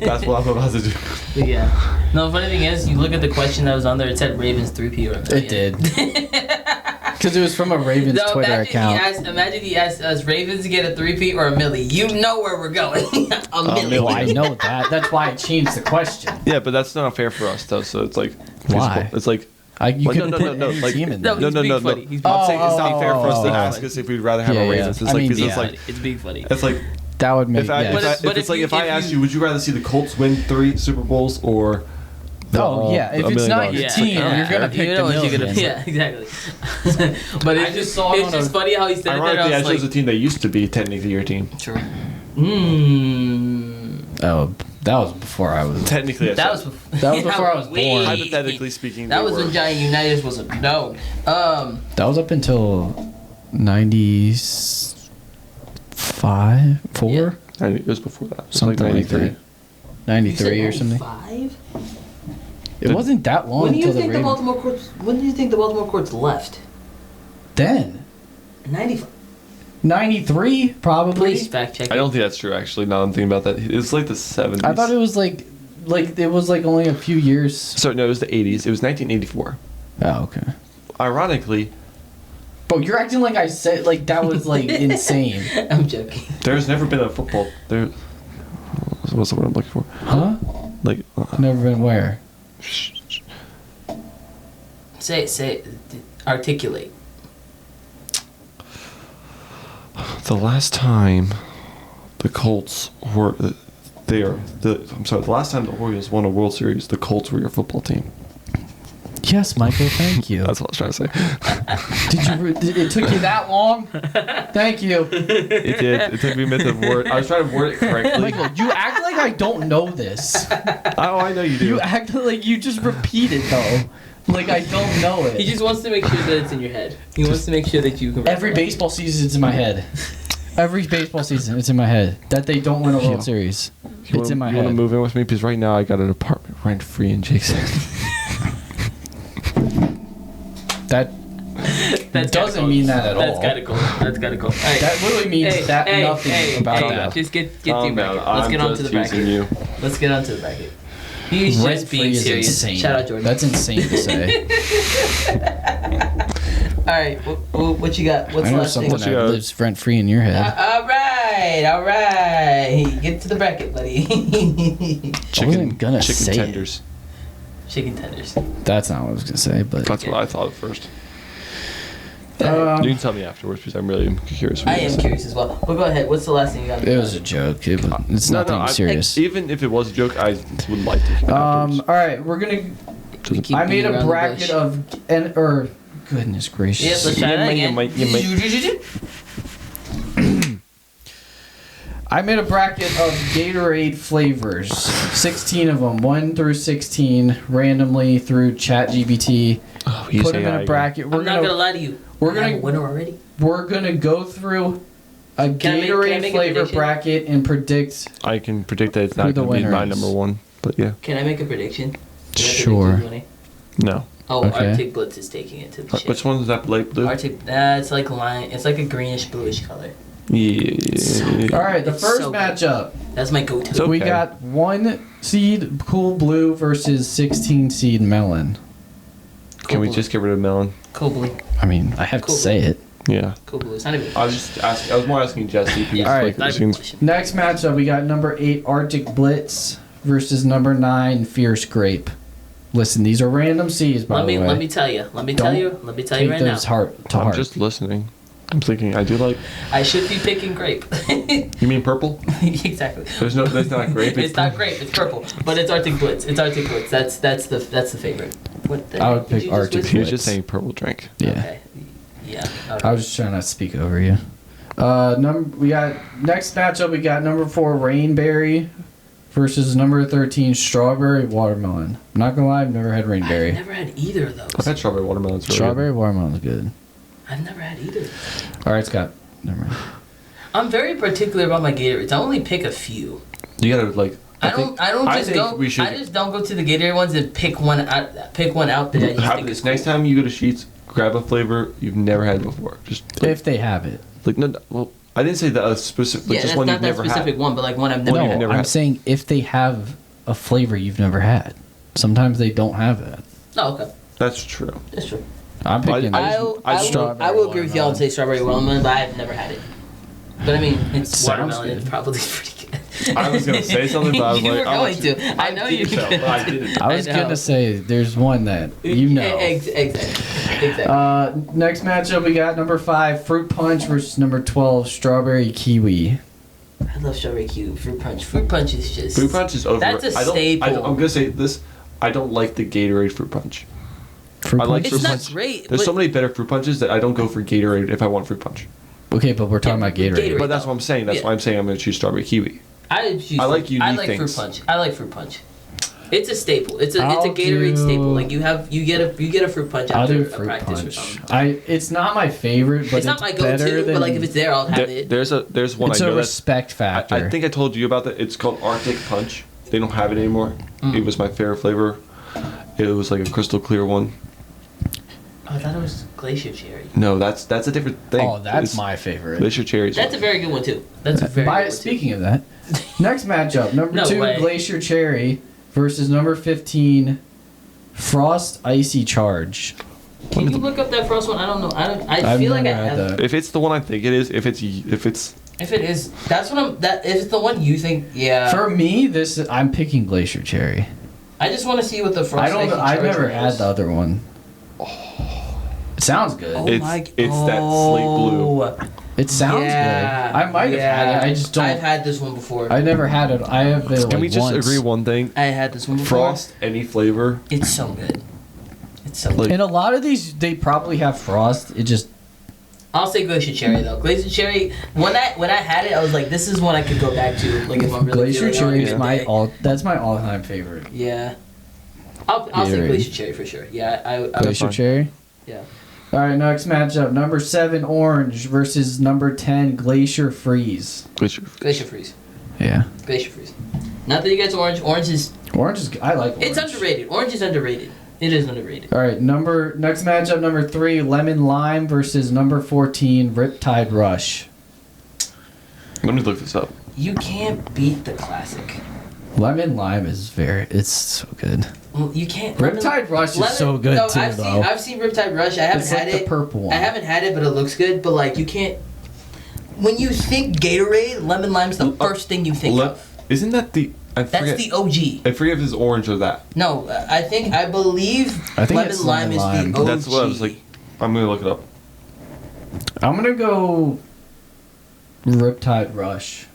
That's what I'm about to do. Yeah. No, the funny thing is, you look at the question that was on there. It said Ravens 3P or $1 million. It did. Because it was from a Ravens Twitter account. Imagine he asked us Ravens to get a 3P or $1 million. You know where we're going. $1 million. Well, I know that. That's why I changed the question. Yeah, but that's not fair for us though. So it's why? It's you couldn't put any team in there. No. I'm saying it's not fair for us to ask us if we'd rather have a Ravens. It's being funny. It's like that would make. If I asked you, would you rather see the Colts win 3 Super Bowls or? If it's not your team, you're gonna pick the million. Yeah, exactly. But it's just funny how he said it. Ironically, I chose a team that used to be technically your team. Sure. Oh, that was before I was. Technically, that was before I was born. Hypothetically speaking, that was when Giant United was a no. That was up until 95, 4. Yeah. It was before that. Something like 93. 93 or something. 95? It wasn't that long. When do you think the Baltimore Colts left? Then. 95. 93, probably. Please fact check. I don't think that's true. Actually, now I'm thinking about that, it's like the 70s. I thought it was it was only a few years. So no, it was the 80s. It was 1984. Oh, okay. Ironically. But you're acting like I said that was insane. I'm joking. There's never been a football. What's the word I'm looking for? Huh? Never been where? Say, articulate. The last time the Colts were They are I'm sorry. The last time the Orioles won a World Series, the Colts were your football team. Yes, Michael. Thank you. That's what I was trying to say. It took you that long? Thank you. It did. It took me a minute to word. I was trying to word it correctly. Michael, you act like I don't know this. Oh, I know you do. You act like you just repeat it though. Like I don't know He it. just wants to make sure that it's in your head. He wants to make sure that you can. Every baseball season, it's in my head. Every baseball season, it's in my head. That they don't win a World Series. It's in my You want to head. move in with me? Because right now I got an apartment rent free in Jason. That That's doesn't kinda mean that at That's all. kind of cool. That's kind of cool. Hey, That literally means nothing about that. Just get to Calm your bracket. down. Let's I'm get on to just the bracket. teasing you. Let's get on to the bracket. He's Rent just free being is serious. insane. Shout out Jordan. That's insane to say. All right, what you got? What's I the know last thing? something that lives rent free in your head. All right. Get to the bracket, buddy. wasn't gonna chicken say it. tenders. Chicken tenders. That's not what I was gonna say, but That's what I thought at first. You um, can tell me afterwards because I'm really curious. what I you am said. curious as well. But go ahead. What's the last thing you got? it was a joke. It's nothing serious. Even if it was a joke, I would like to hear afterwards. All right, we're gonna. We keep I made beating a around the bracket bush. of goodness Yep, gracious. let's try that again. I made a bracket of Gatorade flavors, 16 of them, 1 through 16, randomly through ChatGPT. Oh, Put them in a bracket. I'm not gonna lie to you. we're I have gonna- a winner already. We're gonna go through a Can I make Gatorade a flavor prediction? bracket and predict. I can predict that it's Who not the going to be winner my is. number one, but yeah, Can I make a prediction? Can I predict Sure. who's winning? no. Oh, Okay. Arctic Blitz is taking it to the ship. Which one is that? Light blue. Arctic, it's like lime. It's like a greenish bluish color. Yeah. All right, the It's first so good. matchup. That's my go-to. So- We Okay. got 1 seed Cool Blue versus 16 seed Melon. Can we Cool just get rid of melon? Cool blue. I mean, I have Cool to say it. Yeah. Cool blue. It's not even. I was just asking. I was more asking Jesse. If he was All right. like, Not even a seems- question. Next matchup, we got number 8 Arctic Blitz versus number 9 Fierce Grape. Listen, these are random seeds, by Let the way. me tell you. Let me Don't tell you Take right now. those heart to I'm heart. just listening. I'm thinking. I do like. I should be picking grape. You mean purple? Exactly. There's no. That's not grape. It's not grape. It's purple. But it's Arctic Blitz. It's Arctic Blitz. That's the favorite. What the I would heck? Did pick you just Arctic whisper? He was Blitz. just saying purple drink. Yeah. Okay. Yeah. Okay. I was just trying not to speak over you. We got next matchup. We got number 4 Rainberry versus number 13 Strawberry Watermelon. I'm not gonna lie, I've never had I've Rainberry. never had either of those. I've had strawberry watermelon. It's really Strawberry Watermelon's good. I've never had either. All right, Scott. Never mind. I'm very particular about my Gatorades. I only pick a few. Good. You gotta like. I don't just think go. we should- I just don't go to the Gatorade ones and pick one out. Pick one out that I just Have think this is next cool. time you go to Sheets, grab a flavor you've never had before. Just like, If they have it. no. Well, I didn't say that specific. Yeah, just that's one not you've that never specific had. one, but like one I've One never. you've No, never I'm had. saying if they have a flavor you've never had. Sometimes they don't have that. Oh, okay, That's true. that's true. I'm picking. I I will agree with y'all and say strawberry watermelon, but I've never had it. But I mean, it's Sounds watermelon. good. It's probably pretty good. I was gonna say something, but I was You like, were I'll going let you- to. I know you did so, were but I going to. didn't. I was I know. gonna say there's one that you know. Exactly. Next matchup we got number 5 Fruit Punch versus number 12 Strawberry Kiwi. I love strawberry cube. Fruit punch. Fruit punch is just. Fruit punch is over. That's a staple. I'm gonna say this. I don't like the Gatorade fruit punch. Fruit I like Punch? It's fruit not punch. great. There's but so many better fruit punches that I don't go for Gatorade if I want fruit punch. Okay, but we're talking Yeah, about Gatorade. Gatorade. But that's what I'm saying. That's Yeah. why I'm saying I'm gonna choose strawberry kiwi. I choose. I like unique fruit things. punch. I like fruit punch. It's a staple. It's a I'll Gatorade do- staple. Like you get a fruit punch I'll after do a Fruit practice or Punch. something. It's not my favorite, but It's not my better go-to, than, but like if it's there, I'll have it. There's one it's I a know that's. respect factor. I think I told you about that. It's called Arctic Punch. They don't have it anymore. Mm. It was my favorite flavor. It was like a crystal clear one. Oh, I thought it was glacier cherry. No, that's a different thing. Oh, that's It's my favorite. Glacier cherries. That's a very good one too. That's a very good one Speaking of that, next matchup, number No 2 way. Glacier Cherry versus number 15 Frost Icy Charge. too. Can you look up that first one? I don't know. I I've feel like I never had have. that. If it's the one I think it is, if it's If it is, that's what I'm. That if it's the one you think, yeah. For me, I'm picking Glacier Cherry. I just want to see what the frost. Icy I've Charge never one had is. the other one. It sounds good. Oh It's- my! it's that slate blue. It sounds good. I might have had it. I just don't. I've had this one before. I never had it. I have it. Can we just agree one thing? I had this one before. Frost, any flavor. It's so good. It's so Like- good. And a lot of these, they probably have frost. It just. I'll say Glacier Cherry though. Glacier Cherry. When I had it, I was like, this is one I could go back to. Like if I'm really Glacier feeling on a Cherry is good my day. That's my all-time favorite. Yeah. I'll say Gatorade. Glacier Cherry for sure. Yeah. I Glacier fine. Cherry. Yeah. All right, next matchup: number 7 Orange versus number 10 Glacier Freeze. Glacier. Glacier Freeze. Yeah. Glacier Freeze. Nothing against Orange. Orange is Orange is. I like. Orange. it's underrated. Orange is underrated. It is underrated. All right, next matchup: number 3 Lemon Lime versus number 14 Riptide Rush. Let me look this up. You can't beat the classic. Lemon Lime is it's so good. Well, you can't. Riptide Rush is so good too, though. I've seen Riptide Rush. I haven't It's had like it. the purple one. I haven't had it, but it looks good. But like, you can't. When you think Gatorade, lemon lime's the first thing you think of. Isn't that the? I That's forget. the OG. I forget if it's orange or that. No, I believe I think lemon it's lime lemon lime. is the OG. That's what I was like. I'm gonna look it up. I'm gonna go Riptide Rush.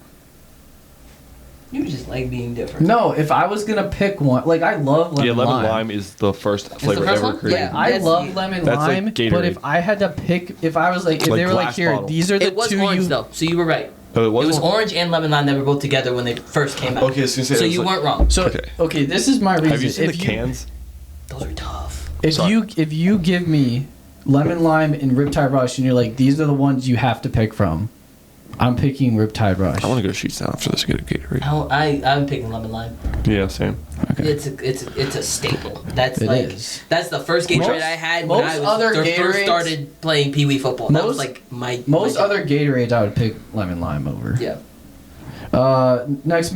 You just like being different. No, if I was gonna pick one, like I love lemon lemon lime. lime is the first flavor first ever one? created. Yeah. I That's love the- lemon That's like lime, but Gatorade. if I had to pick, if I was like, if Like they were like, glass here, bottle. these are the It was two orange you. though, so you were right. Oh, it It was wasn't? orange and lemon lime. They were both together when they first came out. Okay, I was gonna say, so it was you like- weren't wrong. So Okay. okay, this is my reason. Have you seen if the cans? Those are tough. If you give me lemon lime and Riptide Rush, and you're like, these are the ones you have to pick from, I'm picking Riptide Rush. I want to go shoot down after this. Get a Gatorade. I'm picking lemon lime. Yeah, same. Okay. It's a staple. That's It like is. that's the first Gatorade Most- I had when most I was other first Gatorades- started playing Pee Wee football. That was Most- like my Most my- other Gatorades, I would pick lemon lime over. Yeah. Last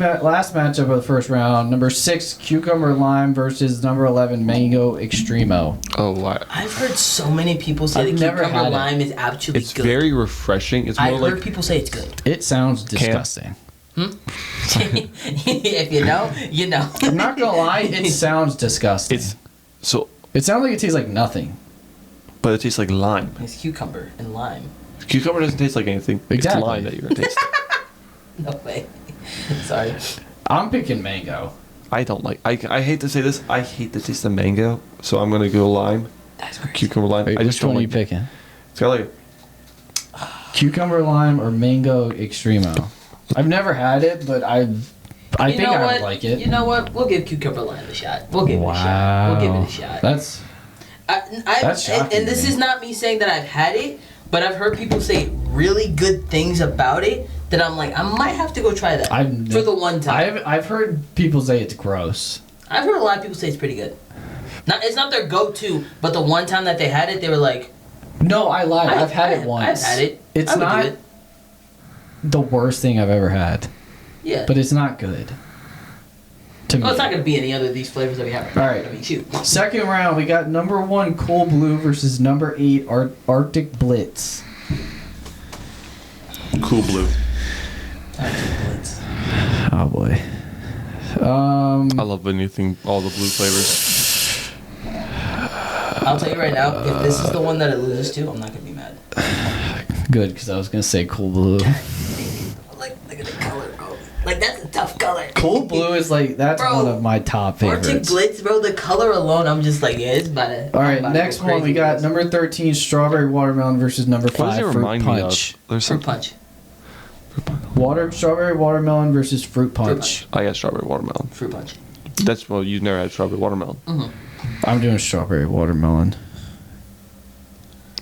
matchup of the first round: number 6 Cucumber Lime versus number 11 Mango Extremo. Oh, wow. I've heard so many people say I've the never cucumber had it. lime is actually It's good. very refreshing. It's I more heard like people say it's good. It sounds disgusting. If you know, you know. I'm not gonna lie, it sounds disgusting. it's so, It sounds like it tastes like nothing. but it tastes like lime. It's cucumber and lime. Cucumber doesn't taste like anything. Exactly. It's lime that you're gonna taste. No way. Sorry. I'm picking mango. I don't like. I hate to say this. I hate the taste of mango, so I'm gonna go lime. That's crazy. Cucumber lime. Wait, I just which one don't are you like. picking? It's got like. Cucumber lime or mango extremo? I've never had it, but I You think know I what? would like it. You know what? We'll give cucumber lime a shot. We'll give it a shot. We'll give it a shot. That's That's shocking and this to me. is not me saying that I've had it, but I've heard people say really good things about it that I'm like, I might have to go try that I've for the one time. I've heard people say it's gross. I've heard a lot of people say it's pretty good. It's not their go-to, but the one time that they had it, they were like, No, I lied. I've had it once. I've had it. It's I would do not it. the worst thing I've ever had, Yeah. but it's not good. To me. Well, it's not going to be any other of these flavors that we have right now. All right. I mean, shoot. Second round, we got number 1 Cool Blue versus number 8 Arctic Blitz. Cool blue. Oh boy. I love anything, all the blue flavors. I'll tell you right now, if this is the one that it loses to, I'm not going to be mad. Good, because I was gonna say Cool Blue. Like, look at the color, bro. Like, that's a tough color. Cool Blue is like that's Bro, one of my top Arctic favorites. Blitz, bro, the color alone, I'm just like, yeah, it's about to. All right, I'm about to next go one we crazy got with this. number 13 Strawberry Watermelon versus number What does 5 it Fruit remind me Punch. of? There's Fruit some. punch. Strawberry Watermelon versus Fruit Punch. I got strawberry watermelon. Fruit punch. That's well, you've never had strawberry watermelon. I'm doing Strawberry Watermelon.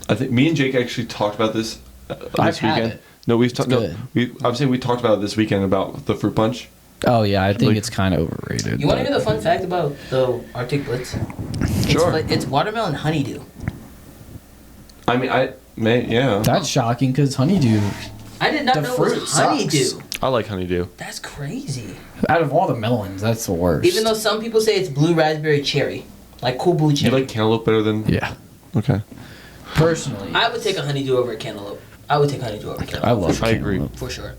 I think me and Jake actually talked about this I've this had weekend. it. No, we've talked. No, good. I'm saying we talked about it this weekend about the fruit punch. Oh yeah, I think Like- it's kind of overrated. You want to but- hear the fun fact about the Arctic Blitz? Sure. It's watermelon honeydew. I mean, yeah. That's shocking because honeydew, I did not The know it was fruit honeydew. sucks. I like honeydew. That's crazy. out of all the melons, that's the worst. Even though some people say it's blue raspberry cherry, like Cool Blue You cherry. like cantaloupe better than? yeah, Okay. personally, I would take a honeydew over a cantaloupe. I would take honeydew over cantaloupe. I love. I agree. cantaloupe. For sure.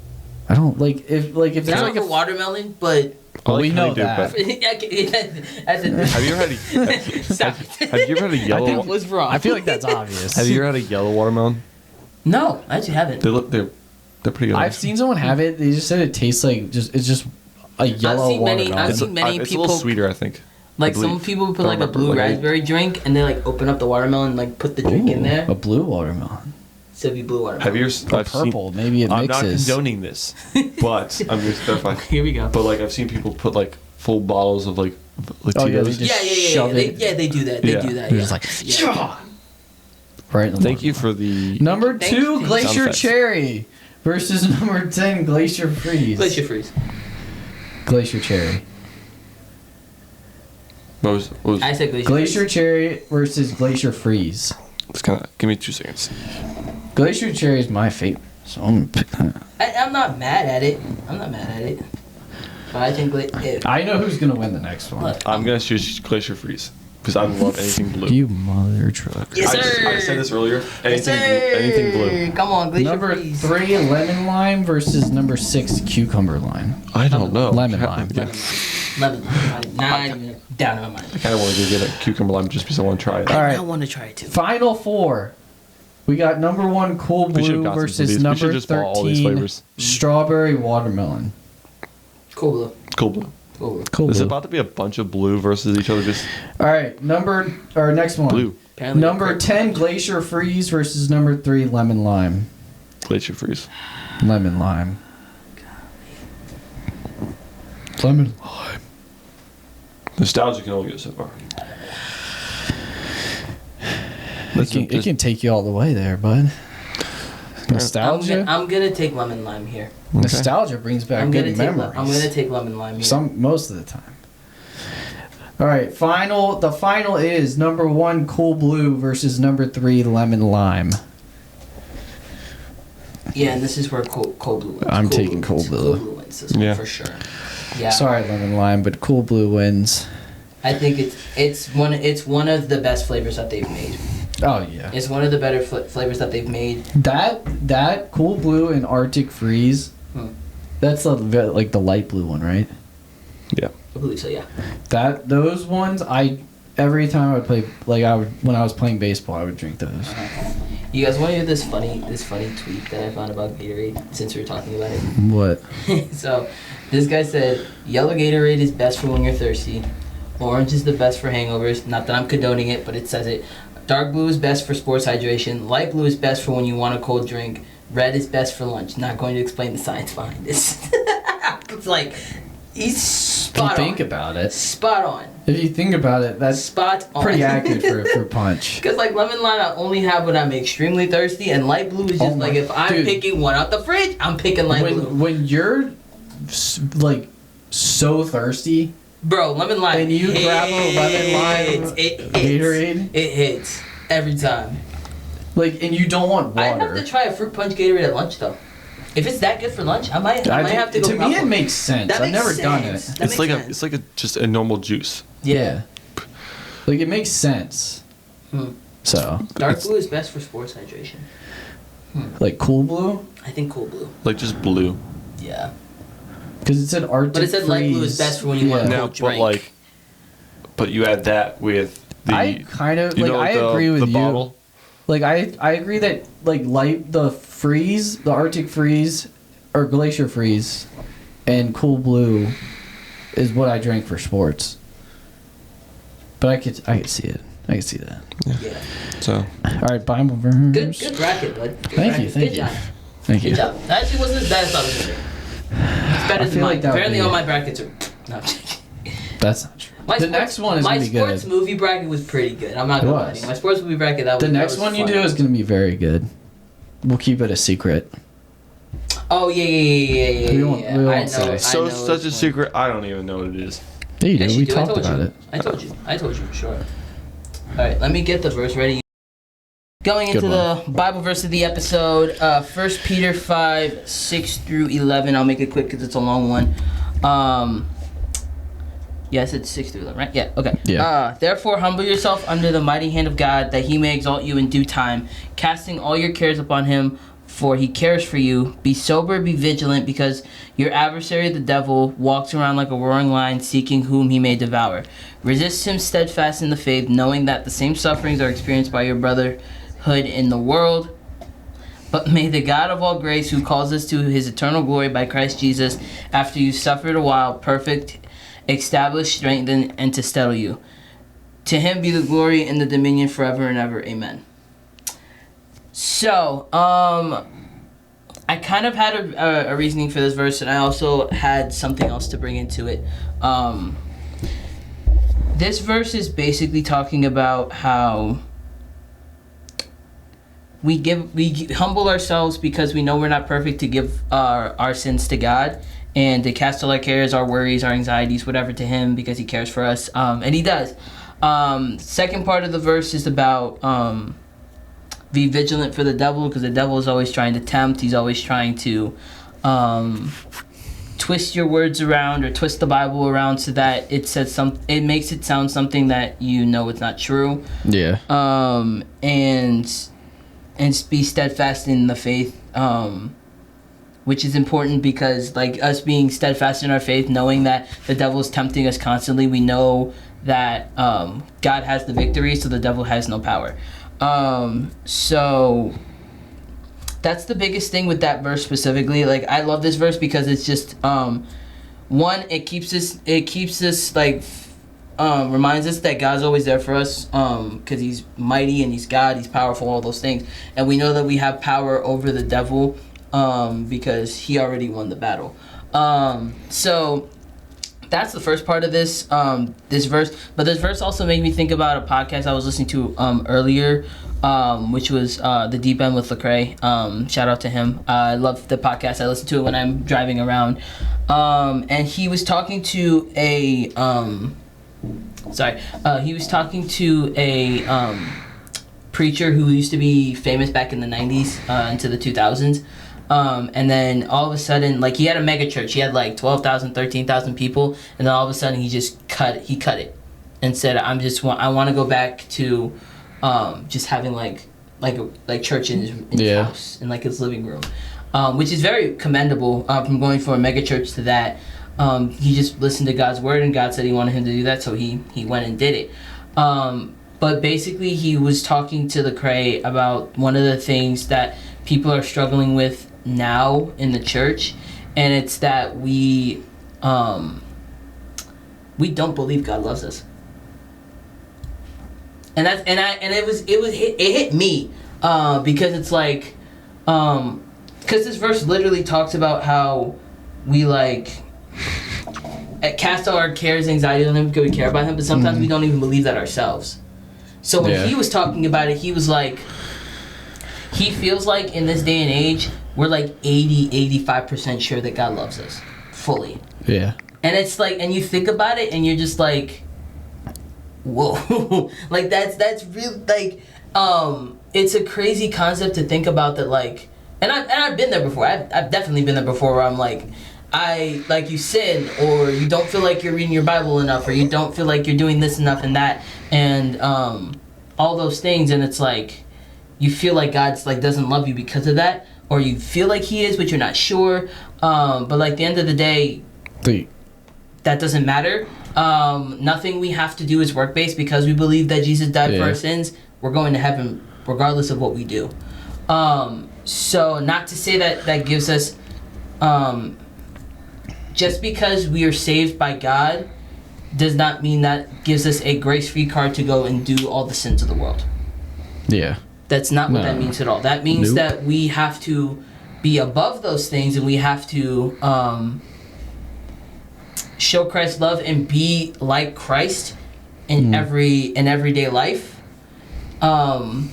I don't like if There's there's not like for watermelon, but I like we know honeydew, that. but- that's a, Have you ever had Stop. have you ever had a yellow? was wrong. I feel like that's obvious. Have you ever had a yellow watermelon? No, I actually haven't. They're pretty good. I've seen someone have it. They just said it tastes like it's just a yellow watermelon. I've seen many it's people. a little sweeter, I think. Like I believe. some people put I like a remember, blue like, raspberry drink, and they like open up the watermelon, and, like put the drink in there. A blue watermelon. So it'd be blue watermelon. Have you Or I've seen- purple. Maybe it I'm not mixes. condoning this, but I'm just clarifying. Here we go. But like I've seen people put like full bottles of like Oh, yeah, they Tito's. just shove it. They do that. They Yeah. do that. They're Yeah. just like, Yeah. right in the Thank you watermelon. for the. Number Thanks, 2, thanks. Glacier Sound effects. Cherry versus number 10, Glacier Freeze. Glacier freeze. Glacier Cherry. What was I said glacier. Glacier freeze. Cherry versus Glacier Freeze. It's kind of. Give me 2 seconds. Glacier Cherry is my favorite, so I'm gonna pick that. I'm not mad at it. But I think I know who's gonna win the next one. Look. I'm gonna choose Glacier Freeze because I love anything blue. You mother trucker. Yes, I sir. said this earlier. Yes, Anything blue. Come on, glacier Number freeze. 3, lemon lime versus number 6, cucumber lime. I don't know. Lemon lime. Yeah. Lemon. Not even down in my mind. I kind of want to go get a cucumber lime just because I want to try it. All right. I want to try it too. Final 4. We got number 1, Cool We should've Blue got some of versus these. We number should just follow all these 13, flavors. Strawberry Watermelon. Cool blue. Cool blue. Cool blue. Cool Is it Blue. about to be a bunch of blue versus each other? Just All right, next one. blue. Apparently Number 10, Glacier Freeze versus number 3, Lemon Lime. Glacier Freeze. Lemon Lime. Lemon Lime. Nostalgia can only go so far. It can take you all the way there, bud. Nostalgia. I'm gonna take lemon lime here. Nostalgia brings back good memories. I'm gonna take lemon lime here. Most of the time. All right, the final is number 1, Cool Blue versus number 3, Lemon Lime. Yeah, and this is where cold blue wins. I'm taking Cold wins. Blue. Cold blue wins this one Yeah. for sure. Yeah. Sorry, Lemon Lime, but Cool Blue wins. I think it's one of the best flavors that they've made. Oh yeah. It's one of the better flavors that they've made. That Cool Blue and Arctic Freeze. That's the light blue one, right? Yeah. I believe so. Yeah. Those ones every time I would play when I was playing baseball I would drink those. You guys want to hear this funny tweet that I found about Gatorade since we were talking about it? What? So, this guy said, yellow Gatorade is best for when you're thirsty. Orange is the best for hangovers. Not that I'm condoning it, but it says it. Dark blue is best for sports hydration. Light blue is best for when you want a cold drink. Red is best for lunch. Not going to explain the science behind this. It's like, he's spot If you on. think about it. Spot on. If you think about it, that's Spot on. pretty accurate for punch. Because like lemon lime, I only have when I'm extremely thirsty, and light blue is just like if I'm picking one out the fridge, I'm picking light blue. When you're like so thirsty, Bro, lemon lime. and you grab a lemon lime It hits. Gatorade, It hits every time. and you don't want I'd have water. to try a fruit punch Gatorade at lunch though. If it's that good for lunch, I might have to go. To me, it makes sense. That I've makes never done sense. it. That It's makes like sense. just a normal juice. Yeah. Like it makes sense. So Dark blue is best for sports hydration. like Cool Blue, I think cool blue. Like just blue. Yeah. because it said Arctic But it said light blue is Freeze. best for when you want a Now, cold drink. but you add that with the. I kind of you know, I the- agree with the you. bottle. Like I agree that the Arctic Freeze or Glacier Freeze and Cool Blue is what I drink for sports. But I could see it. I could see that. yeah. So All right, Bible verse. Good bracket, bud. Good Thank bracket. you, thank Good you. job. Thank you. Good job. That actually wasn't as bad as I thought it was gonna be. It's better I than feel mine. like that would Apparently be- all my brackets are. No, I'm kidding. That's not true. The next one is my gonna be sports good. movie bracket was pretty good. I'm not It gonna lie was. to you. My sports movie bracket that was. The that next was one you fun. do is gonna be very good. We'll keep it a secret. Oh yeah. We won't I say. know. so I know it's such a which one. secret. I don't even know what it is. Yeah, you Yes, do. you We do. talked I told about you. it. I told you. Sure. All right, let me get the verse ready. Going into Good the Bible verse of the episode, 1 Peter 5, 6 through 11. I'll make it quick because it's a long one. Yeah, I said 6 through 11, right? Yeah, okay. Yeah. Therefore, humble yourself under the mighty hand of God, that he may exalt you in due time, casting all your cares upon him, for he cares for you. Be sober, be vigilant, because your adversary, the devil, walks around like a roaring lion, seeking whom he may devour. Resist him steadfast in the faith, knowing that the same sufferings are experienced by your brotherhood in the world. But may the God of all grace, who calls us to his eternal glory by Christ Jesus, after you suffered a while, perfect, establish, strengthen, and to settle you. To him be the glory and the dominion forever and ever. Amen. So, I kind of had a reasoning for this verse, and I also had something else to bring into it. This verse is basically talking about how we humble ourselves because we know we're not perfect, to give our sins to God and to cast all our cares, our worries, our anxieties, whatever, to him, because he cares for us, and he does. Second part of the verse is about be vigilant for the devil, because the devil is always trying to tempt. He's always trying to twist your words around, or twist the Bible around so that it says it makes it sound something that you know it's not true. Yeah. And be steadfast in the faith, which is important, because like us being steadfast in our faith, knowing that the devil is tempting us constantly, we know that God has the victory, so the devil has no power. So that's the biggest thing with that verse specifically. Like, I love this verse because it's just one, it keeps us like reminds us that God's always there for us, because he's mighty and he's God, he's powerful, all those things, and we know that we have power over the devil because he already won the battle. So that's the first part of this verse. But this verse also made me think about a podcast I was listening to earlier, which was The Deep End with Lecrae. Shout out to him. I love the podcast. I listen to it when I'm driving around. And he was talking to a preacher who used to be famous back in the 90s into the 2000s. And then all of a sudden, like, he had a mega church. He had like 12,000, 13,000 people, and then all of a sudden he cut it and said, I want to go back to just having like church in his house, in like his living room, which is very commendable, from going from a mega church to that. He just listened to God's word, and God said he wanted him to do that, so he went and did it. But basically, he was talking to Lecrae about one of the things that people are struggling with now in the church, and it's that we don't believe God loves us. And it hit me because it's like, because this verse literally talks about how we cast all our cares, anxieties on him because we care about him, but sometimes we don't even believe that ourselves. So when he was talking about it, he was like, he feels like in this day and age, we're like 85% sure that God loves us fully. Yeah. And it's like, and you think about it and you're just like, whoa. Like, that's real, like, it's a crazy concept to think about, that like, and I've been there before. I've definitely been there before, where I'm like, you sin, or you don't feel like you're reading your Bible enough, or you don't feel like you're doing this enough and that, and all those things, and it's like, you feel like God's like doesn't love you because of that, or you feel like he is, but you're not sure. But like, the end of the day, that doesn't matter. Nothing we have to do is work-based, because we believe that Jesus died for our sins. We're going to heaven regardless of what we do. So not to say that gives us, just because we are saved by God does not mean that gives us a grace-free card to go and do all the sins of the world. Yeah. That's not what that means at all. That means that we have to be above those things, and we have to show Christ's love and be like Christ in everyday life. So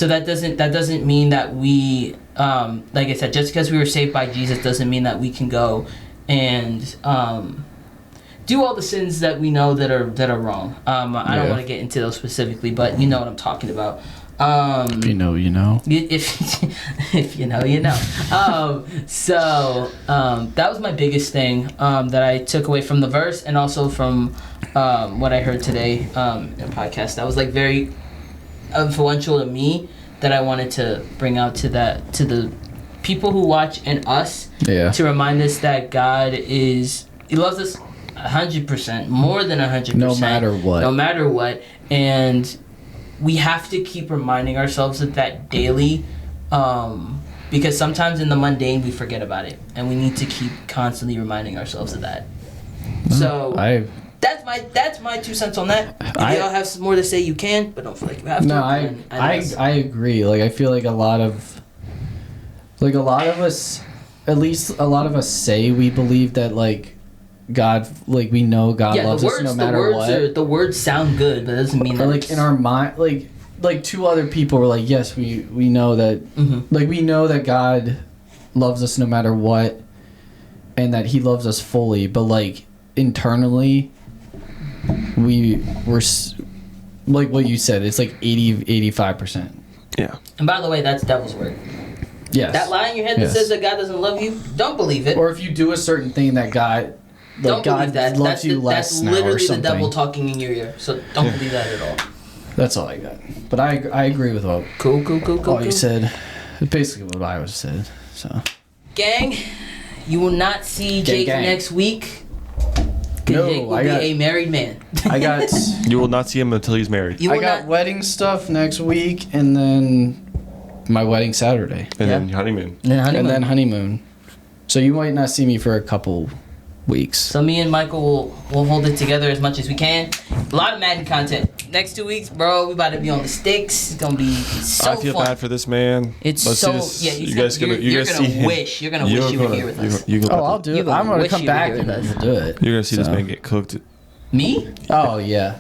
that doesn't mean that we, like I said, just because we were saved by Jesus doesn't mean that we can go and do all the sins that we know that are wrong. I don't want to get into those specifically, but you know what I'm talking about. If you know, you know. If you know, you know. So that was my biggest thing that I took away from the verse, and also from what I heard today in a podcast. That was like very influential to me, that I wanted to bring out to the people who watch and us, to remind us that God he loves us 100%, more than 100%, no matter what, and we have to keep reminding ourselves of that daily, Because sometimes in the mundane we forget about it, and we need to keep constantly reminding ourselves of that. So that's my 2 cents on that. If y'all have some more to say, you can, but don't feel like you have to. No, I agree. Like I feel like a lot of us, at least a lot of us say we believe that like God, like we know God loves us no matter what. The words sound good, but it doesn't mean that. But like in our mind, like 2 other people were like, yes, we know that, like we know that God loves us no matter what, and that He loves us fully. But like internally, we're like what you said. It's like 85%. Yeah. And by the way, that's devil's word. Yes. That lie in your head that says that God doesn't love you, don't believe it. Or if you do a certain thing that God, don't God believe that. loves you less that's now literally or something. the devil talking in your ear. So don't believe that at all. That's all I got. But I agree with what Cool. all you said. Basically what I was said. So. Gang, you will not see Jake gang. next week. No, Jake will be a married man. I got You will not see him until he's married. You I will got not. wedding stuff next week, and then my wedding Saturday, And then honeymoon. and then honeymoon. So you might not see me for a couple weeks. So me and Michael will hold it together as much as we can. A lot of Madden content. Next 2 weeks, bro, we about to be on the sticks. It's gonna be so I feel fun. bad for this man. It's Let's so see this. yeah. You guys gonna You're see gonna him. wish you were here with us. Oh, I'll do it. gonna I'm gonna wish come you were back here and with us. we'll do it. You're gonna see this So. man get cooked. Me? Oh yeah.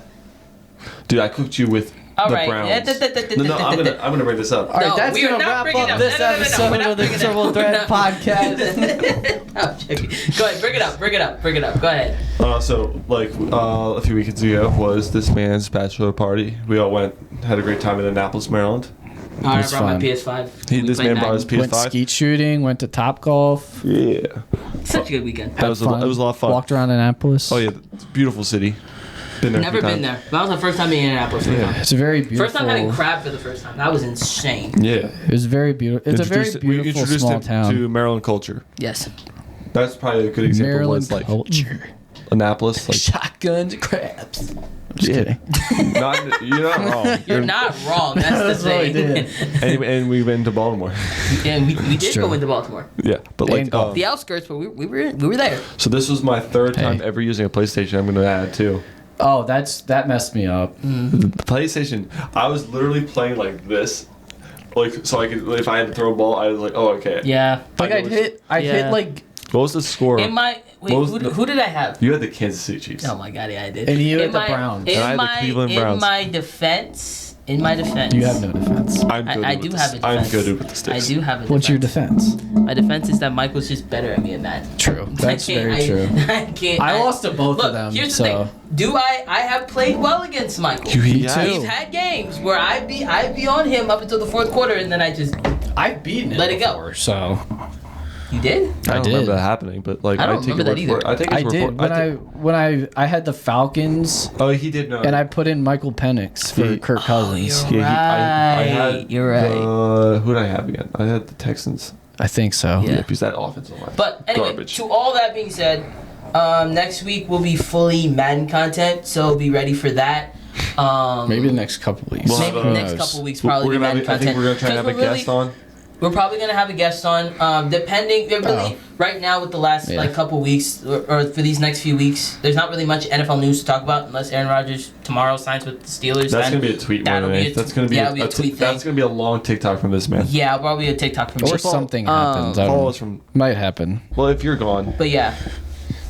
Dude, I cooked you with All the right. Browns. No, I'm gonna bring this up. All right, No, that's we are gonna not wrap bringing it up up. this No, we're episode not of the bringing it up. Triple We're Threat not- Podcast. I'm joking. Go ahead, bring it up. Go ahead. So, like, a few weekends ago was this man's bachelor party. We all went, had a great time in Annapolis, Maryland. I was brought my fun. PS5. This We played man brought his Madden. Went PS5. skeet shooting. Went to Top Golf. Yeah. Such a good weekend. That was it was a lot of fun. Walked around Annapolis. Oh yeah, it's a beautiful city. Been there. a Never few been times. there. That was my first time in Indianapolis. Yeah. It's a very beautiful. First time having crab for the first time. That was insane. Yeah. It was very beautiful. It's a very We beautiful introduced small him town. to Maryland culture. Yes. That's probably a good example of what Maryland it's like. culture. Annapolis, like Shotguns and crabs. I'm just kidding. you're not wrong. You're not wrong. That's the That's what we thing. did. And we went to Baltimore. And we did true. go into Baltimore. Yeah, but like And golf. The outskirts, but we were there. so this was my third time Hey. ever using a PlayStation. I'm gonna add too. Oh, that messed me up. The PlayStation. I was literally playing like this, like so I could if I had to throw a ball, I was like, oh okay. Yeah. Like I I'd know hit Yeah. like, What was the score? In my wait, What was who did I have? You had the Kansas City Chiefs. Oh my god, yeah, I did. And you had In the my- Browns. And I had the Cleveland Browns. In my defense, you have no defense. I'm good. I with do the, have a defense. I'm good with the I sticks. do have a defense. What's your defense? My defense is that Mike was just better at me at that. True. That's very true. I can't. I lost to both Look, of them. here's the So thing. Do I have played well against Michael? You- too. We've had games where I'd be on him up until the fourth quarter, and then I just I've beaten it. Let it go. before, So you did. I don't I did. remember that happening, but like I don't take remember your that word for it. I take his I word did for it. when I had the Falcons Oh, he did know. and I put in Michael Penix for He- Kirk Cousins. you're I right. had You're right. who did I have again? I had the Texans. I think so. Yeah. Yeah, because that offensive line. But anyway, Garbage. to all that being said, next week will be fully Madden content, so be ready for that. Maybe the next couple weeks. Well, Maybe Who the next knows? couple weeks probably We're be gonna Madden have, I think content. we're gonna try and have a 'Cause we're guest on. We're probably gonna have a guest on. Depending, really, right now with the last Yeah. like couple weeks or for these next few weeks, there's not really much NFL news to talk about unless Aaron Rodgers tomorrow signs with the Steelers. That's then gonna be a tweet. that'll More than be a that's gonna be yeah, it'll be a tweet thing. That's gonna be a long TikTok from this man. Yeah, probably a TikTok from Or me. something happens. I Follow don't us from. Might happen. Well, if you're gone, But yeah.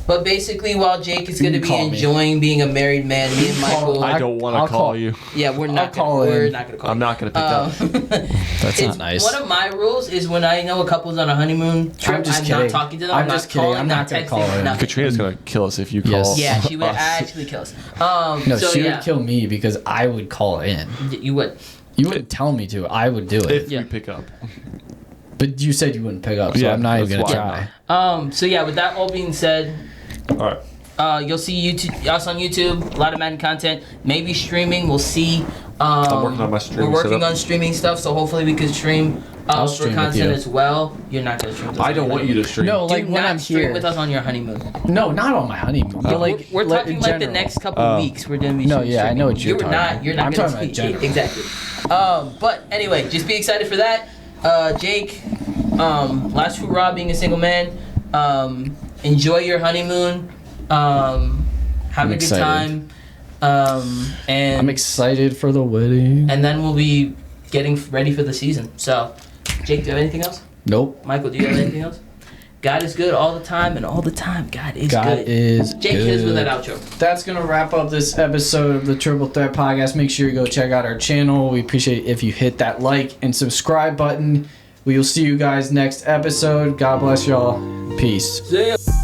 But basically, while Jake is You going to can be call me. enjoying being a married man, me and Michael, I don't want I'll to call call. you. yeah, we're I'll not call gonna, we're in. not gonna call. I'm not gonna pick up. That's It's not nice. One of my rules is when I know a couple's on a honeymoon trip, I'm just not kidding. talking to them. I'm not just kidding. calling, I'm not gonna texting, call her. nothing. Katrina's gonna kill us if you call. Yes. Yeah, she would us. actually kill us. No, so she yeah, would kill me because I would call in. You would. You wouldn't tell me to. I would do it. If Yeah. you pick up. But you said you wouldn't pick up, so Yeah, I'm not even that's gonna why. try. So yeah, with that all being said, All right. you'll see us on YouTube. A lot of Madden content. Maybe streaming. We'll see. I'm working on my streaming We're working setup. on streaming stuff, so hopefully we can stream I'll for stream with content you. as well. You're not gonna stream with us. I on don't your want you to honeymoon. stream. No, Do like when not I'm stream here. with us on your honeymoon. No, not on my honeymoon. But like We're like, talking in like the general. next couple weeks. We're gonna be No, streaming. yeah, I know what you're You're talking not. about. You're not I'm gonna talking about speak. general. Exactly. But anyway, just be excited for that. Jake, last hurrah being a single man. Enjoy your honeymoon. Have a good time. And I'm excited for the wedding. And then we'll be getting ready for the season. So, Jake, do you have anything else? Nope. Michael, do you have anything else? God is good all the time, and all the time, God is God good. is Jake, good. hit us with that outro. That's going to wrap up this episode of the Triple Threat Podcast. Make sure you go check out our channel. We appreciate it if you hit that like and subscribe button. We will see you guys next episode. God bless y'all. Peace. See ya.